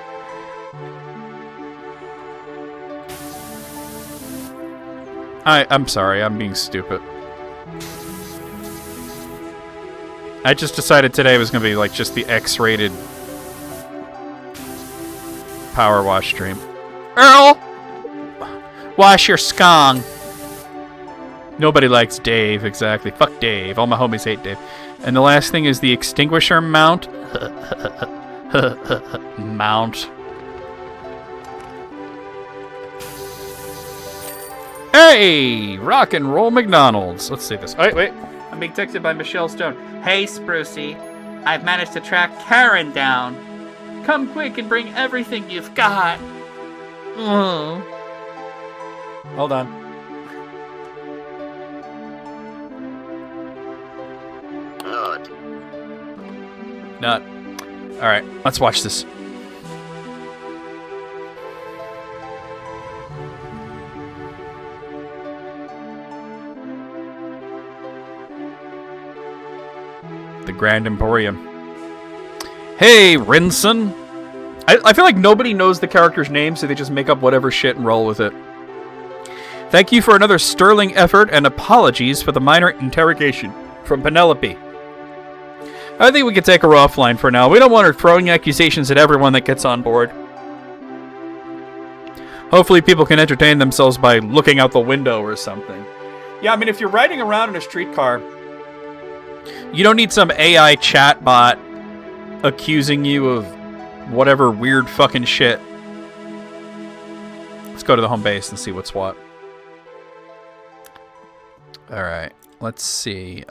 I'm sorry. I'm being stupid. I just decided today was going to be like just the X-rated Powerwash stream. Earl! Wash your skong. Nobody likes Dave, exactly. Fuck Dave. All my homies hate Dave. And the last thing is the extinguisher mount. Mount. Hey! Rock and roll McDonald's. Let's see this. Wait. I'm being texted by Michelle Stone. Hey, Sprucey. I've managed to track Karen down. Come quick and bring everything you've got. Hold on. Nut. Alright, let's watch this. The Grand Emporium. Hey, Rinson! I feel like nobody knows the character's name, so they just make up whatever shit and roll with it. Thank you for another sterling effort, and apologies for the minor interrogation. From Penelope. I think we could take her offline for now. We don't want her throwing accusations at everyone that gets on board. Hopefully people can entertain themselves by looking out the window or something. Yeah, I mean, if you're riding around in a streetcar, you don't need some AI chatbot accusing you of whatever weird fucking shit. Let's go to the home base and see what's what. Alright, let's see.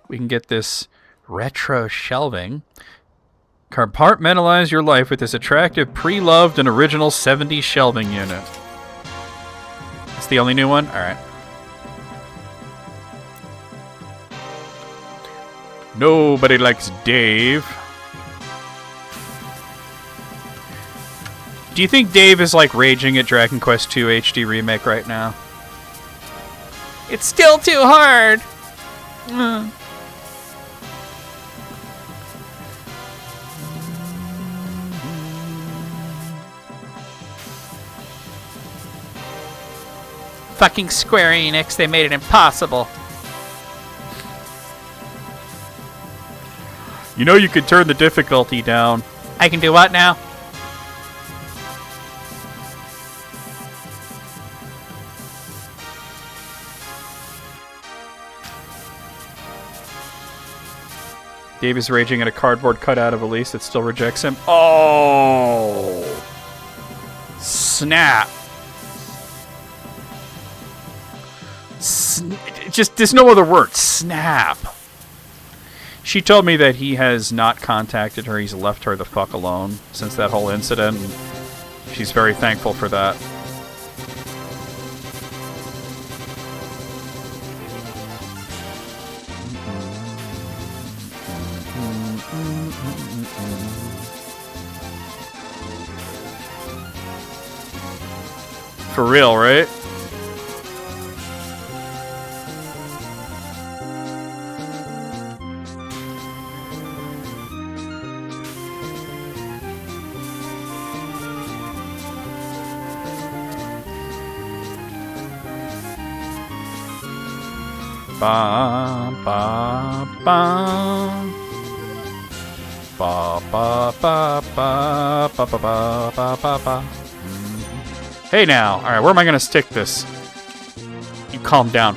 We can get this retro shelving. Compartmentalize your life with this attractive, pre-loved, and original 70s shelving unit. That's the only new one? Alright. Nobody likes Dave. Do you think Dave is like raging at Dragon Quest II HD Remake right now? It's still too hard. Fucking Square Enix, they made it impossible. You know you could turn the difficulty down. I can do what now? Dave is raging at a cardboard cutout of Elise that still rejects him. Oh! Snap! Just, there's no other word. Snap! She told me that he has not contacted her. He's left her the fuck alone since that whole incident. And she's very thankful for that. For real, right? Ba ba ba ba ba ba ba ba ba ba ba ba ba. Hey now, all right, where am I gonna stick this? You calm down.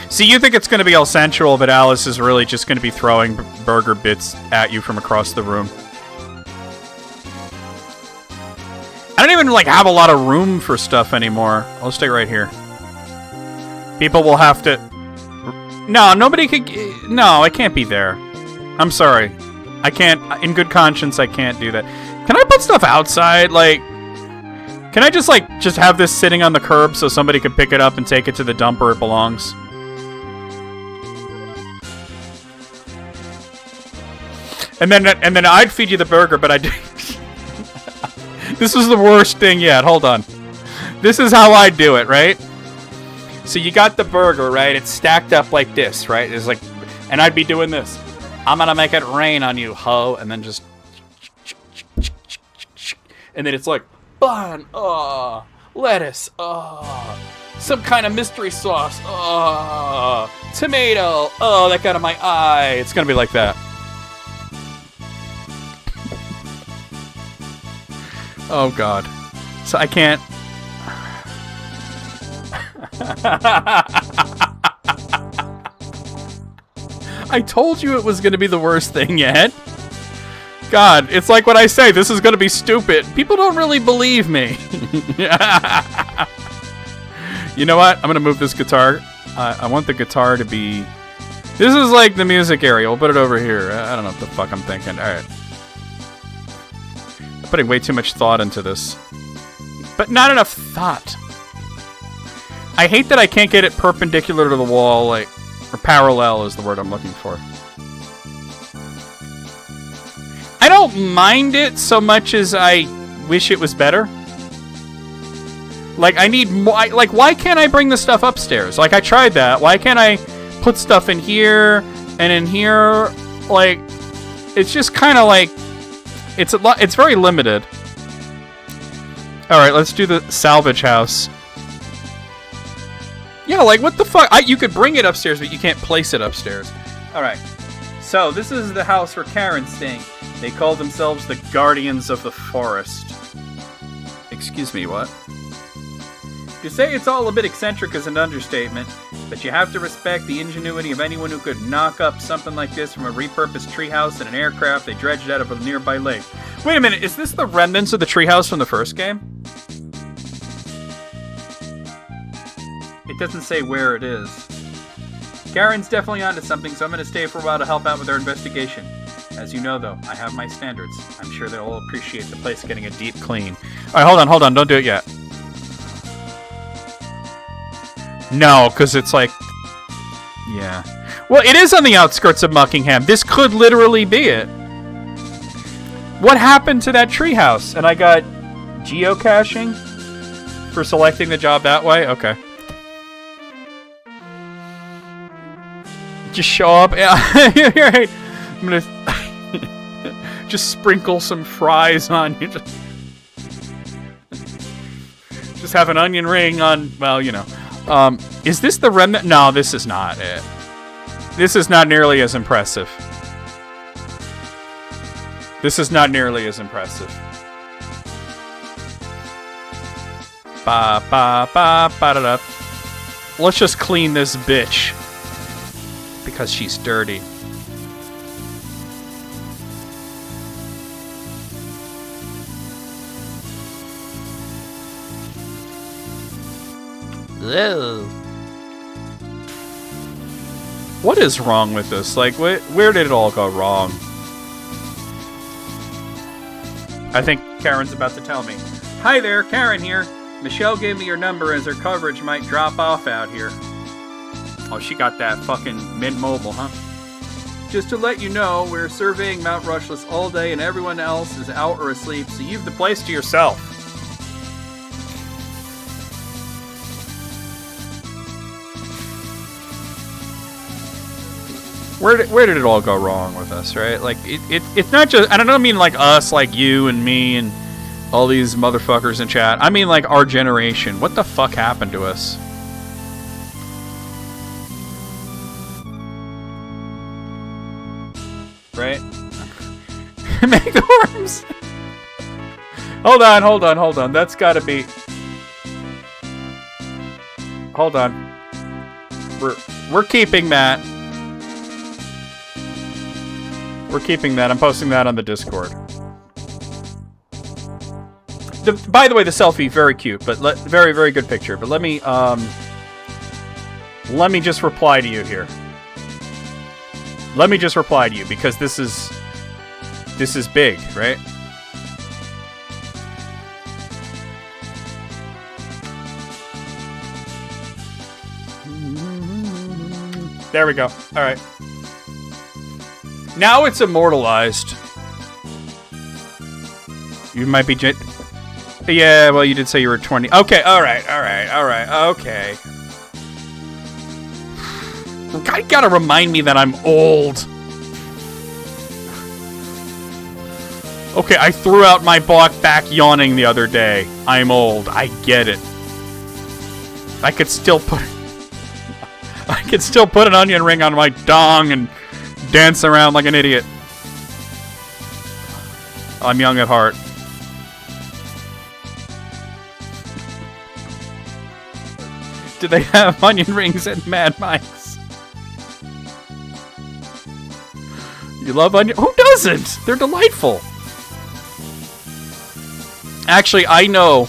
See, you think it's gonna be all sensual, but Alice is really just gonna be throwing burger bits at you from across the room. I don't even, like, have a lot of room for stuff anymore. I'll stay right here. People will have to... No, nobody could... No, I can't be there. I'm sorry. I can't... In good conscience, I can't do that. Can I put stuff outside? Like... Can I just, like, just have this sitting on the curb so somebody could pick it up and take it to the dump where it belongs? And then I'd feed you the burger, but I do... This is the worst thing yet. Hold on. This is how I do it, right? So you got the burger, right? It's stacked up like this, right? It's like, and I'd be doing this. I'm gonna make it rain on you, ho, and then just, and then it's like bun, lettuce, some kind of mystery sauce, tomato, that got in my eye. It's gonna be like that. Oh, God. So I can't... I told you it was going to be the worst thing yet. God, it's like what I say. This is going to be stupid. People don't really believe me. You know what? I'm going to move this guitar. I want the guitar to be... This is like the music area. We'll put it over here. I don't know what the fuck I'm thinking. All right. Putting way too much thought into this. But not enough thought. I hate that I can't get it perpendicular to the wall, like, or parallel is the word I'm looking for. I don't mind it so much as I wish it was better. Like, I need more, like, why can't I bring the stuff upstairs? Like, I tried that. Why can't I put stuff in here and in here? Like, it's just kind of like, it's very limited. All right, let's do the salvage house. Yeah, like what the fuck? You could bring it upstairs, but you can't place it upstairs. All right. So this is the house where Karen's staying. They call themselves the Guardians of the Forest. Excuse me, what? To say it's all a bit eccentric is an understatement, but you have to respect the ingenuity of anyone who could knock up something like this from a repurposed treehouse and an aircraft they dredged out of a nearby lake. Wait a minute, is this the remnants of the treehouse from the first game? It doesn't say where it is. Karen's definitely onto something, so I'm going to stay for a while to help out with their investigation. As you know, though, I have my standards. I'm sure they'll all appreciate the place getting a deep clean. All right, hold on, don't do it yet. No, because it's like... Yeah. Well, it is on the outskirts of Muckingham. This could literally be it. What happened to that treehouse? And I got geocaching for selecting the job that way? Okay. Just show up. Yeah. Right. I'm going to just sprinkle some fries on you. Just have an onion ring on, well, you know. Is this the remnant? No, this is not it. This is not nearly as impressive. This is not nearly as impressive. Ba ba ba ba da da. Let's just clean this bitch because she's dirty. Ew. What is wrong with this? Like, where did it all go wrong? I think Karen's about to tell me. Hi there, Karen here. Michelle gave me your number as her coverage might drop off out here. Oh, she got that fucking Mint Mobile, huh? Just to let you know, we're surveying Mount Rushless all day and everyone else is out or asleep, so you've the place to yourself. Where did it all go wrong with us, right? Like, it's not just... I don't mean like us, like you and me and all these motherfuckers in chat. I mean like our generation. What the fuck happened to us? Right? Make the worms. Hold on. That's gotta be... Hold on. We're keeping that. We're keeping that. I'm posting that on the Discord. By the way, the selfie, very cute, but very, very good picture. But let me just reply to you here. Let me just reply to you because this is big, right? There we go. All right. Now it's immortalized. You might be... Yeah, well, you did say you were 20. Okay, alright, okay. You gotta remind me that I'm old. Okay, I threw out my back yawning the other day. I'm old. I get it. I could still put an onion ring on my dong and dance around like an idiot. I'm young at heart. Do they have onion rings at Mad Mike's? You love onion? Who doesn't? They're delightful. Actually, I know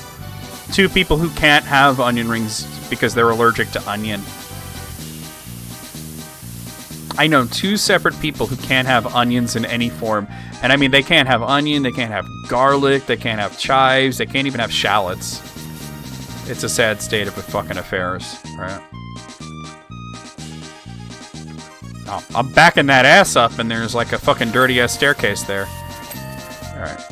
2 people who can't have onion rings because they're allergic to onion. I know 2 separate people who can't have onions in any form. And I mean, they can't have onion, they can't have garlic, they can't have chives, they can't even have shallots. It's a sad state of fucking affairs, right? Oh, I'm backing that ass up and there's like a fucking dirty ass staircase there. Alright.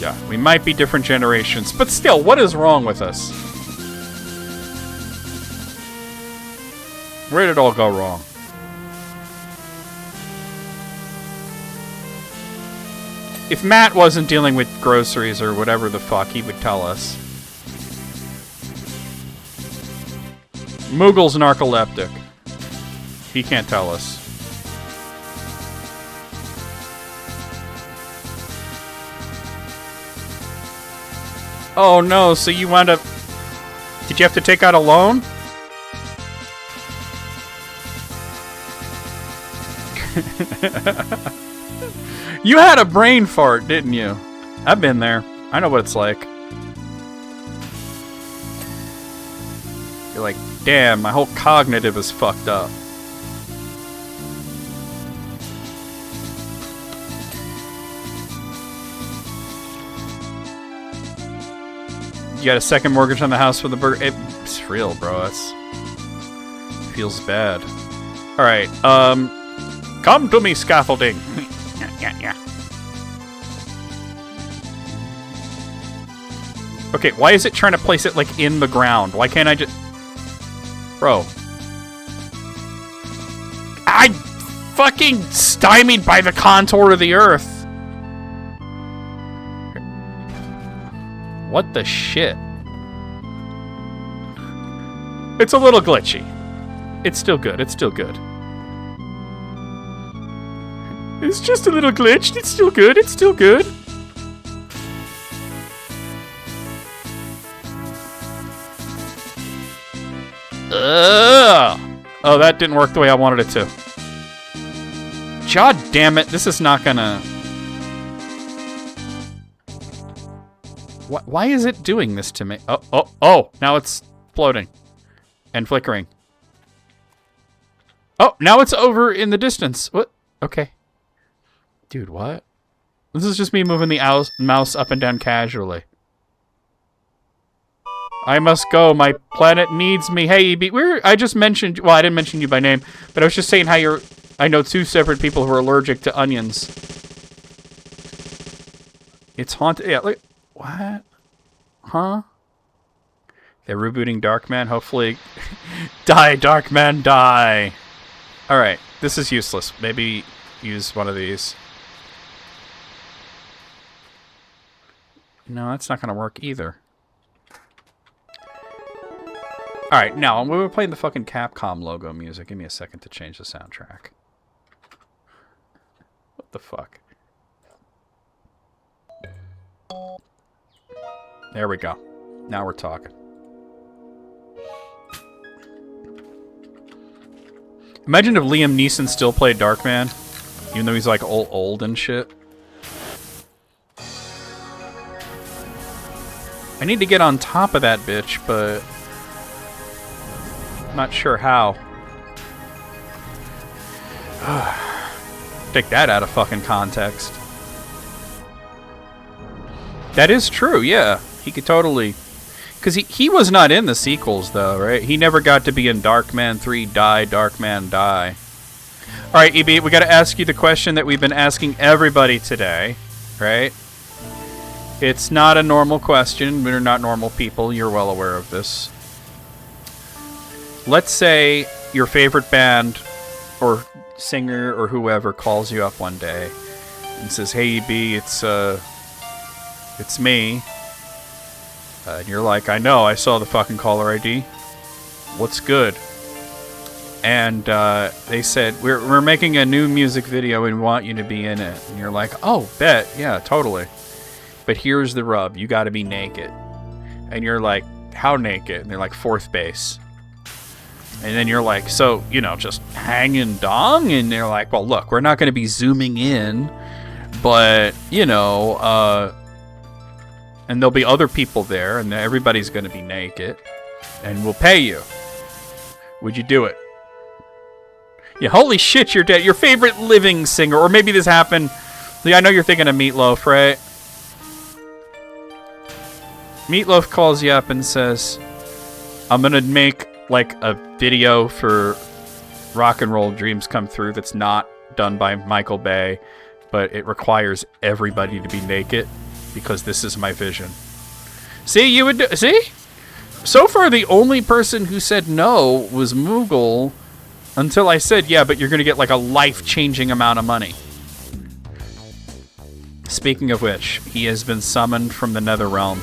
Yeah, we might be different generations, but still, what is wrong with us? Where did it all go wrong? If Matt wasn't dealing with groceries or whatever the fuck, he would tell us. Moogle's narcoleptic. He can't tell us. Oh no, so you wound up... Did you have to take out a loan? You had a brain fart, didn't you? I've been there. I know what it's like. You're like, damn, my whole cognitive is fucked up. You got a second mortgage on the house for the burger? It's real, bro. It's... feels bad. Alright, come to me, scaffolding. Yeah. Okay, why is it trying to place it, like, in the ground? Why can't I just... Bro. I'm fucking stymied by the contour of the earth. What the shit? It's a little glitchy. It's still good. It's still good. It's just a little glitched. It's still good. It's still good. Oh, that didn't work the way I wanted it to. God damn it. This is not gonna... Why is it doing this to me? Oh, now it's floating and flickering. Oh, now it's over in the distance. What? Okay. Dude, what? This is just me moving the mouse up and down casually. I must go. My planet needs me. Hey, EB, I just mentioned... Well, I didn't mention you by name, but I was just saying how you're... I know 2 separate people who are allergic to onions. It's haunted. Yeah, look. What? Huh? They're rebooting Darkman. Hopefully... Die, Darkman, die. Alright, this is useless. Maybe use one of these. No, that's not going to work either. Alright, now, we were playing the fucking Capcom logo music. Give me a second to change the soundtrack. What the fuck? There we go. Now we're talking. Imagine if Liam Neeson still played Darkman, even though he's like old and shit. I need to get on top of that bitch, but I'm not sure how. Take that out of fucking context. That is true, yeah. He could totally... Because he was not in the sequels, though, right? He never got to be in Darkman 3, Die, Darkman, Die. Alright, EB, we gotta ask you the question that we've been asking everybody today, right? It's not a normal question. We're not normal people. You're well aware of this. Let's say your favorite band or singer or whoever calls you up one day and says, "Hey, EB, it's me." And you're like, "I know. I saw the fucking caller ID. What's good?" And they said, we're making a new music video and we want you to be in it. And you're like, "Oh, bet. Yeah, totally. But here's the rub. You got to be naked." And you're like, "How naked?" And they're like, "4th base." And then you're like, "So, you know, just hanging dong?" And they're like, "Well, look, we're not going to be zooming in, but, you know, and there'll be other people there, and everybody's going to be naked, and we'll pay you. Would you do it?" Yeah, holy shit, you're dead. Your favorite living singer, or maybe this happened. Yeah, I know you're thinking of Meatloaf, right? Meatloaf calls you up and says, "I'm going to make, like, a video for Rock and Roll Dreams Come Through that's not done by Michael Bay, but it requires everybody to be naked because this is my vision." See, you would do, see? So far, the only person who said no was Moogle until I said, "Yeah, but you're going to get, like, a life-changing amount of money." Speaking of which, he has been summoned from the Nether Realm.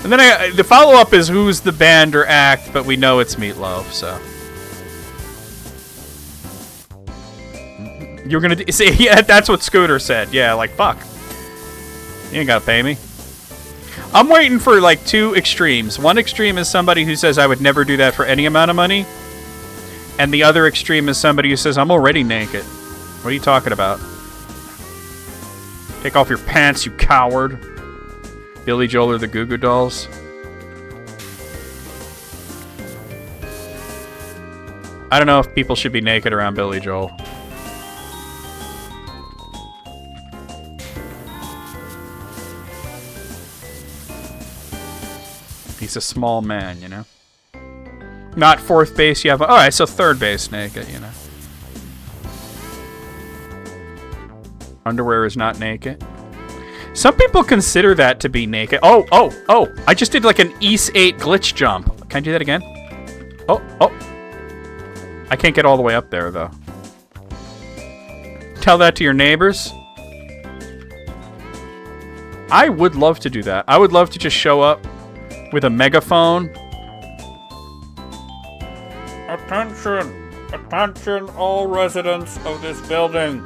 And then the follow-up is who's the band or act, but we know it's Meatloaf, so. You're gonna see, yeah, that's what Scooter said. Yeah, like, fuck. You ain't gotta pay me. I'm waiting for, like, 2 extremes. One extreme is somebody who says I would never do that for any amount of money. And the other extreme is somebody who says, "I'm already naked." What are you talking about? Take off your pants, you coward. Billy Joel or the Goo Goo Dolls. I don't know if people should be naked around Billy Joel. He's a small man, you know? Not 4th base, you have... Alright, so 3rd base naked, you know? Underwear is not naked. Some people consider that to be naked. Oh! I just did like an East 8 glitch jump. Can I do that again? Oh! I can't get all the way up there, though. Tell that to your neighbors. I would love to do that. I would love to just show up with a megaphone. "Attention! Attention, all residents of this building.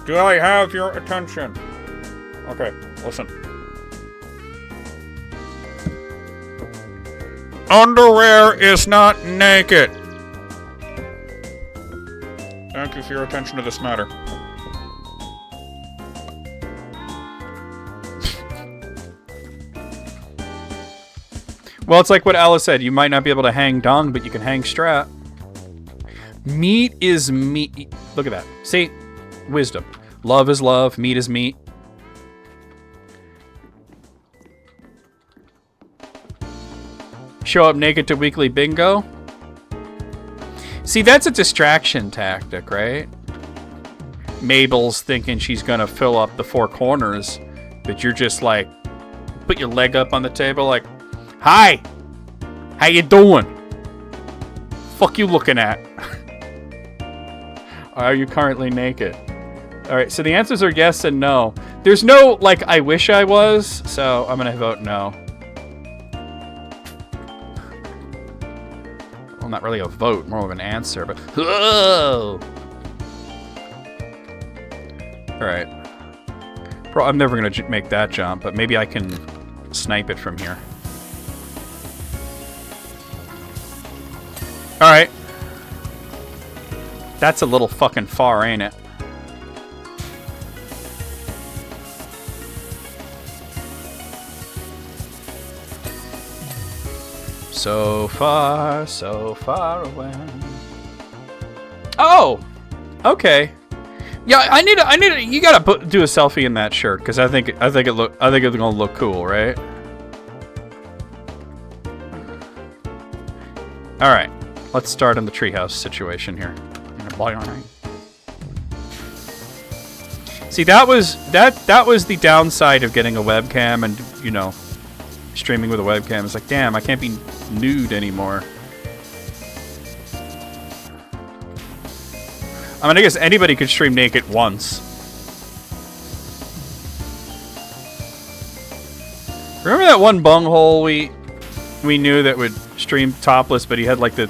Do I have your attention?" Okay, listen. Underwear is not naked. Thank you for your attention to this matter. Well, it's like what Alice said. You might not be able to hang dong, but you can hang strap. Meat is meat. Look at that. See? Wisdom. Love is love. Meat is meat. Show up naked to weekly bingo. See, that's a distraction tactic, right? Mabel's thinking she's gonna fill up the four corners, but you're just like, put your leg up on the table like, hi, how you doing? Fuck you looking at? Are you currently naked? All right, so the answers are yes and no. There's no, like, I wish I was, so I'm gonna vote no. Well, not really a vote, more of an answer, but... Whoa! Alright. I'm never going to make that jump, but maybe I can snipe it from here. Alright. That's a little fucking far, ain't it? So far away. Oh, okay. Yeah, I need to. You gotta do a selfie in that shirt because I think it's gonna look cool, right? All right, let's start in the treehouse situation here. See, that was the downside of getting a webcam and, you know, streaming with a webcam. It's like, damn, I can't be nude anymore. I mean, I guess anybody could stream naked once. Remember that one bunghole we knew that would stream topless, but he had like the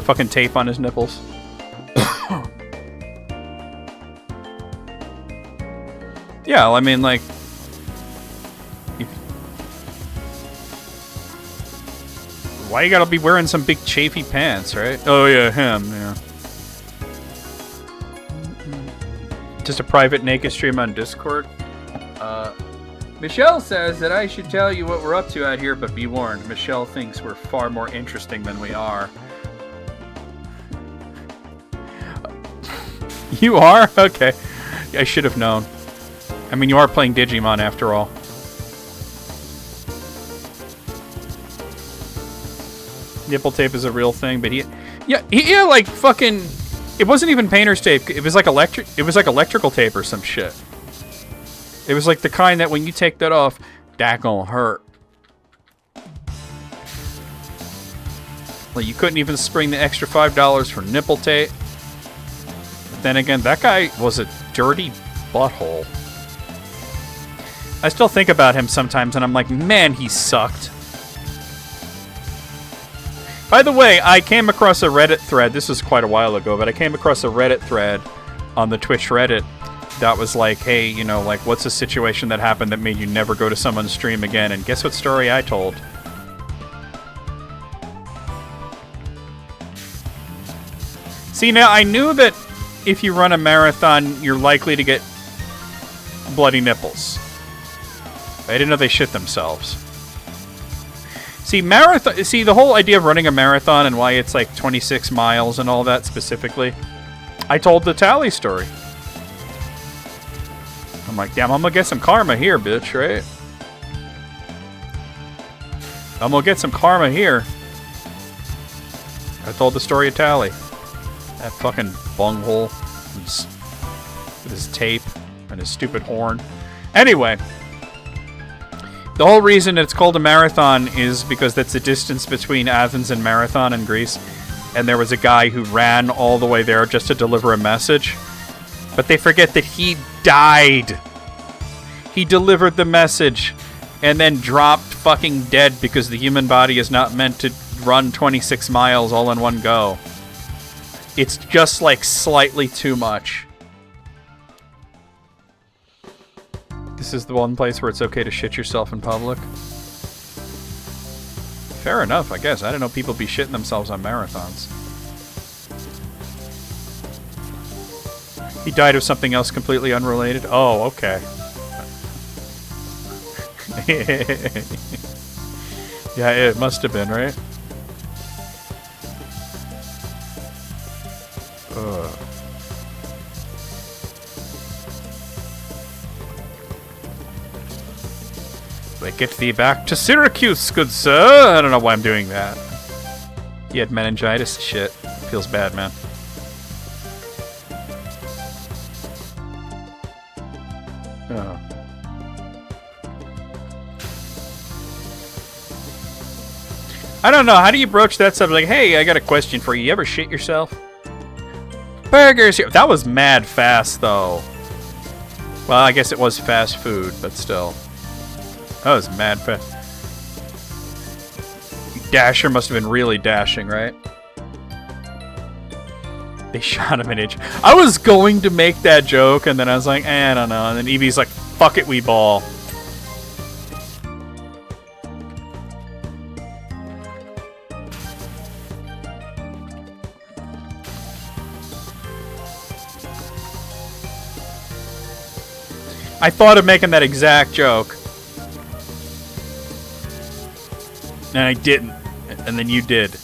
fucking tape on his nipples? Yeah, I mean, like, why you gotta be wearing some big chafy pants, right? Oh yeah, him, yeah. Just a private naked stream on Discord. Michelle says that I should tell you what we're up to out here, but be warned, Michelle thinks we're far more interesting than we are. You are? Okay. I should have known. I mean, you are playing Digimon after all. Nipple tape is a real thing, but he like fucking. It wasn't even painter's tape. It was like electrical tape or some shit. It was like the kind that when you take that off, that gonna hurt. Like you couldn't even spring the extra $5 for nipple tape. But then again, that guy was a dirty butthole. I still think about him sometimes, and I'm like, man, he sucked. By the way, I came across a Reddit thread. This was quite a while ago, but I came across a Reddit thread on the Twitch Reddit that was like, hey, you know, like, what's a situation that happened that made you never go to someone's stream again? And guess what story I told? See, now, I knew that if you run a marathon, you're likely to get bloody nipples. I didn't know they shit themselves. See, the whole idea of running a marathon and why it's like 26 miles and all that specifically, I told the Tally story. I'm like, damn, I'm gonna get some karma here, bitch, right? I'm gonna get some karma here. I told the story of Tally. That fucking bunghole with his tape and his stupid horn. Anyway. The whole reason it's called a marathon is because that's the distance between Athens and Marathon in Greece. And there was a guy who ran all the way there just to deliver a message. But they forget that he died. He delivered the message and then dropped fucking dead because the human body is not meant to run 26 miles all in one go. It's just like slightly too much. This is the one place where it's okay to shit yourself in public. Fair enough, I guess. I didn't know people be shitting themselves on marathons. He died of something else completely unrelated? Oh, okay. Yeah, it must have been, right? Like, get thee back to Syracuse, good sir. I don't know why I'm doing that. He had meningitis. Shit. Feels bad, man. Oh. I don't know. How do you broach that subject? Like, hey, I got a question for you. You ever shit yourself? Burgers here. That was mad fast, though. Well, I guess it was fast food, but still. That was mad fast. Dasher must have been really dashing, right? They shot him an inch. I was going to make that joke, and then I was like, I don't know. And then Evie's like, fuck it, we ball. I thought of making that exact joke. And I didn't. And then you did.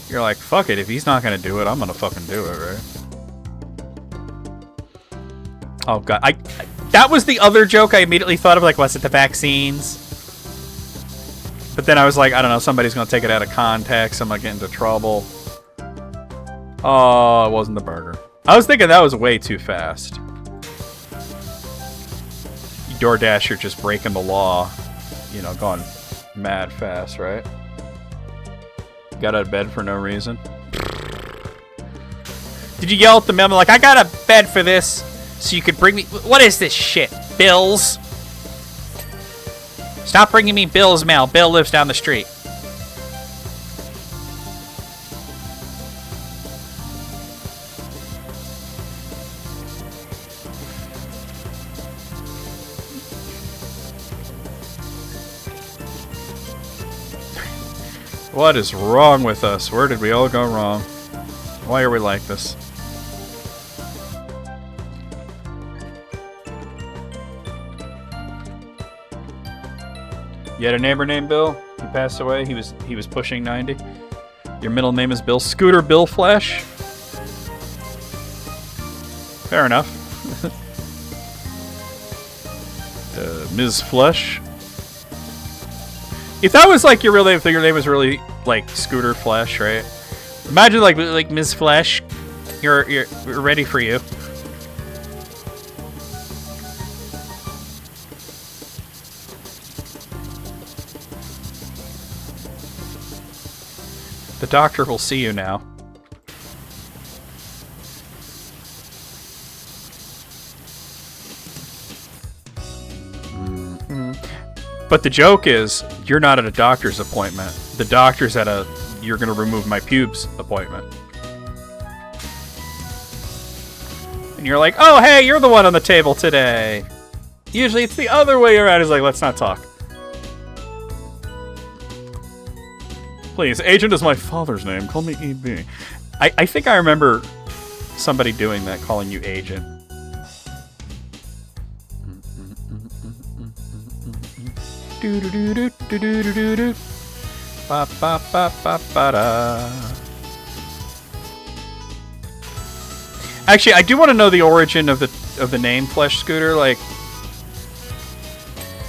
You're like, fuck it. If he's not going to do it, I'm going to fucking do it, right? Oh, God. That was the other joke I immediately thought of. Like, was it the vaccines? But then I was like, I don't know. Somebody's going to take it out of context. I'm going to get into trouble. Oh, it wasn't the burger. I was thinking that was way too fast. DoorDasher just breaking the law. You know, going mad fast, right? Got out of bed for no reason. Did you yell at the mailman like, I got a bed for this, so you could bring me... What is this shit? Bills? Stop bringing me Bill's mail. Bill lives down the street. What is wrong with us? Where did we all go wrong? Why are we like this? You had a neighbor named Bill? He passed away? He was pushing 90? Your middle name is Bill? Scooter Bill Flesh? Fair enough. Ms. Flesh? If that was like your real name, if your name was really like Scooter Flesh, right? Imagine like Ms. Flesh, we're ready for you. The doctor will see you now. But the joke is, you're not at a doctor's appointment. The doctor's at a, you're gonna remove my pubes appointment. And you're like, oh, hey, you're the one on the table today. Usually it's the other way around. It's like, let's not talk. Please, Agent is my father's name. Call me EB. I think I remember somebody doing that, calling you Agent. Ba ba ba ba ba da. Actually, I do want to know the origin of the name Flesh Scooter. Like,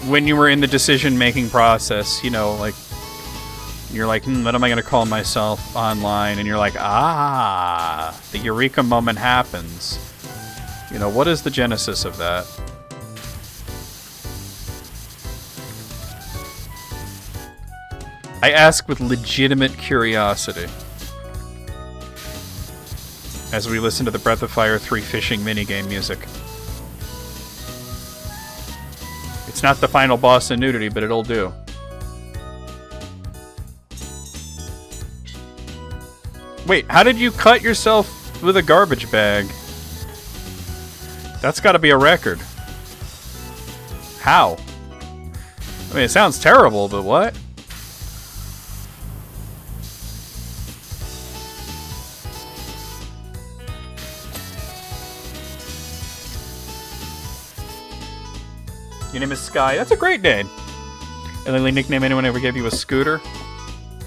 when you were in the decision-making process, you know, like, you're like, what am I going to call myself online? And you're like, the eureka moment happens. You know, what is the genesis of that? I ask with legitimate curiosity. As we listen to the Breath of Fire 3 fishing minigame music. It's not the final boss in nudity, but it'll do. Wait, how did you cut yourself with a garbage bag? That's gotta be a record. How? I mean, it sounds terrible, but what? Your name is Sky. That's a great name. And the only nickname anyone ever gave you was Scooter?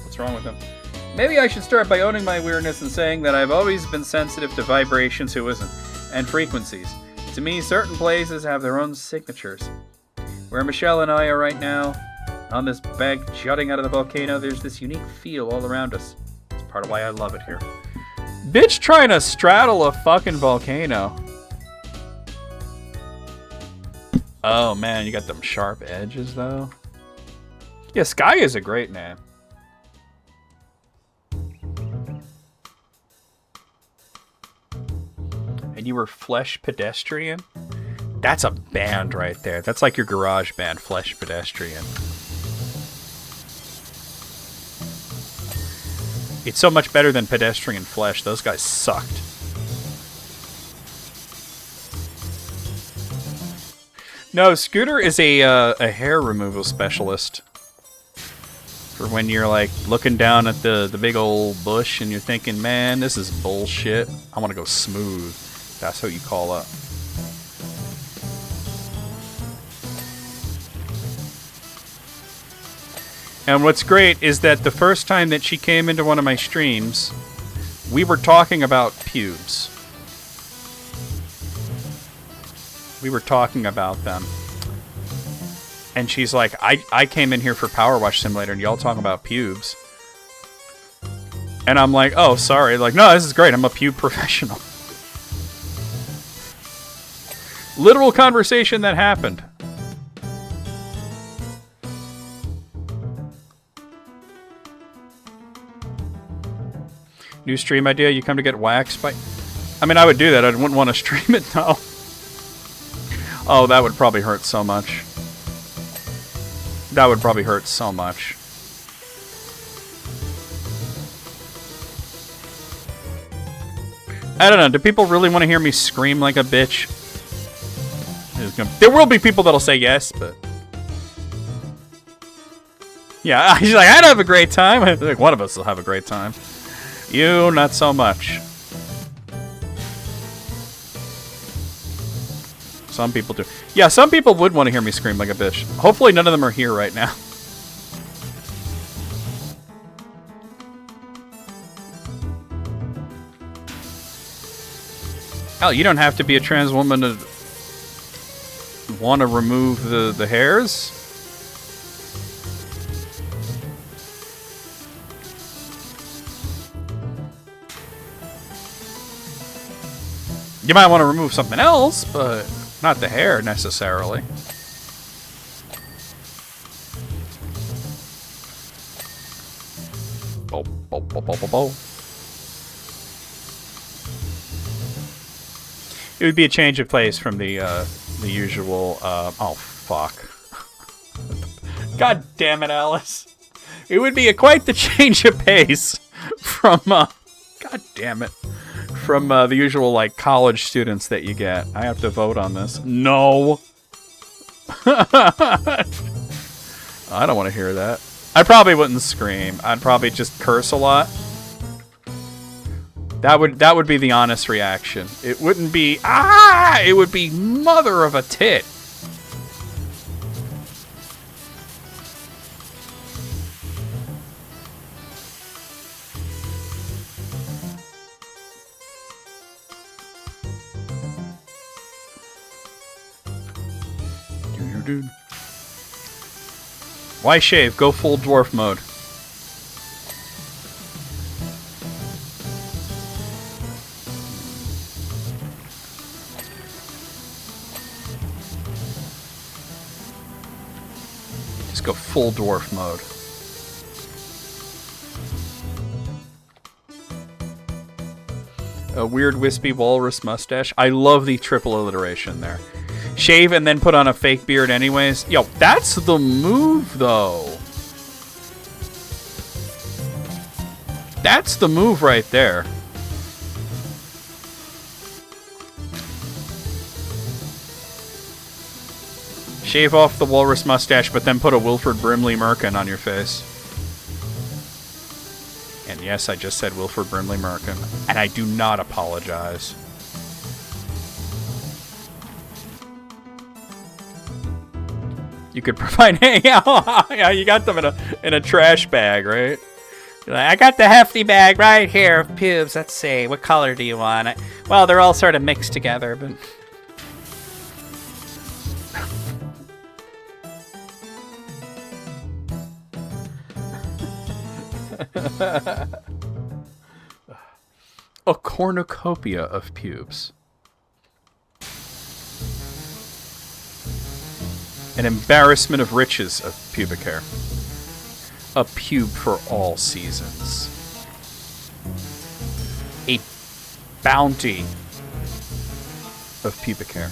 What's wrong with him? Maybe I should start by owning my weirdness and saying that I've always been sensitive to vibrations, who isn't, and frequencies. To me, certain places have their own signatures. Where Michelle and I are right now, on this bank jutting out of the volcano, there's this unique feel all around us. It's part of why I love it here. Bitch trying to straddle a fucking volcano. Oh man, you got them sharp edges though. Yeah, Sky is a great name. And you were Flesh Pedestrian? That's a band right there. That's like your garage band, Flesh Pedestrian. It's so much better than Pedestrian Flesh. Those guys sucked. No, Scooter is a hair removal specialist. For when you're like looking down at the big old bush and you're thinking, man, this is bullshit. I want to go smooth. That's what you call up. And what's great is that the first time that she came into one of my streams, we were talking about pubes. We were talking about them. And she's like, I came in here for Powerwash Simulator and y'all talking about pubes. And I'm like, oh, sorry. Like, no, this is great. I'm a pube professional. Literal conversation that happened. New stream idea, you come to get waxed by... I mean, I would do that. I wouldn't want to stream it, though. Oh, that would probably hurt so much. That would probably hurt so much. I don't know. Do people really want to hear me scream like a bitch? There will be people that'll say yes, but... Yeah, he's like, I'd have a great time. I think one of us will have a great time. You, not so much. Some people do. Yeah, some people would want to hear me scream like a bitch. Hopefully none of them are here right now. Hell, you don't have to be a trans woman to want to remove the hairs. You might want to remove something else, but not the hair necessarily. Bo, bo, bo, bo, bo, bo. It would be a change of pace from the usual. Oh fuck! God damn it, Alice! It would be quite the change of pace from. God damn it! From the usual, like, college students that you get. I have to vote on this. No! I don't want to hear that. I probably wouldn't scream. I'd probably just curse a lot. That would be the honest reaction. It wouldn't be, ah! It would be mother of a tit. Dude. Why shave? Go full dwarf mode. Just go full dwarf mode. A weird wispy walrus mustache. I love the triple alliteration there. Shave and then put on a fake beard anyways. Yo, that's the move, though. That's the move right there. Shave off the walrus mustache, but then put a Wilford Brimley Merkin on your face. And yes, I just said Wilford Brimley Merkin. And I do not apologize. You could provide. Hey, yeah, you got them in a trash bag, right? You're like, I got the hefty bag right here of pubes. Let's see, what color do you want? Well, they're all sort of mixed together, but. A cornucopia of pubes. An embarrassment of riches of pubic hair. A pube for all seasons. A bounty of pubic hair.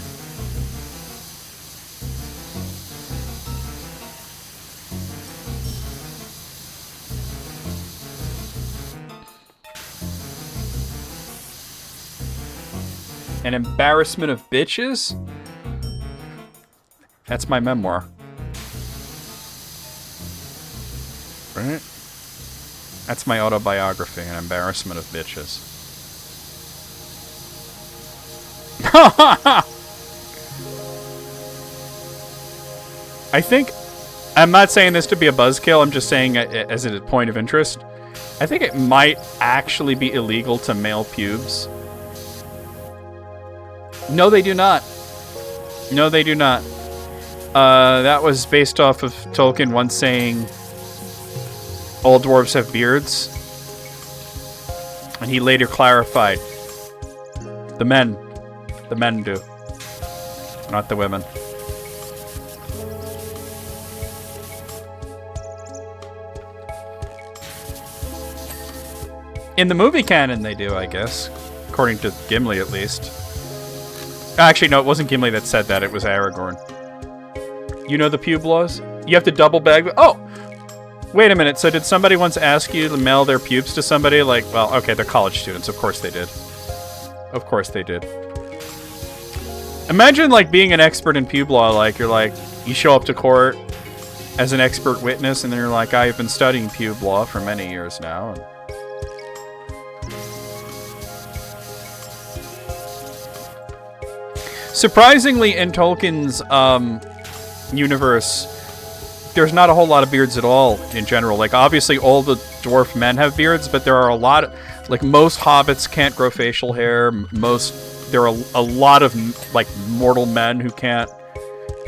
An embarrassment of bitches? That's my memoir. Right? That's my autobiography, An Embarrassment of Bitches. I think, I'm not saying this to be a buzzkill, I'm just saying as a point of interest. I think it might actually be illegal to mail pubes. No, they do not. No, they do not. That was based off of Tolkien once saying all dwarves have beards. And he later clarified. The men do. Not the women. In the movie canon, they do, I guess. According to Gimli, at least. Actually, no, it wasn't Gimli that said that. It was Aragorn. You know the pube laws? You have to double bag... Oh! Wait a minute. So did somebody once ask you to mail their pubes to somebody? Like, well, okay, they're college students. Of course they did. Of course they did. Imagine, like, being an expert in pube law. Like, you're like... You show up to court as an expert witness, and then you're like, I've been studying pube law for many years now. And surprisingly, in Tolkien's universe, there's not a whole lot of beards at all in general. Like, obviously, all the dwarf men have beards, but there are a lot of, like, most hobbits can't grow facial hair. There are a lot of, like, mortal men who can't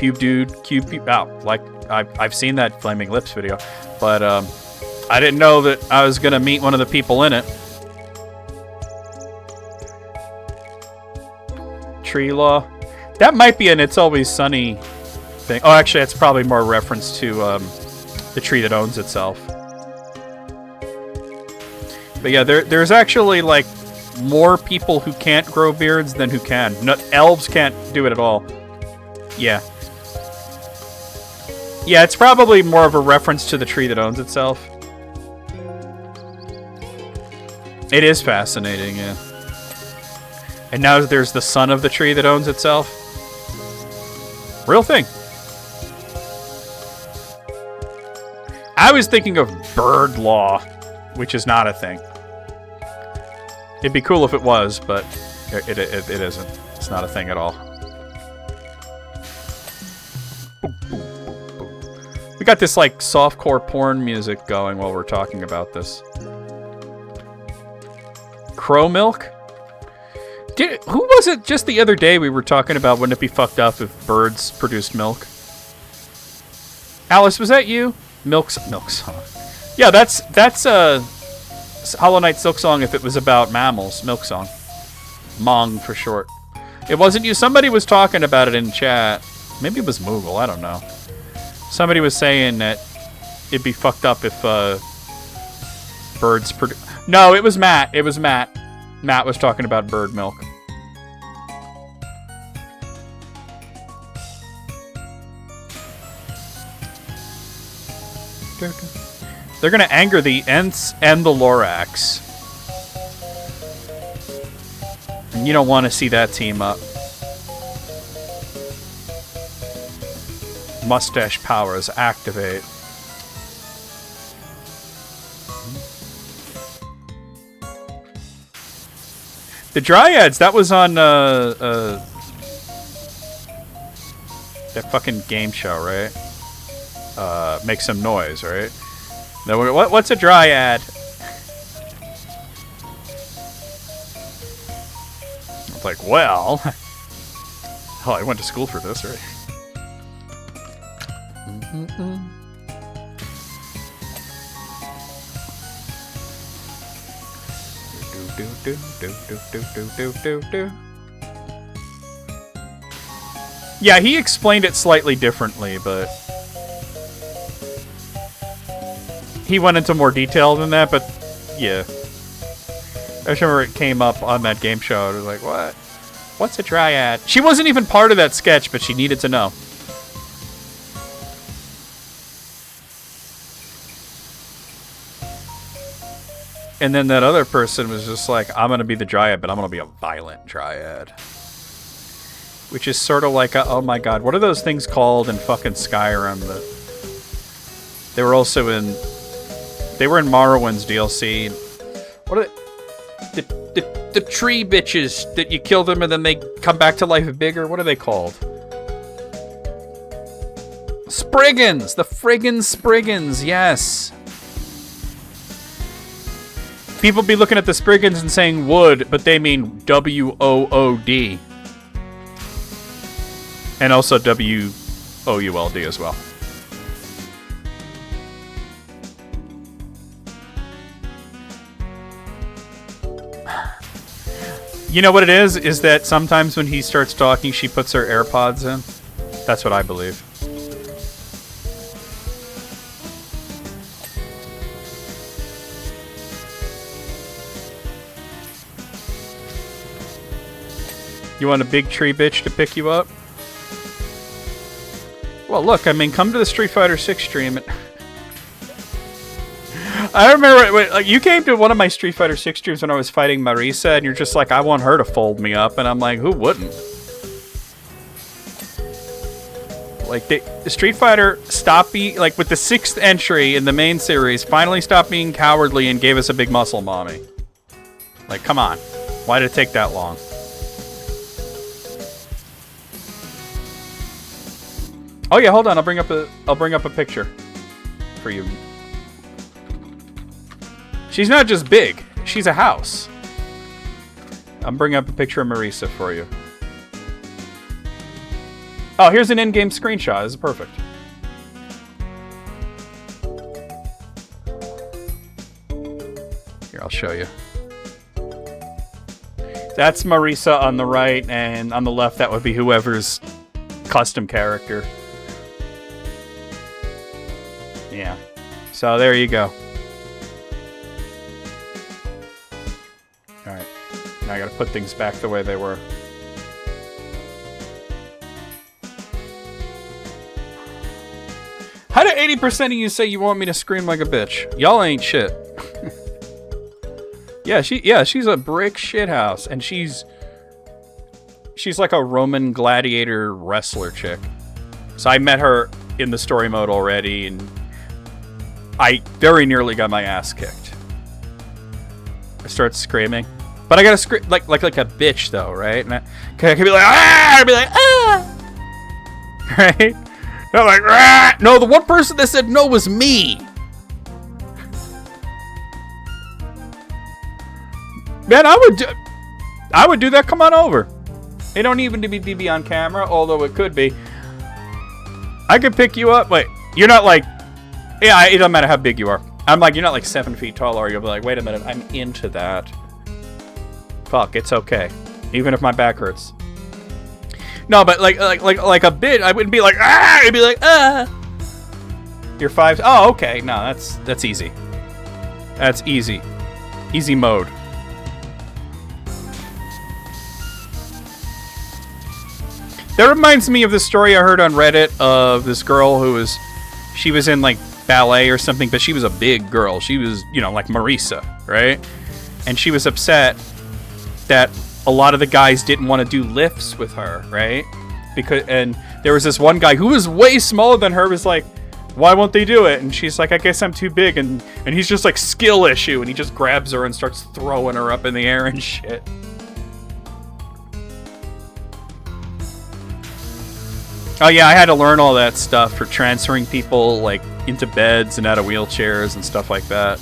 pube. Like, I've seen that Flaming Lips video, but I didn't know that I was gonna meet one of the people in it. Tree law. That might be an It's Always Sunny thing. Oh, actually, that's probably more a reference to the tree that owns itself. But yeah, there's actually, like, more people who can't grow beards than who can. No, elves can't do it at all. Yeah. Yeah, it's probably more of a reference to the tree that owns itself. It is fascinating, yeah. And now there's the son of the tree that owns itself. Real thing. I was thinking of bird law, which is not a thing. It'd be cool if it was, but it isn't. It's not a thing at all. We got this, like, softcore porn music going while we're talking about this. Crow milk? Who was it just the other day we were talking about wouldn't it be fucked up if birds produced milk? Alice, was that you? Milk song. Yeah, that's Hollow Knight Silk Song if it was about mammals. Milk song. Mong for short. It wasn't you. Somebody was talking about it in chat. Maybe it was Moogle. I don't know. Somebody was saying that it'd be fucked up if birds produce... No, it was Matt. It was Matt. Matt was talking about bird milk. They're gonna anger the Ents and the Lorax. And you don't want to see that team up. Mustache powers activate. The Dryads, that was on that fucking game show, right? make some noise, right? Then what's a dryad? It's like, well, oh, I went to school for this, right? Yeah, he explained it slightly differently, but he went into more detail than that, but yeah. I just remember it came up on that game show. It was like, what? What's a dryad? She wasn't even part of that sketch, but she needed to know. And then that other person was just like, I'm going to be the dryad, but I'm going to be a violent dryad. Which is sort of like a, oh my god, what are those things called in fucking Skyrim? They were also in... They were in Morrowind's DLC. What are they? The tree bitches that you kill them and then they come back to life bigger. What are they called? Spriggans! The friggin' Spriggans, yes. People be looking at the Spriggans and saying wood, but they mean W-O-O-D. And also W-O-U-L-D as well. You know what it is? Is that sometimes when he starts talking, she puts her AirPods in? That's what I believe. You want a big tree bitch to pick you up? Well, look, I mean, come to the Street Fighter 6 stream. I remember you came to one of my Street Fighter 6 streams when I was fighting Marisa, and you're just like, I want her to fold me up, and I'm like, who wouldn't? Like, the Street Fighter stopped being, like, with the 6th entry in the main series, finally stopped being cowardly and gave us a big muscle mommy. Like, come on. Why did it take that long? Oh yeah, hold on. I'll bring up a picture for you. She's not just big. She's a house. I'm bringing up a picture of Marisa for you. Oh, here's an in-game screenshot. This is perfect. Here, I'll show you. That's Marisa on the right, and on the left, that would be whoever's custom character. Yeah. So there you go. Alright. Now I gotta put things back the way they were. How do 80% of you say you want me to scream like a bitch? Y'all ain't shit. Yeah, she's a brick shithouse, and she's like a Roman gladiator wrestler chick. So I met her in the story mode already, and I very nearly got my ass kicked. I start screaming, but I gotta scream like a bitch though, right? And I can be like, ah! I'd be like, ah! Right? Not like, ah! No, the one person that said no was me. Man, I would do that. Come on over. They don't even need to be on camera, although it could be. I could pick you up. Wait, you're not like... Yeah, it doesn't matter how big you are. I'm like, you're not like 7 feet tall, or you'll be like, wait a minute, I'm into that. Fuck, it's okay. Even if my back hurts. No, but like a bit, I wouldn't be like, ah! I'd be like, ah! You're 5... Oh, okay. No, that's easy. That's easy. Easy mode. That reminds me of the story I heard on Reddit of this girl who was... She was in, like, ballet or something, but she was a big girl. She was, you know, like Marisa, right? And she was upset that a lot of the guys didn't want to do lifts with her, right? And there was this one guy who was way smaller than her, was like, why won't they do it? And she's like, I guess I'm too big. And he's just like, skill issue. And he just grabs her and starts throwing her up in the air and shit. Oh yeah, I had to learn all that stuff for transferring people like into beds and out of wheelchairs and stuff like that.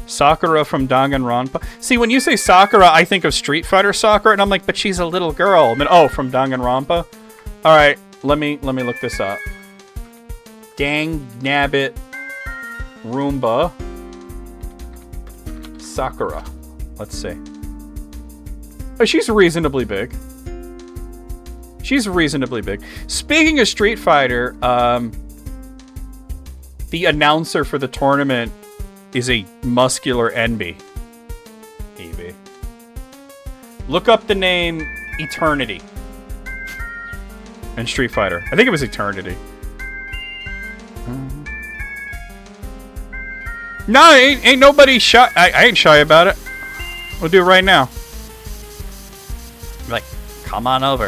Sakura from Danganronpa. See, when you say Sakura, I think of Street Fighter Sakura, and I'm like, but she's a little girl. I mean, oh, from Danganronpa. All right, let me look this up. Dang Nabbit Roomba Sakura. Let's see. Oh, she's reasonably big. She's reasonably big. Speaking of Street Fighter, the announcer for the tournament is a muscular NB. EB. Look up the name Eternity in Street Fighter. I think it was Eternity. No, ain't nobody shy. I ain't shy about it. We'll do it right now. Like, come on over.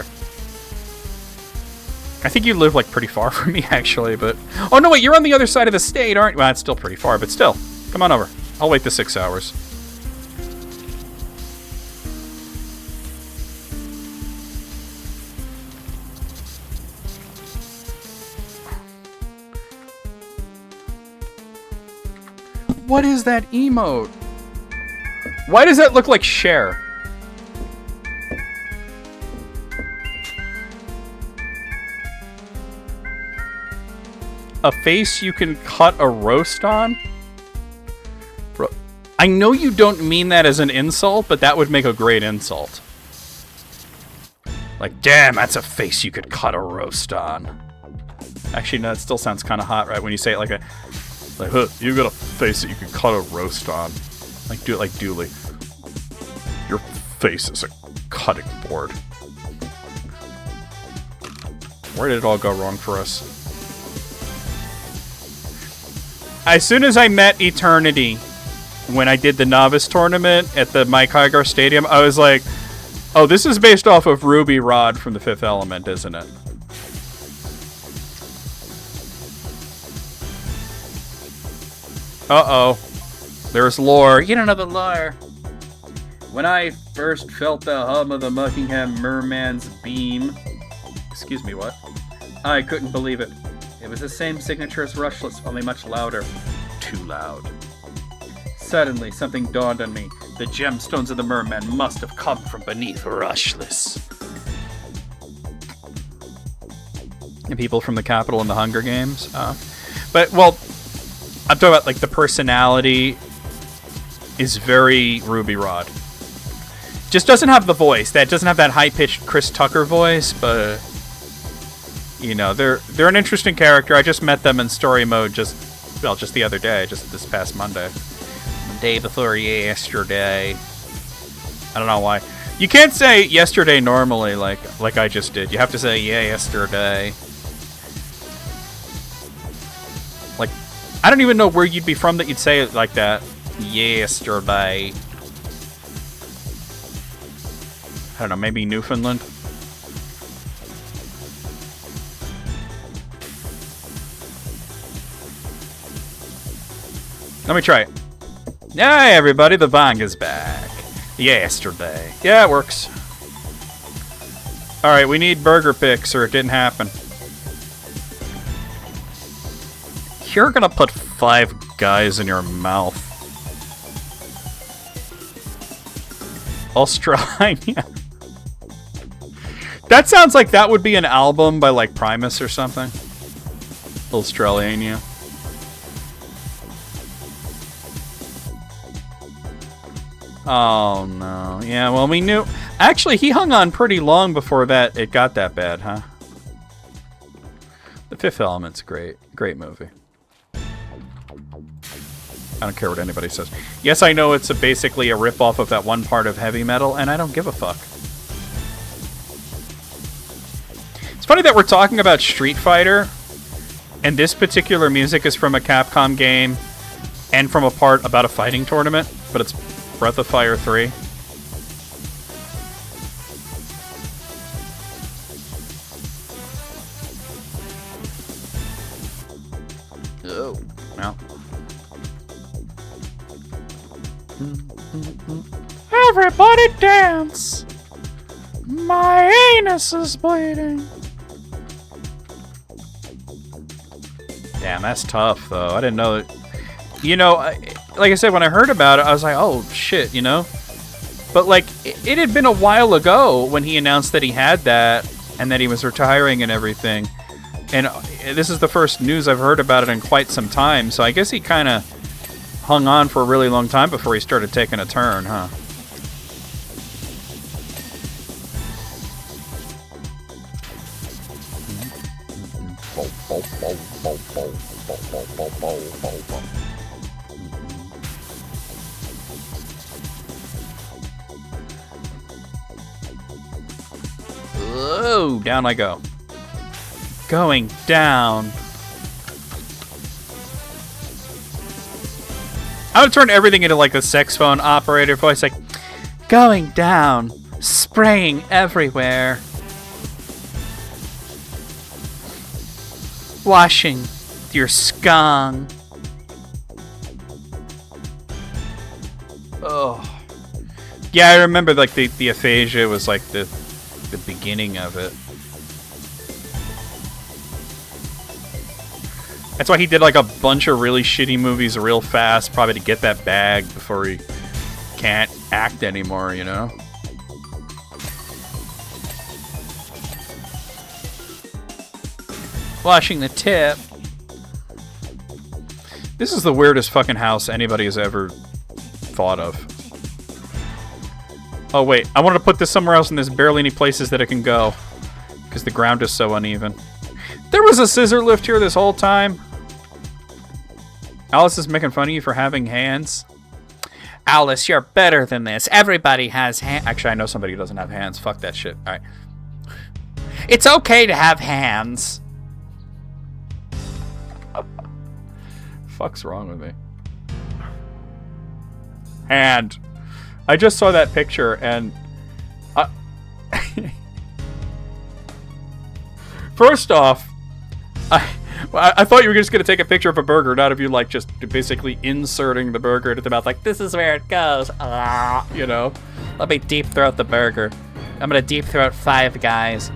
I think you live like pretty far from me, actually, but... Oh, no, wait, you're on the other side of the state, aren't you? Well, it's still pretty far, but still. Come on over. I'll wait the 6 hours. What is that emote? Why does that look like Cher? A face you can cut a roast on? Bro, I know you don't mean that as an insult, but that would make a great insult. Like, damn, that's a face you could cut a roast on. Actually, no, it still sounds kind of hot, right? When you say it like a... Like, huh, you got a face that you can cut a roast on. Like, do it like Dooley. Your face is a cutting board. Where did it all go wrong for us? As soon as I met Eternity, when I did the novice tournament at the Mike Highgar Stadium, I was like, oh, this is based off of Ruby Rod from The Fifth Element, isn't it? Uh-oh. There's lore. You don't know the lore. When I first felt the hum of the Muckingham Merman's beam... Excuse me, what? I couldn't believe it. It was the same signature as Rushless, only much louder. Too loud. Suddenly, something dawned on me. The gemstones of the Merman must have come from beneath Rushless. And people from the Capitol and the Hunger Games. But, well... I'm talking about, like, the personality is very Ruby Rod. Just doesn't have the voice. That doesn't have that high-pitched Chris Tucker voice, but... You know, they're an interesting character. I just met them in story mode just the other day, just this past Monday. The day before yesterday. I don't know why. You can't say yesterday normally like I just did. You have to say, yeah, yesterday. Like, I don't even know where you'd be from that you'd say it like that. Yesterday. I don't know, maybe Newfoundland? Let me try it. Hey everybody, the Bong is back. Yesterday. Yeah, it works. Alright, we need burger picks or it didn't happen. You're gonna put 5 guys in your mouth. Australia. That sounds like that would be an album by like Primus or something. Australiania. Oh no. Yeah, well we knew. Actually, he hung on pretty long before that it got that bad, huh? The Fifth Element's great. Great movie. I don't care what anybody says. Yes, I know it's basically a ripoff of that one part of heavy metal, and I don't give a fuck. It's funny that we're talking about Street Fighter, and this particular music is from a Capcom game, and from a part about a fighting tournament, but it's Breath of Fire 3. Oh, well. Everybody dance. My anus is bleeding. Damn, that's tough, though. I didn't know that. You know, like I said, when I heard about it, I was like, oh, shit, you know? But, like, it had been a while ago when he announced that he had that and that he was retiring and everything. And this is the first news I've heard about it in quite some time, so I guess he kind of hung on for a really long time before he started taking a turn, huh? Oh, down I go. Going down. I would turn everything into like the sex phone operator voice, like, going down, spraying everywhere. Washing your scum. Oh. Yeah, I remember like the aphasia was like the beginning of it. That's why he did like a bunch of really shitty movies real fast, probably to get that bag before he can't act anymore, you know? Washing the tip. This is the weirdest fucking house anybody has ever thought of. Oh wait, I wanted to put this somewhere else and there's barely any places that it can go. Because the ground is so uneven. There was a scissor lift here this whole time. Alice is making fun of you for having hands. Alice, you're better than this. Everybody has hands. Actually, I know somebody who doesn't have hands. Fuck that shit. Alright. It's okay to have hands. Fuck's wrong with me? And I just saw that picture and first off, I thought you were just gonna take a picture of a burger, not of you like just basically inserting the burger into the mouth, like this is where it goes. You know? Let me deep throat the burger. I'm gonna deep throat 5 guys.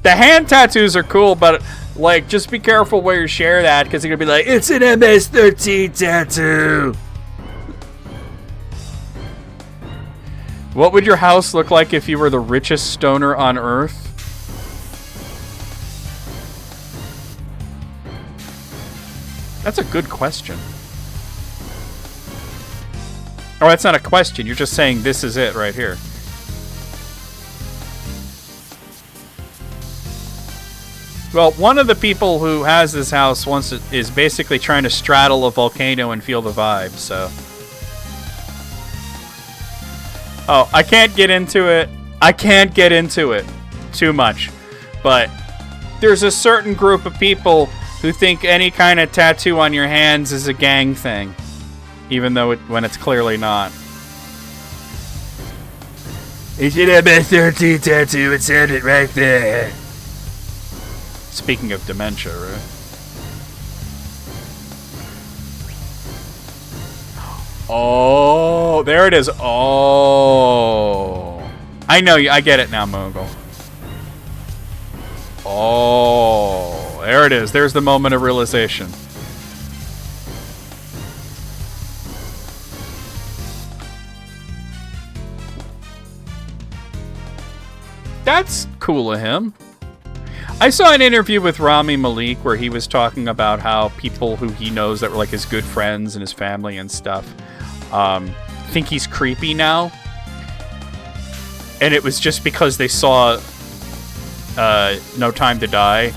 The hand tattoos are cool, but like just be careful where you share that because you're gonna be like, it's an MS-13 tattoo. What would your house look like if you were the richest stoner on Earth? That's a good question. Oh, that's not a question. You're just saying this is it right here. Well, one of the people who has this house is basically trying to straddle a volcano and feel the vibe, so... Oh, I can't get into it. I can't get into it too much. But there's a certain group of people who think any kind of tattoo on your hands is a gang thing. Even though when it's clearly not. It's an MS-13 tattoo. It said it right there. Speaking of dementia, right? Oh, there it is. Oh. I know you. I get it now, Mogul. Oh, there it is. There's the moment of realization. That's cool of him. I saw an interview with Rami Malek where he was talking about how people who he knows that were like his good friends and his family and stuff think he's creepy now. And it was just because they saw No Time to Die.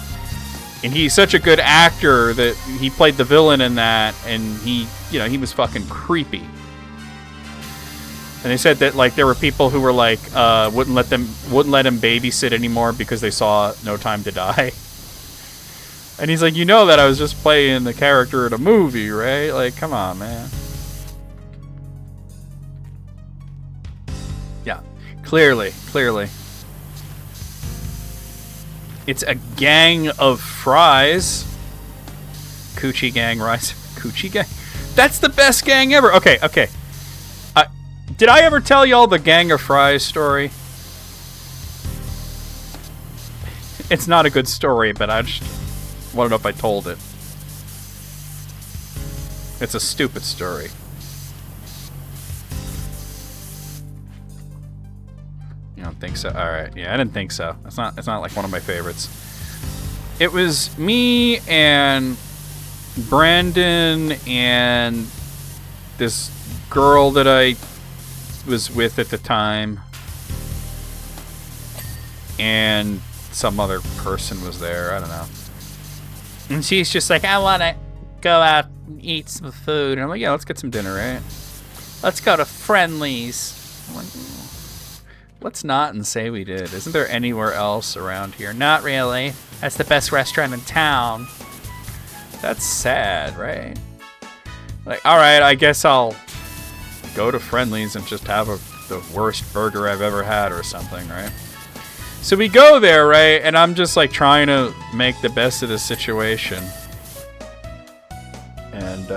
And he's such a good actor that he played the villain in that, and he was fucking creepy. And they said that like there were people who were like wouldn't let him babysit anymore because they saw No Time to Die. And he's like, you know that I was just playing the character in a movie, right? Like, come on, man. Yeah, clearly. It's a gang of fries. Coochie gang rice. Coochie gang? That's the best gang ever. Okay. Did I ever tell y'all the Gang of Fries story? It's not a good story, but I just want to know if I told it. It's a stupid story. You don't think so? All right. Yeah, I didn't think so. It's not like one of my favorites. It was me and Brandon and this girl that I was with at the time, and some other person was there. I don't know. And she's just like, I want to go out and eat some food. And I'm like, yeah, let's get some dinner, right? Let's go to Friendly's. I'm like, let's not and say we did. Isn't there anywhere else around here? Not really. That's the best restaurant in town. That's sad, right? Like, all right, I guess I'll go to Friendly's and just have the worst burger I've ever had or something, right? So we go there, right? And I'm just like trying to make the best of the situation. And,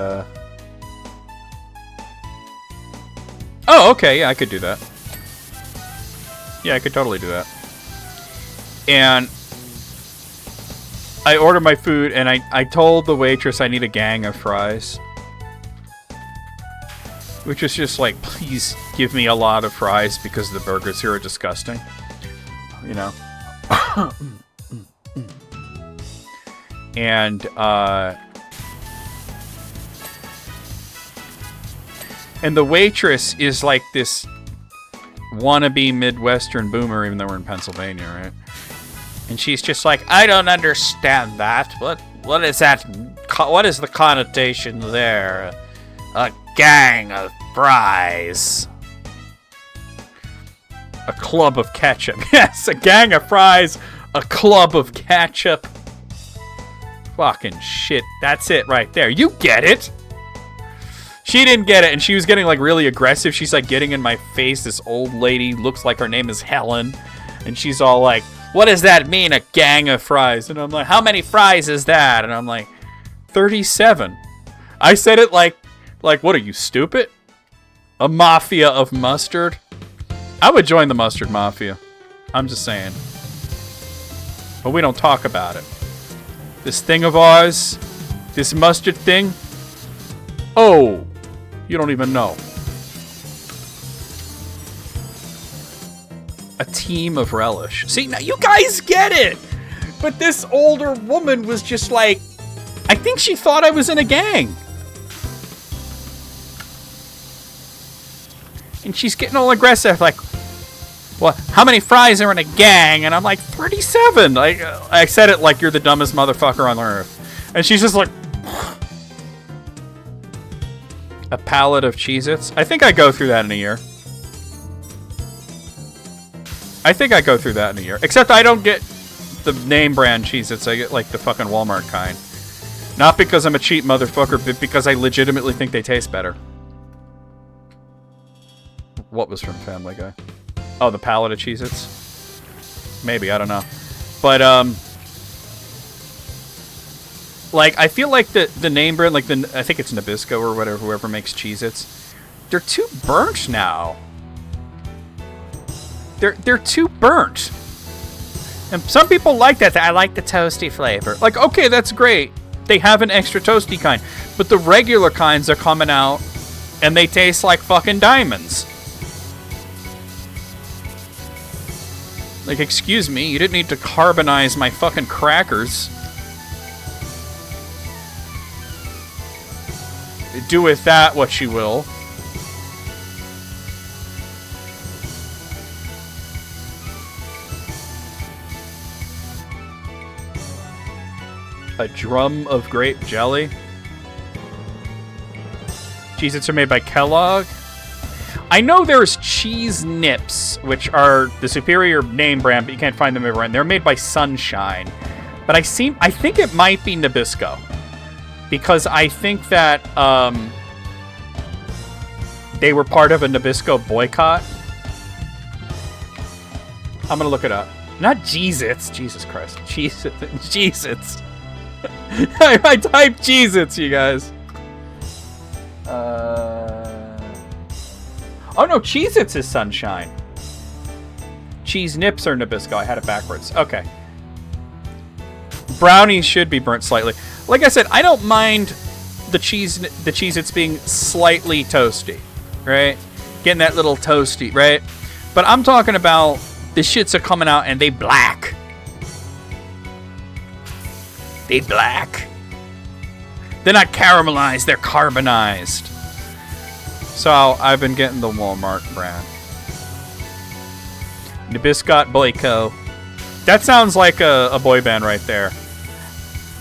oh, okay, yeah, I could do that. Yeah, I could totally do that. And I ordered my food, and I told the waitress I need a gang of fries. Which is just like, please give me a lot of fries because the burgers here are disgusting. You know? And the waitress is like this wannabe Midwestern boomer, even though we're in Pennsylvania, right? And she's just like, I don't understand that. What is that? What is the connotation there? A gang of fries. A club of ketchup. Yes, a gang of fries, a club of ketchup. Fucking shit. That's it right there. You get it. She didn't get it, and she was getting like really aggressive. She's like getting in my face. This old lady looks like her name is Helen. And she's all like, what does that mean, a gang of fries? And I'm like, how many fries is that? And I'm like, 37. I said it like, what are you, stupid? A mafia of mustard? I would join the mustard mafia. I'm just saying. But we don't talk about it. This thing of ours, this mustard thing, oh, you don't even know. A team of relish. See, now you guys get it! But this older woman was just like, I think she thought I was in a gang. And she's getting all aggressive, like, well, how many fries are in a gang? And I'm like, 37. I said it like you're the dumbest motherfucker on earth. And she's just like, a pallet of Cheez-Its. I think I go through that in a year. Except I don't get the name brand Cheez-Its. I get like the fucking Walmart kind. Not because I'm a cheap motherfucker, but because I legitimately think they taste better. What was from Family Guy? Oh, the pallet of Cheez-Its? Maybe, I don't know. But, like, I feel like the name brand, like, I think it's Nabisco or whatever, whoever makes Cheez-Its, they're too burnt now. They're too burnt. And some people like that. I like the toasty flavor. Like, okay, that's great. They have an extra toasty kind. But the regular kinds are coming out, and they taste like fucking diamonds. Like, excuse me, you didn't need to carbonize my fucking crackers. Do with that what you will. A drum of grape jelly. Cheez-Its are made by Kellogg. I know there's Cheese Nips, which are the superior name brand, but you can't find them everywhere. And they're made by Sunshine. But I think it might be Nabisco. Because I think that they were part of a Nabisco boycott. I'm going to look it up. Not Cheez-Its. Jesus Christ. Cheez-Its. I typed Cheez-Its, you guys. Oh no, Cheez-Its is sunshine. Cheese Nips are Nabisco. I had it backwards. Okay. Brownies should be burnt slightly. Like I said, I don't mind the Cheez-Its being slightly toasty, right? Getting that little toasty, right? But I'm talking about the shits are coming out and they black. They black. They're not caramelized, they're carbonized. So I've been getting the Walmart brand. Nabiscot Boyko. That sounds like a boy band right there.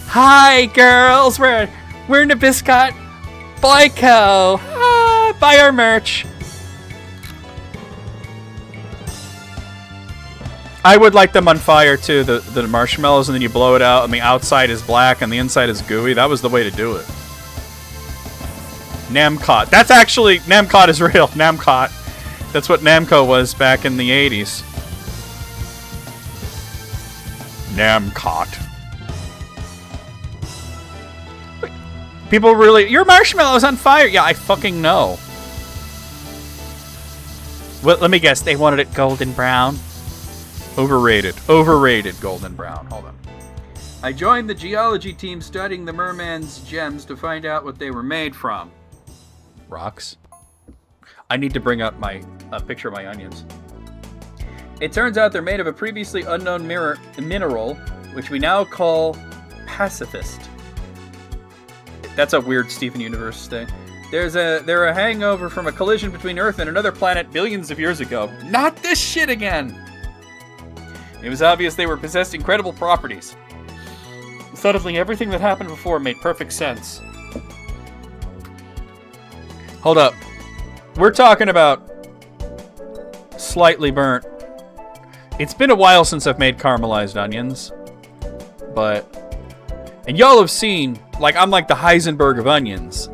Hi girls, we're Nabiscot Boyko. Ah, buy our merch. I would like them on fire too, the marshmallows, and then you blow it out and the outside is black and the inside is gooey. That was the way to do it. Namcot. That's actually, Namcot is real. Namcot. That's what Namco was back in the 80s. Namcot. People really, your marshmallow's on fire. Yeah, I fucking know. Well, let me guess, they wanted it golden brown. Overrated. Overrated golden brown. Hold on. I joined the geology team studying the merman's gems to find out what they were made from. Rocks. I need to bring up my picture of my onions. It turns out they're made of a previously unknown mineral, which we now call pacifist. That's a weird Steven Universe thing. They're a hangover from a collision between Earth and another planet billions of years ago. Not this shit again! It was obvious they were possessed incredible properties. Suddenly, everything that happened before made perfect sense. Hold up. We're talking about slightly burnt. It's been a while since I've made caramelized onions. But... and y'all have seen, like, I'm like the Heisenberg of onions.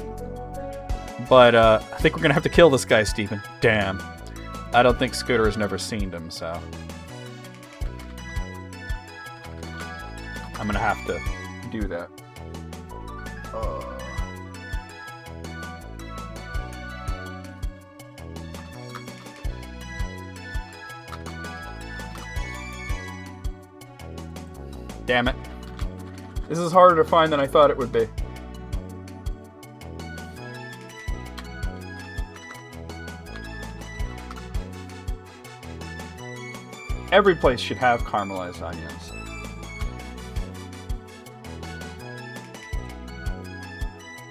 But, I think we're gonna have to kill this guy, Steven. Damn. I don't think Scooter has never seen him, so... I'm gonna have to do that. Damn it. This is harder to find than I thought it would be. Every place should have caramelized onions.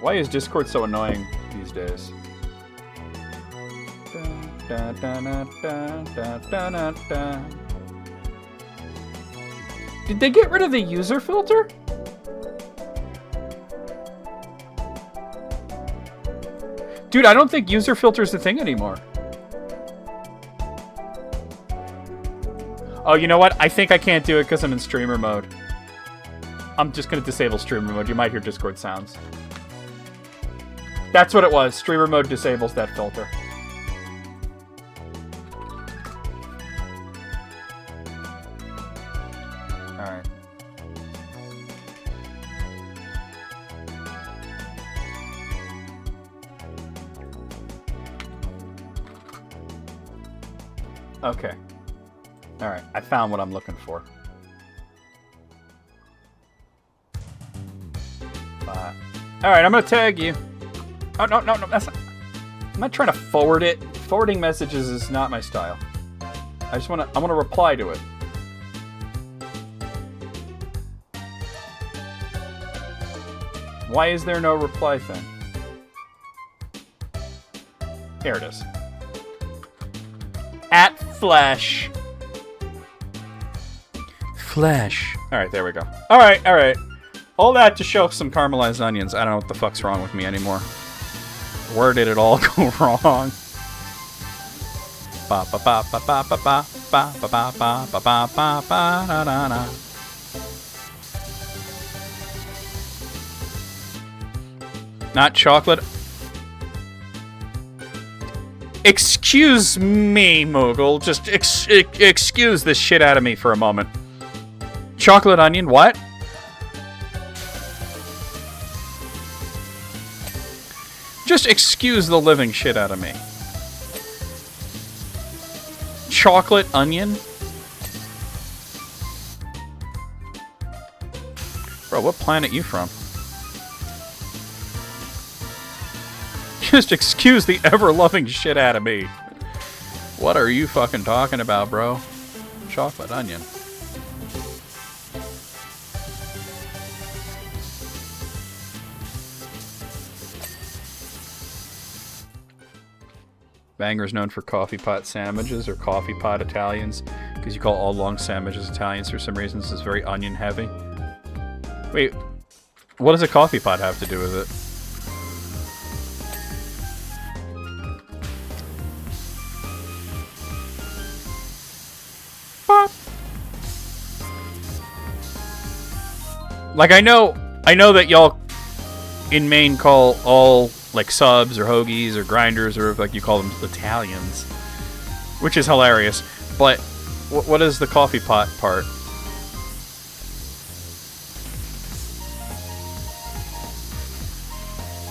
Why is Discord so annoying these days? Did they get rid of the user filter? Dude, I don't think user filter is the thing anymore. Oh, you know what? I think I can't do it because I'm in streamer mode. I'm just going to disable streamer mode. You might hear Discord sounds. That's what it was. Streamer mode disables that filter. Alright. Okay. Alright, I found what I'm looking for. Alright, I'm gonna tag you. Oh, no, that's not... I'm not trying to forward it. Forwarding messages is not my style. I want to reply to it. Why is there no reply thing? Here it is. At Flash. Flash. Alright, there we go. Alright. All that to show some caramelized onions. I don't know what the fuck's wrong with me anymore. Where did it all go wrong? Ba ba ba ba ba ba ba ba ba ba ba ba ba ba ba da da da. Not chocolate. Excuse me, Moogle. Just excuse this shit out of me for a moment. Chocolate onion, what? Just excuse the living shit out of me. chocolate onion? Bro, what planet you from? Just excuse the ever-loving shit out of me. What are you fucking talking about, bro? Chocolate onion. Bangor's known for coffee pot sandwiches or coffee pot Italians because you call all long sandwiches Italians for some reason. It's very onion heavy. Wait, what does a coffee pot have to do with it? Bop. Like I know that y'all in Maine call all like subs or hoagies or grinders or like you call them Italians, which is hilarious. But what is the coffee pot part?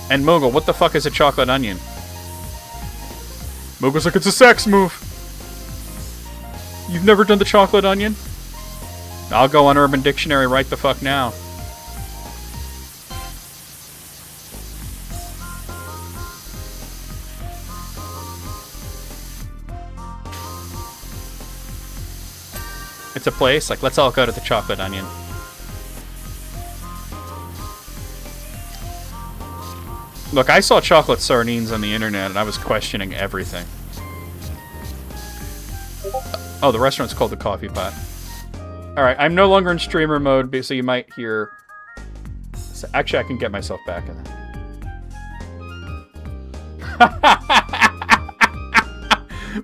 And Moogle, what the fuck is a chocolate onion? Moogle's like, it's a sex move. You've never done the chocolate onion? I'll go on Urban Dictionary right the fuck now. It's a place? Like, let's all go to the chocolate onion. Look, I saw chocolate sardines on the internet and I was questioning everything. Oh, the restaurant's called the Coffee Pot. Alright, I'm no longer in streamer mode, so you might hear... So actually, I can get myself back in there.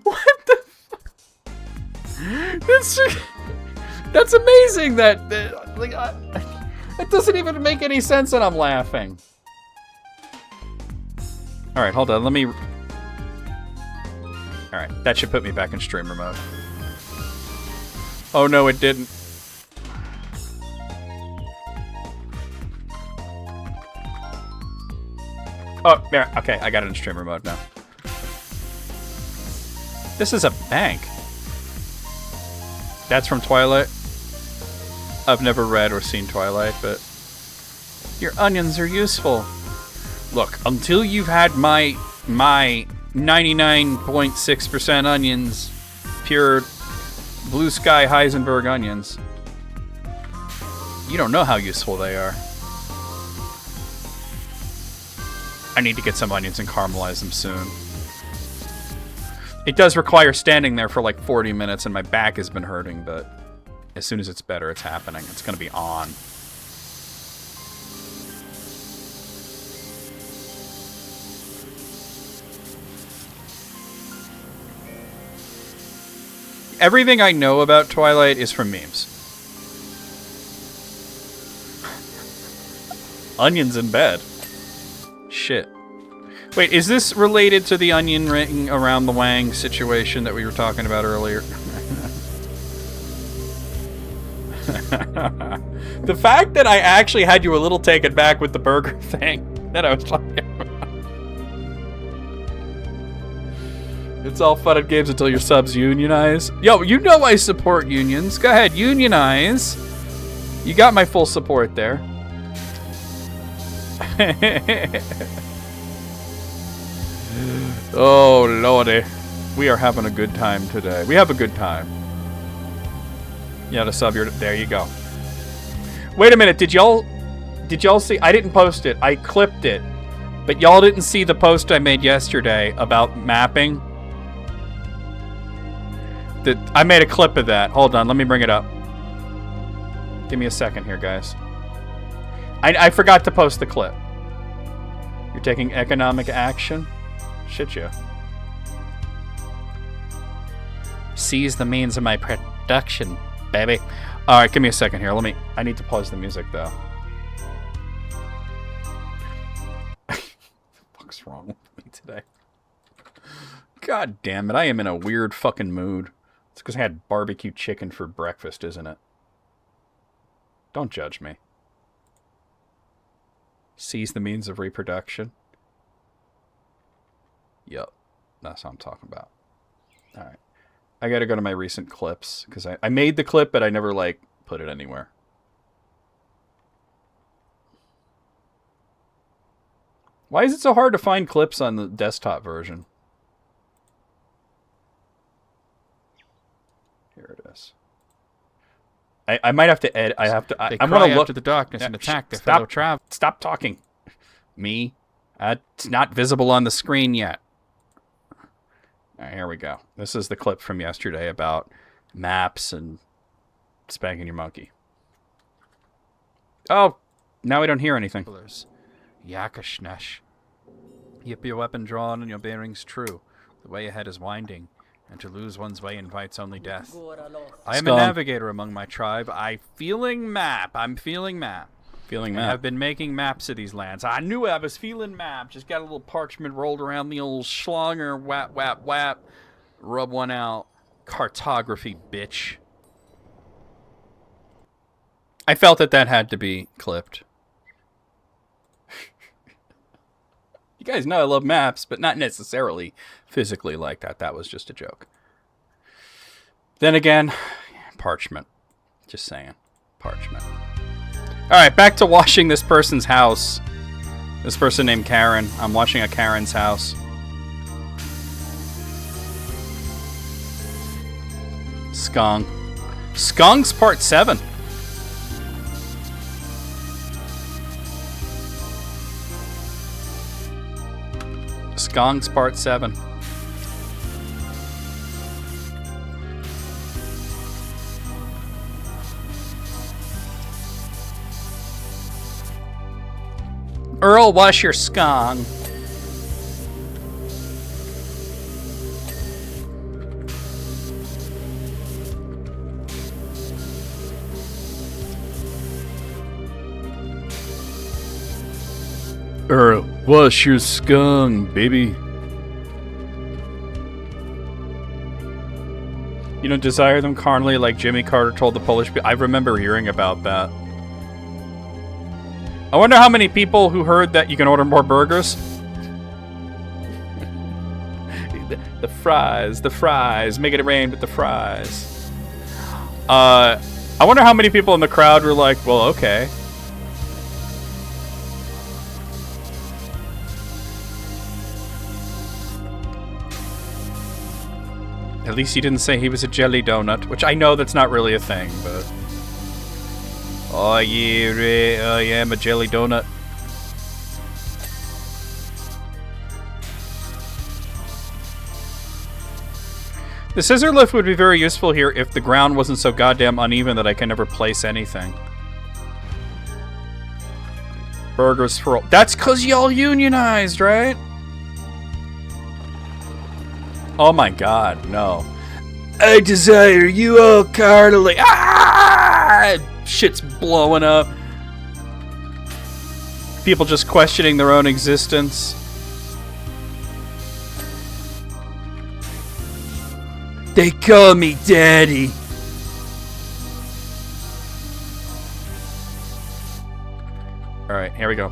What the fuck? That's amazing that... like, it doesn't even make any sense and I'm laughing. Alright, hold on, let me... Alright, that should put me back in streamer mode. Oh no, it didn't. Oh, yeah, okay, I got it in streamer mode now. This is a bank. That's from Twilight. I've never read or seen Twilight, but... Your onions are useful. Look, until you've had my 99.6% onions, pure blue sky Heisenberg onions, you don't know how useful they are. I need to get some onions and caramelize them soon. It does require standing there for like 40 minutes and my back has been hurting, but as soon as it's better, it's happening. It's gonna be on. Everything I know about Twilight is from memes. Onions in bed. Shit. Wait, is this related to the onion ring around the Wang situation that we were talking about earlier? The fact that I actually had you a little taken back with the burger thing that I was talking about. It's all fun and games until your subs unionize. Yo, you know I support unions. Go ahead, unionize. You got my full support there. Oh, lordy. We are having a good time today. We have a good time. Yeah, the sub, there you go. Wait a minute, did y'all see? I didn't post it. I clipped it. But y'all didn't see the post I made yesterday about mapping? I made a clip of that. Hold on, let me bring it up. Give me a second here, guys. I forgot to post the clip. You're taking economic action? Shit, yeah. Seize the means of my production, baby. Alright, give me a second here. I need to pause the music, though. What the fuck's wrong with me today? God damn it, I am in a weird fucking mood. It's because I had barbecue chicken for breakfast, isn't it? Don't judge me. Seize the means of reproduction. Yup. That's what I'm talking about. Alright. I gotta go to my recent clips, because I made the clip, but I never, like, put it anywhere. Why is it so hard to find clips on the desktop version? Here it is. I might have to edit. I have to. They I'm cry gonna look after the darkness and attack their stop, fellow travelers. Stop talking. Me? It's not visible on the screen yet. All right, here we go. This is the clip from yesterday about maps and spanking your monkey. Oh, now we don't hear anything. Yakashnesh. Keep your weapon drawn and your bearings true. The way ahead is winding, and to lose one's way invites only death. I am a navigator among my tribe. I'm feeling map. Feeling I map. have been making maps of these lands. I knew I was feeling map. Just got a little parchment rolled around the old schlonger. Whap, whap, whap. Rub one out. Cartography, bitch. I felt that had to be clipped. You guys know I love maps, but not necessarily physically like that. That was just a joke. Then again, parchment. Just saying. Parchment. Alright, back to washing this person's house. This person named Karen. I'm washing a Karen's house. Skunk. Skunks Part 7. Skunks Part 7. Earl, wash your skunk. Earl, wash your skunk, baby. You don't desire them carnally like Jimmy Carter told the Polish people. I remember hearing about that. I wonder how many people who heard that you can order more burgers. The fries. Making it rain with the fries. I wonder how many people in the crowd were like, well, okay. At least he didn't say he was a jelly donut, which I know that's not really a thing, but... Oh yeah, I'm a jelly donut. The scissor lift would be very useful here if the ground wasn't so goddamn uneven that I can never place anything. Burgers for all. That's because y'all unionized, right? Oh my god, no. I desire you all carnally. Ah! Shit's blowing up. People just questioning their own existence. They call me Daddy. Alright, here we go.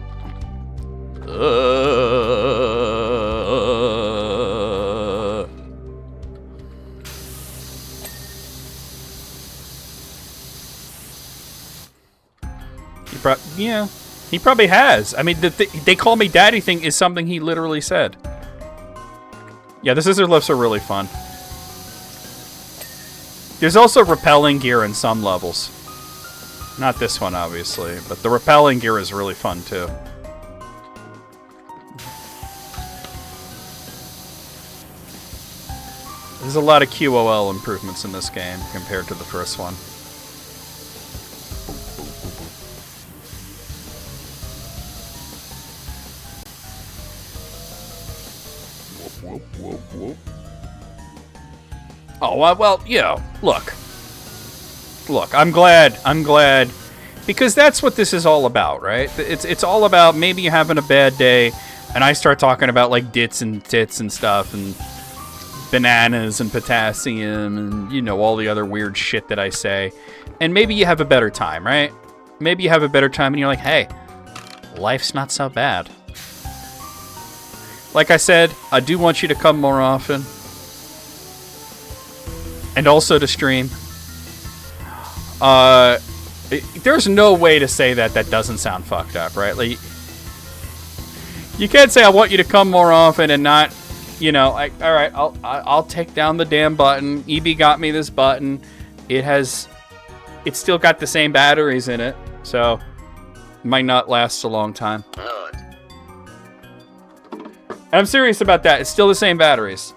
Yeah, he probably has. I mean, they call me daddy thing is something he literally said. Yeah, the scissor lifts are really fun. There's also rappelling gear in some levels. Not this one, obviously, but the rappelling gear is really fun, too. There's a lot of QOL improvements in this game compared to the first one. Oh, well, you know, look, I'm glad, because that's what this is all about, right? It's all about maybe you're having a bad day, and I start talking about, like, dits and tits and stuff, and bananas and potassium, and, you know, all the other weird shit that I say, and maybe you have a better time, right? Maybe you have a better time, and you're like, hey, life's not so bad. Like I said, I do want you to come more often. And also to stream. There's no way to say that doesn't sound fucked up, right? Like, you can't say I want you to come more often and not, you know, like, all right, I'll take down the damn button. EB got me this button. It's still got the same batteries in it, so it might not last a long time. I'm serious about that. It's still the same batteries.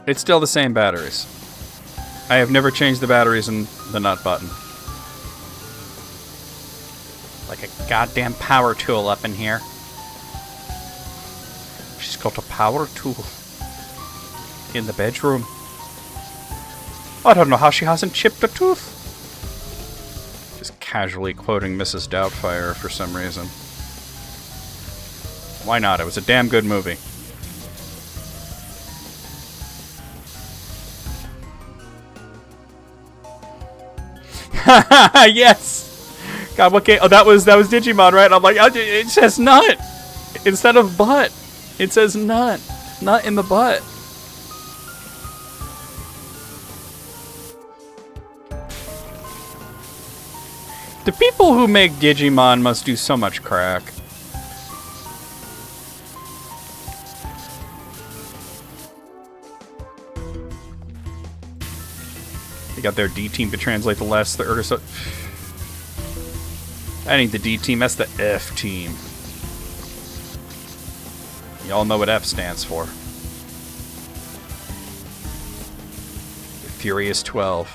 It's still the same batteries. I have never changed the batteries in the nut button. Like a goddamn power tool up in here. She's got a power tool in the bedroom. I don't know how she hasn't chipped a tooth. Just casually quoting Mrs. Doubtfire for some reason. Why not? It was a damn good movie. Yes! God, what game? Oh, that was Digimon, right? I'm like, it says nut instead of butt. It says nut. Nut in the butt. The people who make Digimon must do so much crack. They got their D team to translate the last the Ursa. That ain't the D team, that's the F team. Y'all know what F stands for. The Furious 12.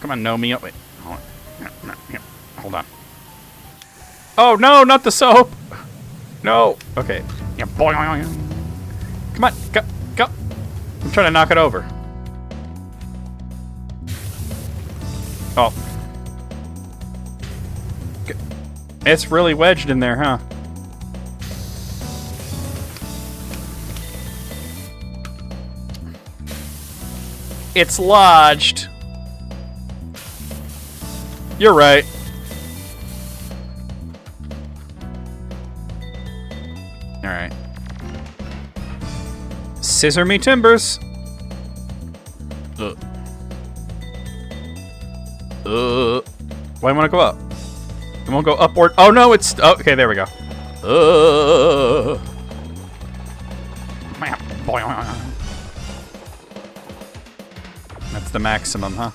Come on, Nomi. Wait. Hold on. Hold on. Oh, no, not the soap. No. Okay. Yeah, boing. Come on, go. I'm trying to knock it over. Oh. It's really wedged in there, huh? It's lodged. You're right. Alright. Scissor me timbers. Why do you want to go up? You won't go upward. Oh no, it's okay. There we go. That's the maximum, huh?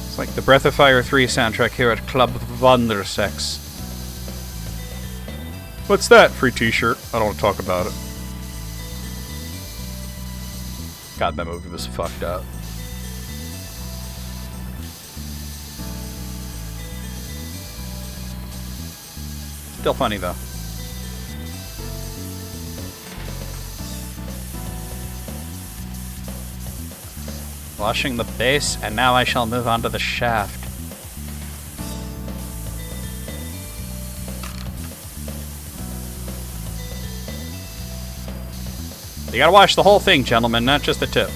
It's like the Breath of Fire 3 soundtrack here at Club Wondersex. What's that? Free t-shirt. I don't want to talk about it. God, that movie was fucked up. Still funny, though. Washing the base, and now I shall move on to the shaft. You gotta wash the whole thing, gentlemen, not just the tip.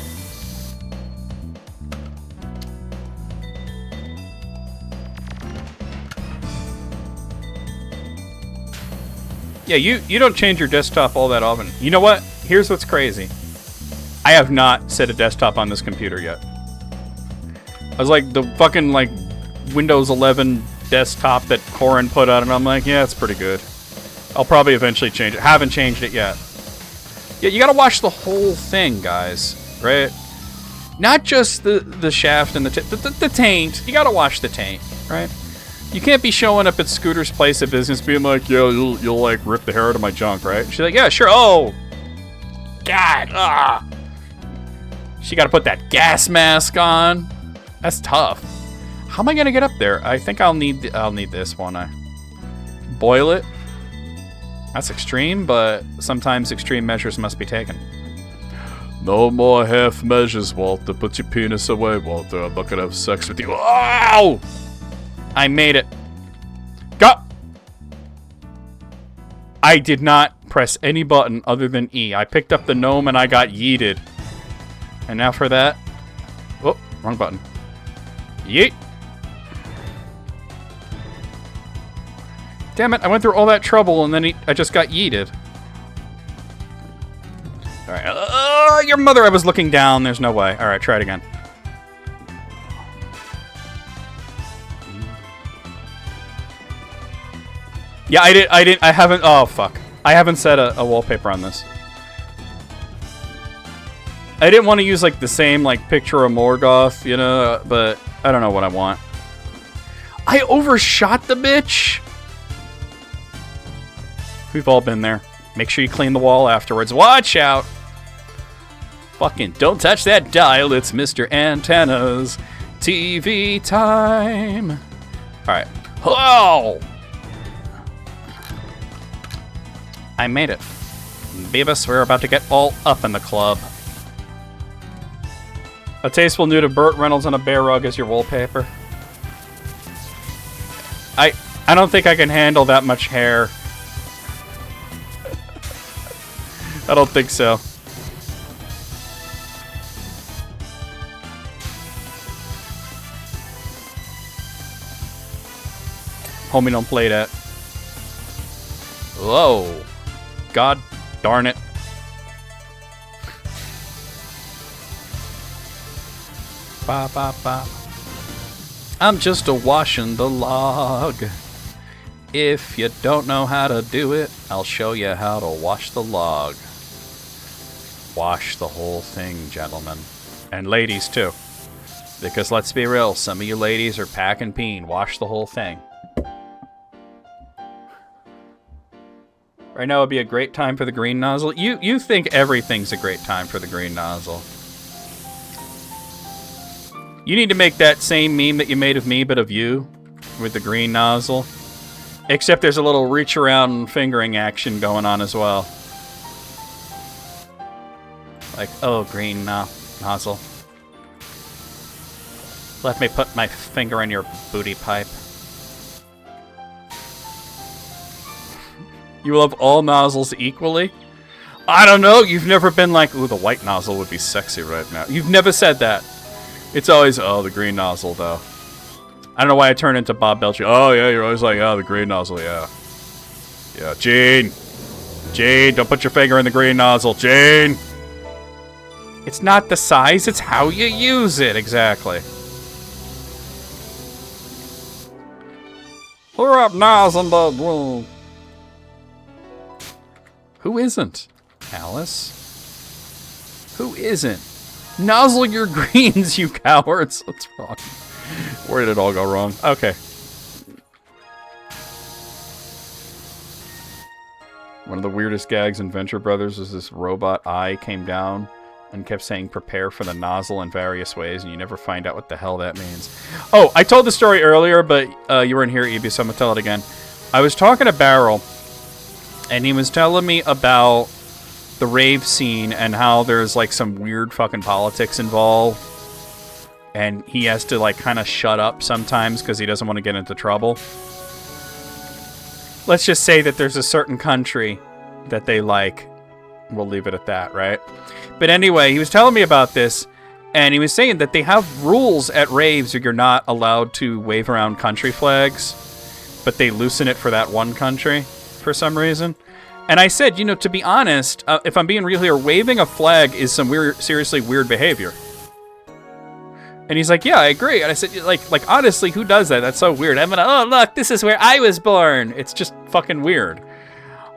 Yeah, you don't change your desktop all that often. You know what? Here's what's crazy. I have not set a desktop on this computer yet. I was like, the fucking, like, Windows 11 desktop that Corin put on, and I'm like, yeah, it's pretty good. I'll probably eventually change it. Haven't changed it yet. Yeah, you gotta wash the whole thing, guys, right? Not just the shaft and the taint. You gotta wash the taint, right? You can't be showing up at Scooter's place of business being like, yeah, you'll like, rip the hair out of my junk, right? She's like, yeah, sure. Oh, God, ah. She got to put that gas mask on. That's tough. How am I gonna get up there? I think I'll need this, won't I? Boil it. That's extreme, but sometimes extreme measures must be taken. No more half measures, Walter. Put your penis away, Walter. I'm not gonna have sex with you. Ow! I made it. Go! I did not press any button other than E. I picked up the gnome and I got yeeted. And now for that... Oh, wrong button. Yeet! Damn it, I went through all that trouble and then I just got yeeted. Alright, your mother, I was looking down, there's no way. Alright, try it again. Yeah, I haven't, oh fuck. I haven't set a wallpaper on this. I didn't want to use like the same like picture of Morgoth, you know, but I don't know what I want. I overshot the bitch! We've all been there. Make sure you clean the wall afterwards. Watch out! Fucking don't touch that dial, it's Mr. Antenna's TV time. Alright. Whoa! I made it. Beavis, we're about to get all up in the club. A tasteful nude of Burt Reynolds on a bear rug as your wallpaper. I don't think I can handle that much hair. I don't think so. Homie, don't play that. Whoa. God darn it. Ba, ba, ba. I'm just a-washing the log. If you don't know how to do it, I'll show you how to wash the log. Wash the whole thing, gentlemen. And ladies, too. Because let's be real, some of you ladies are packing peen. Wash the whole thing. Right now would be a great time for the green nozzle. You think everything's a great time for the green nozzle. You need to make that same meme that you made of me, but of you, with the green nozzle. Except there's a little reach around fingering action going on as well. Like, oh, green nozzle. Let me put my finger in your booty pipe. You love all nozzles equally? I don't know. You've never been like, ooh, the white nozzle would be sexy right now. You've never said that. It's always, oh, the green nozzle, though. I don't know why I turn into Bob Belcher. Oh, yeah, you're always like, oh, the green nozzle, yeah. Yeah, Gene. Gene, don't put your finger in the green nozzle. Gene. It's not the size, it's how you use it, exactly. Hurry up, nozzle. Who isn't? Alice? Who isn't? Nozzle your greens, you cowards. What's wrong? Where did it all go wrong? Okay. One of the weirdest gags in Venture Brothers is this robot eye came down and kept saying prepare for the nozzle in various ways, and you never find out what the hell that means. Oh, I told the story earlier, but you weren't here, Ebi, so I'm going to tell it again. I was talking to Barrel, and he was telling me about the rave scene and how there's like some weird fucking politics involved. And he has to like kind of shut up sometimes because he doesn't want to get into trouble. Let's just say that there's a certain country that they like. We'll leave it at that, right? But anyway, he was telling me about this, and he was saying that they have rules at raves where you're not allowed to wave around country flags, but they loosen it for that one country for some reason. And I said, you know, to be honest, if I'm being real here, waving a flag is some weird, seriously weird behavior. And he's like, yeah, I agree. And I said, like honestly, who does that? That's so weird. I'm gonna, oh, look, this is where I was born. It's just fucking weird.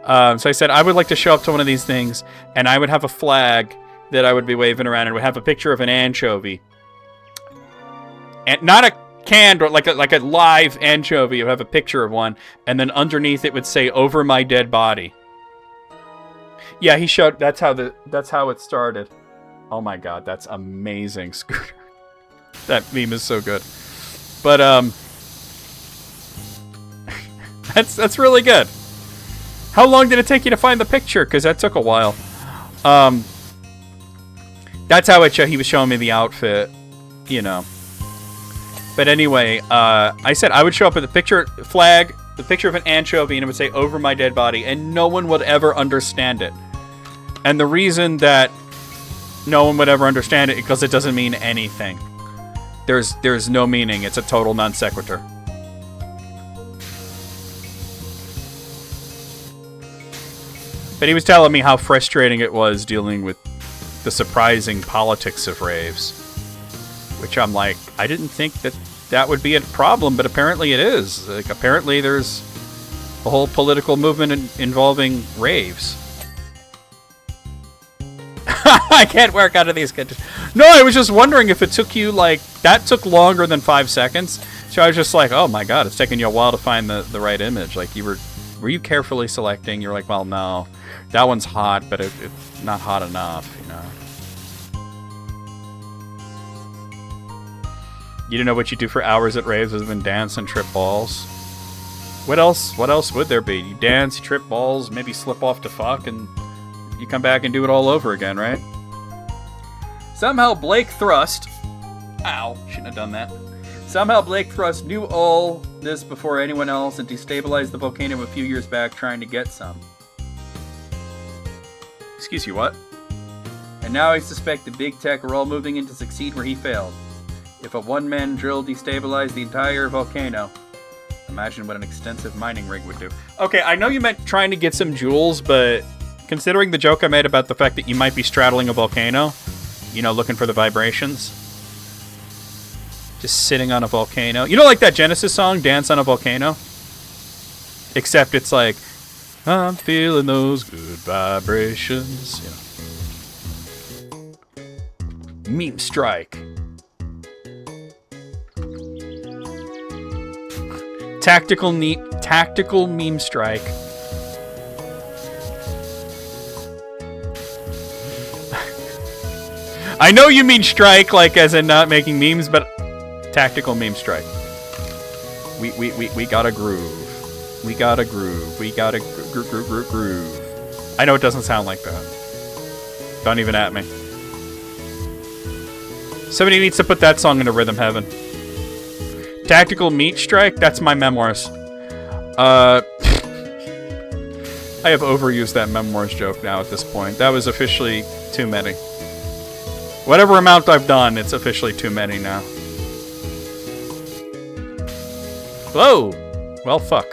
So I said, I would like to show up to one of these things, and I would have a flag that I would be waving around, and would have a picture of an anchovy. And not a canned, or like a live anchovy. It would have a picture of one, and then underneath it would say, over my dead body. Yeah, he showed, that's how it started. Oh my god, that's amazing, Scooter. That meme is so good. But, that's really good. How long did it take you to find the picture? Because that took a while. That's how he was showing me the outfit, you know. But anyway, I said I would show up with a picture, flag, the picture of an anchovy, and it would say "over my dead body," and no one would ever understand it. And the reason that no one would ever understand it is because it doesn't mean anything. There's no meaning. It's a total non sequitur. But he was telling me how frustrating it was dealing with the surprising politics of raves. Which I'm like, I didn't think that would be a problem, but apparently it is. Like, apparently there's a whole political movement involving raves. I can't work out of these conditions. No, I was just wondering if it took you, like, that took longer than 5 seconds. So I was just like, oh my god, it's taking you a while to find the right image. Like, were you carefully selecting? You're like, well, no. That one's hot, but it's not hot enough, you know. You didn't know what you do for hours at raves other than dance and trip balls. What else would there be? You dance, you trip balls, maybe slip off to fuck, and you come back and do it all over again, right? Somehow Blake Thrust... Ow, shouldn't have done that. Somehow Blake Thrust knew all this before anyone else and destabilized the volcano a few years back trying to get some. Excuse you, what? And now I suspect the big tech are all moving in to succeed where he failed. If a one-man drill destabilized the entire volcano, imagine what an extensive mining rig would do. Okay, I know you meant trying to get some jewels, but considering the joke I made about the fact that you might be straddling a volcano, you know, looking for the vibrations, just sitting on a volcano. You know, like that Genesis song, Dance on a Volcano? Except it's like, I'm feeling those good vibrations. You know. Meme strike. Tactical meme strike. I know you mean strike, like as in not making memes, but tactical meme strike. We got a groove. We got a groove. We got a groove. I know it doesn't sound like that. Don't even at me. Somebody needs to put that song into Rhythm Heaven. Tactical meat strike? That's my memoirs. I have overused that memoirs joke now at this point. That was officially too many. Whatever amount I've done, it's officially too many now. Whoa! Well, fuck.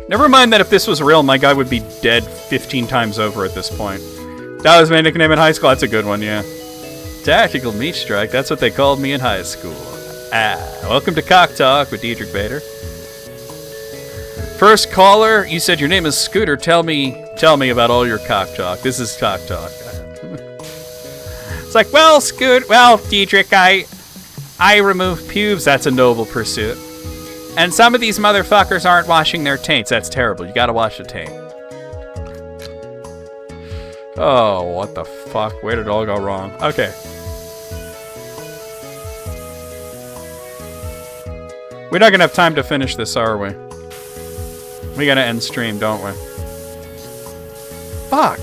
Never mind that if this was real, my guy would be dead 15 times over at this point. That was my nickname in high school. That's a good one, yeah. Tactical meat strike. That's what they called me in high school. Welcome to Cock Talk with Diedrich Bader. First caller, you said your name is Scooter. Tell me about all your cock talk. This is Cock Talk. It's like, well, Diedrich, I remove pubes. That's a noble pursuit. And some of these motherfuckers aren't washing their taints. That's terrible. You gotta wash the taint. Oh, what the fuck? Where did it all go wrong? Okay. We're not gonna have time to finish this, are we? We gotta end stream, don't we? Fuck.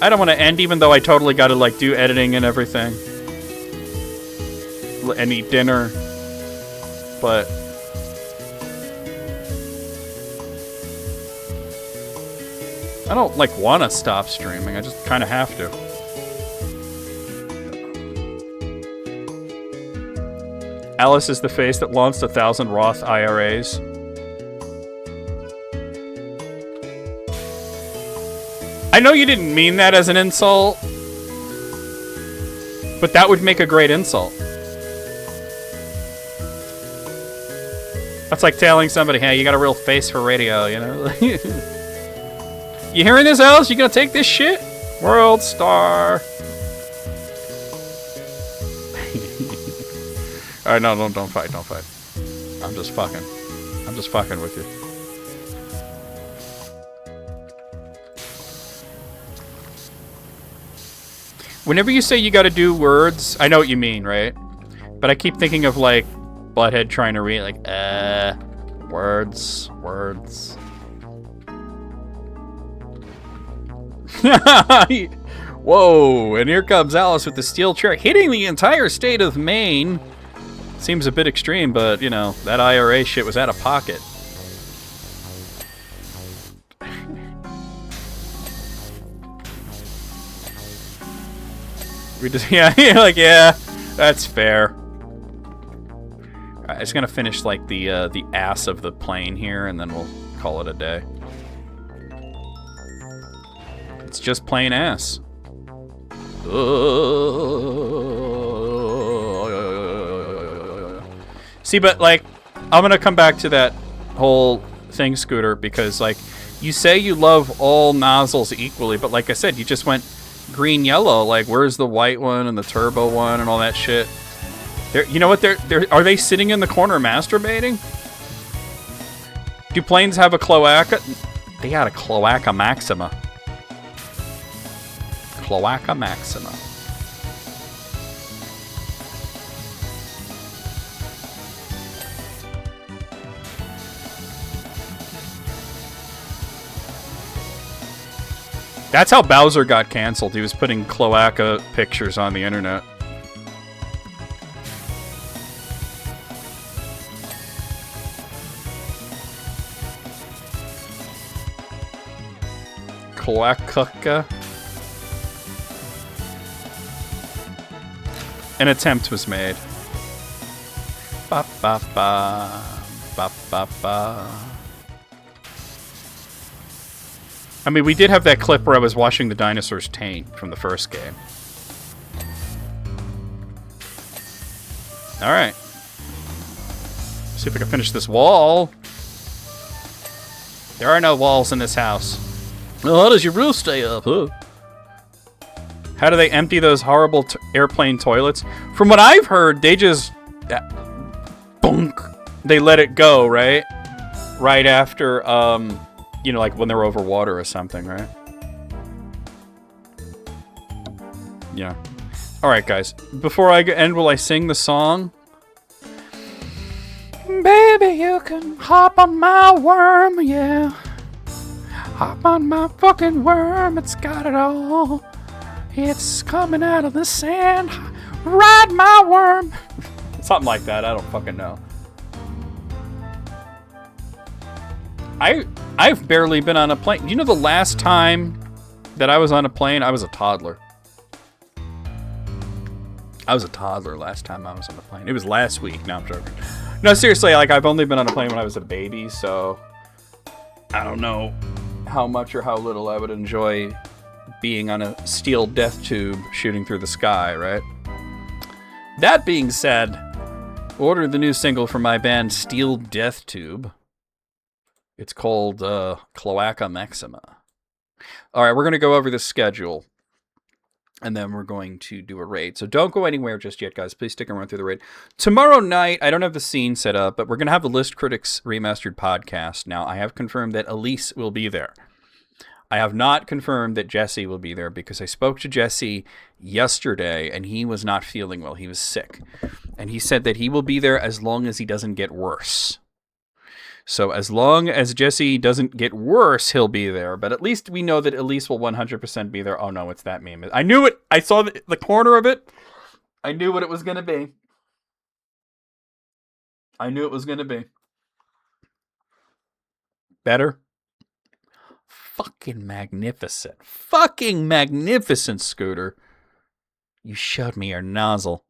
I don't want to end, even though I totally gotta, like, do editing and everything. And eat dinner. But... I don't, like, want to stop streaming. I just kind of have to. Alice is the face that launched 1,000 Roth IRAs. I know you didn't mean that as an insult, but that would make a great insult. That's like telling somebody, hey, you got a real face for radio, you know? You hearing this, Alice? You gonna take this shit? World star. Alright, no, don't fight. I'm just fucking with you. Whenever you say you gotta do words, I know what you mean, right? But I keep thinking of, like, Butthead trying to read, like, words. Whoa, and here comes Alice with the steel chair, hitting the entire state of Maine. Seems a bit extreme, but, you know, that IRA shit was out of pocket. We just, yeah, you're like, yeah, that's fair. Alright, I just gonna finish, like, the ass of the plane here, and then we'll call it a day. It's just plain ass. See, but, like, I'm gonna come back to that whole thing, Scooter, because, like, you say you love all nozzles equally, but like I said, you just went green, yellow. Like, where's the white one and the turbo one and all that shit? You know what? Are they sitting in the corner masturbating? Do planes have a cloaca? They got a cloaca maxima. Cloaca maxima. That's how Bowser got canceled. He was putting cloaca pictures on the internet. Cloaca. An attempt was made. Ba ba ba ba ba ba. I mean, we did have that clip where I was washing the dinosaur's taint from the first game. Alright. See if I can finish this wall. There are no walls in this house. Well, how does your roof stay up, huh? How do they empty those horrible airplane toilets? From what I've heard, they just... bunk. They let it go, right? Right after, you know, like when they're over water or something, right? Yeah. Alright, guys. Before I end, will I sing the song? Baby, you can hop on my worm, yeah. Hop on my fucking worm, it's got it all. It's coming out of the sand. Ride my worm. Something like that, I don't fucking know. I've barely been on a plane. You know the last time that I was on a plane, I was a toddler. I was a toddler last time I was on a plane. It was last week. No, I'm joking. No, seriously, like, I've only been on a plane when I was a baby, so I don't know how much or how little I would enjoy being on a steel death tube shooting through the sky, right? That being said, order the new single from my band Steel Death Tube. It's called Cloaca Maxima. All right, we're going to go over the schedule, and then we're going to do a raid. So don't go anywhere just yet, guys. Please stick around through the raid. Tomorrow night, I don't have the scene set up, but we're going to have the List Critics Remastered podcast. Now, I have confirmed that Elise will be there. I have not confirmed that Jesse will be there because I spoke to Jesse yesterday, and he was not feeling well. He was sick. And he said that he will be there as long as he doesn't get worse. So as long as Jesse doesn't get worse, he'll be there. But at least we know that Elise will 100% be there. Oh, no, it's that meme. I knew it. I saw the corner of it. I knew what it was going to be. I knew it was going to be. Better? Fucking magnificent. Fucking magnificent, Scooter. You showed me your nozzle.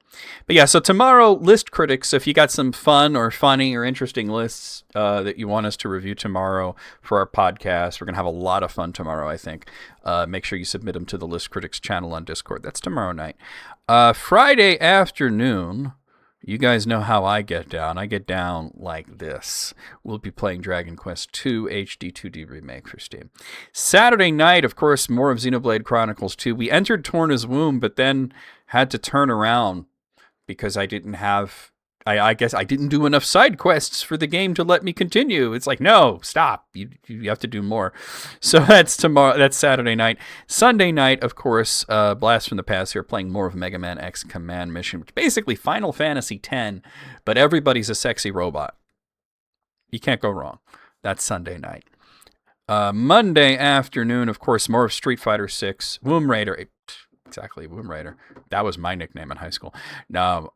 But yeah, so tomorrow, List Critics, if you got some fun or funny or interesting lists that you want us to review tomorrow for our podcast, we're going to have a lot of fun tomorrow, I think. Make sure you submit them to the List Critics channel on Discord. That's tomorrow night. Friday afternoon, you guys know how I get down. I get down like this. We'll be playing Dragon Quest II HD 2D Remake for Steam. Saturday night, of course, more of Xenoblade Chronicles 2. We entered Torna's Womb, but then had to turn around because I didn't have... I guess I didn't do enough side quests for the game to let me continue. It's like, no, stop. You have to do more. So that's tomorrow. That's Saturday night. Sunday night, of course, Blast from the Past here, playing more of Mega Man X Command Mission, which is basically Final Fantasy X, but everybody's a sexy robot. You can't go wrong. That's Sunday night. Monday afternoon, of course, more of Street Fighter 6, Womb Raider. exactly. Womb Raider. That was my nickname in high school. No,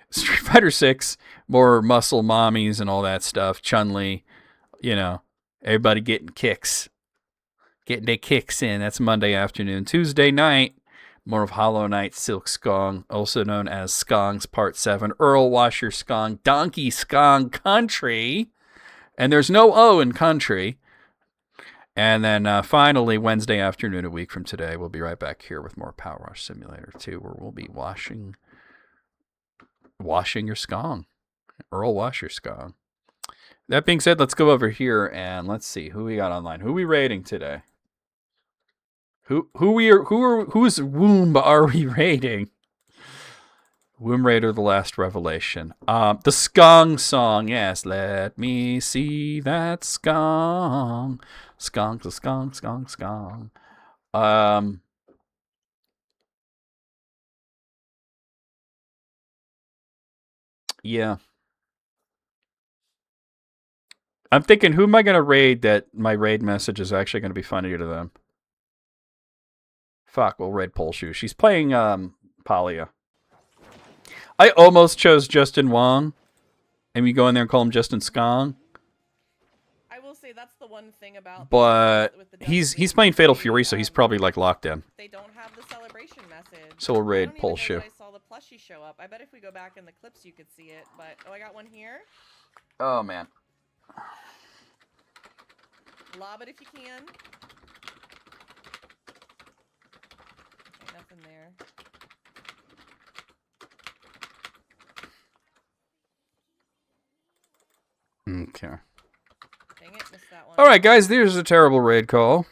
Street Fighter 6, more muscle mommies and all that stuff. Chun-Li, you know, everybody getting kicks. Getting their kicks in. That's Monday afternoon. Tuesday night, more of Hollow Knight Silk Skong, also known as Skongs Part 7. Earl Washer Skong, Donkey Skong Country. And there's no O in country. And then finally, Wednesday afternoon, a week from today, we'll be right back here with more Power Wash Simulator 2, where we'll be washing your skong. Earl Washer Skong. That being said, let's go over here and let's see who we got online. Who are we rating today? Whose womb are we rating? Womb Raider: The Last Revelation. The Skong song, yes. Let me see that skong. Skong, skong, skong, skong. Yeah. I'm thinking, who am I going to raid that my raid message is actually going to be funny to them? Fuck, we'll raid Polshu. She's playing Palia. I almost chose Justin Wong. And we go in there and call him Justin Skong. I will say that's the one thing about. But he's playing Fatal Fury, so he's probably like locked in. They don't have the celebration message. So we'll raid I don't even know Polshu. that I saw the plushie show up. I bet if we go back in the clips, you could see it. But I got one here. Oh man. Lob it if you can. Okay, nothing there. Okay. Dang it, missed that one. All right, guys, there's a terrible raid call.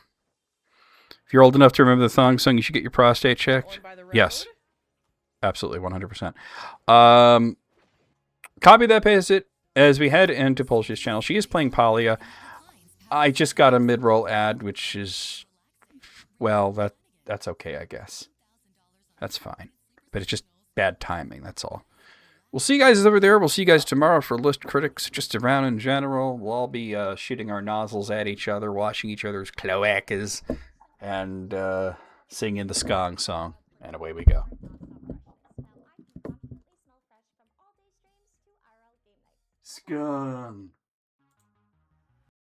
If you're old enough to remember the thong song, you should get your prostate checked. By the road? Yes. Absolutely, 100%. Copy that, paste it. As we head into Polshu's channel, she is playing Palia. I just got a mid-roll ad, which is, well, that's okay, I guess. That's fine. But it's just bad timing, that's all. We'll see you guys over there. We'll see you guys tomorrow for List Critics, just around in general. We'll all be shooting our nozzles at each other, washing each other's cloacas, and singing the Skong song. And away we go. Skong.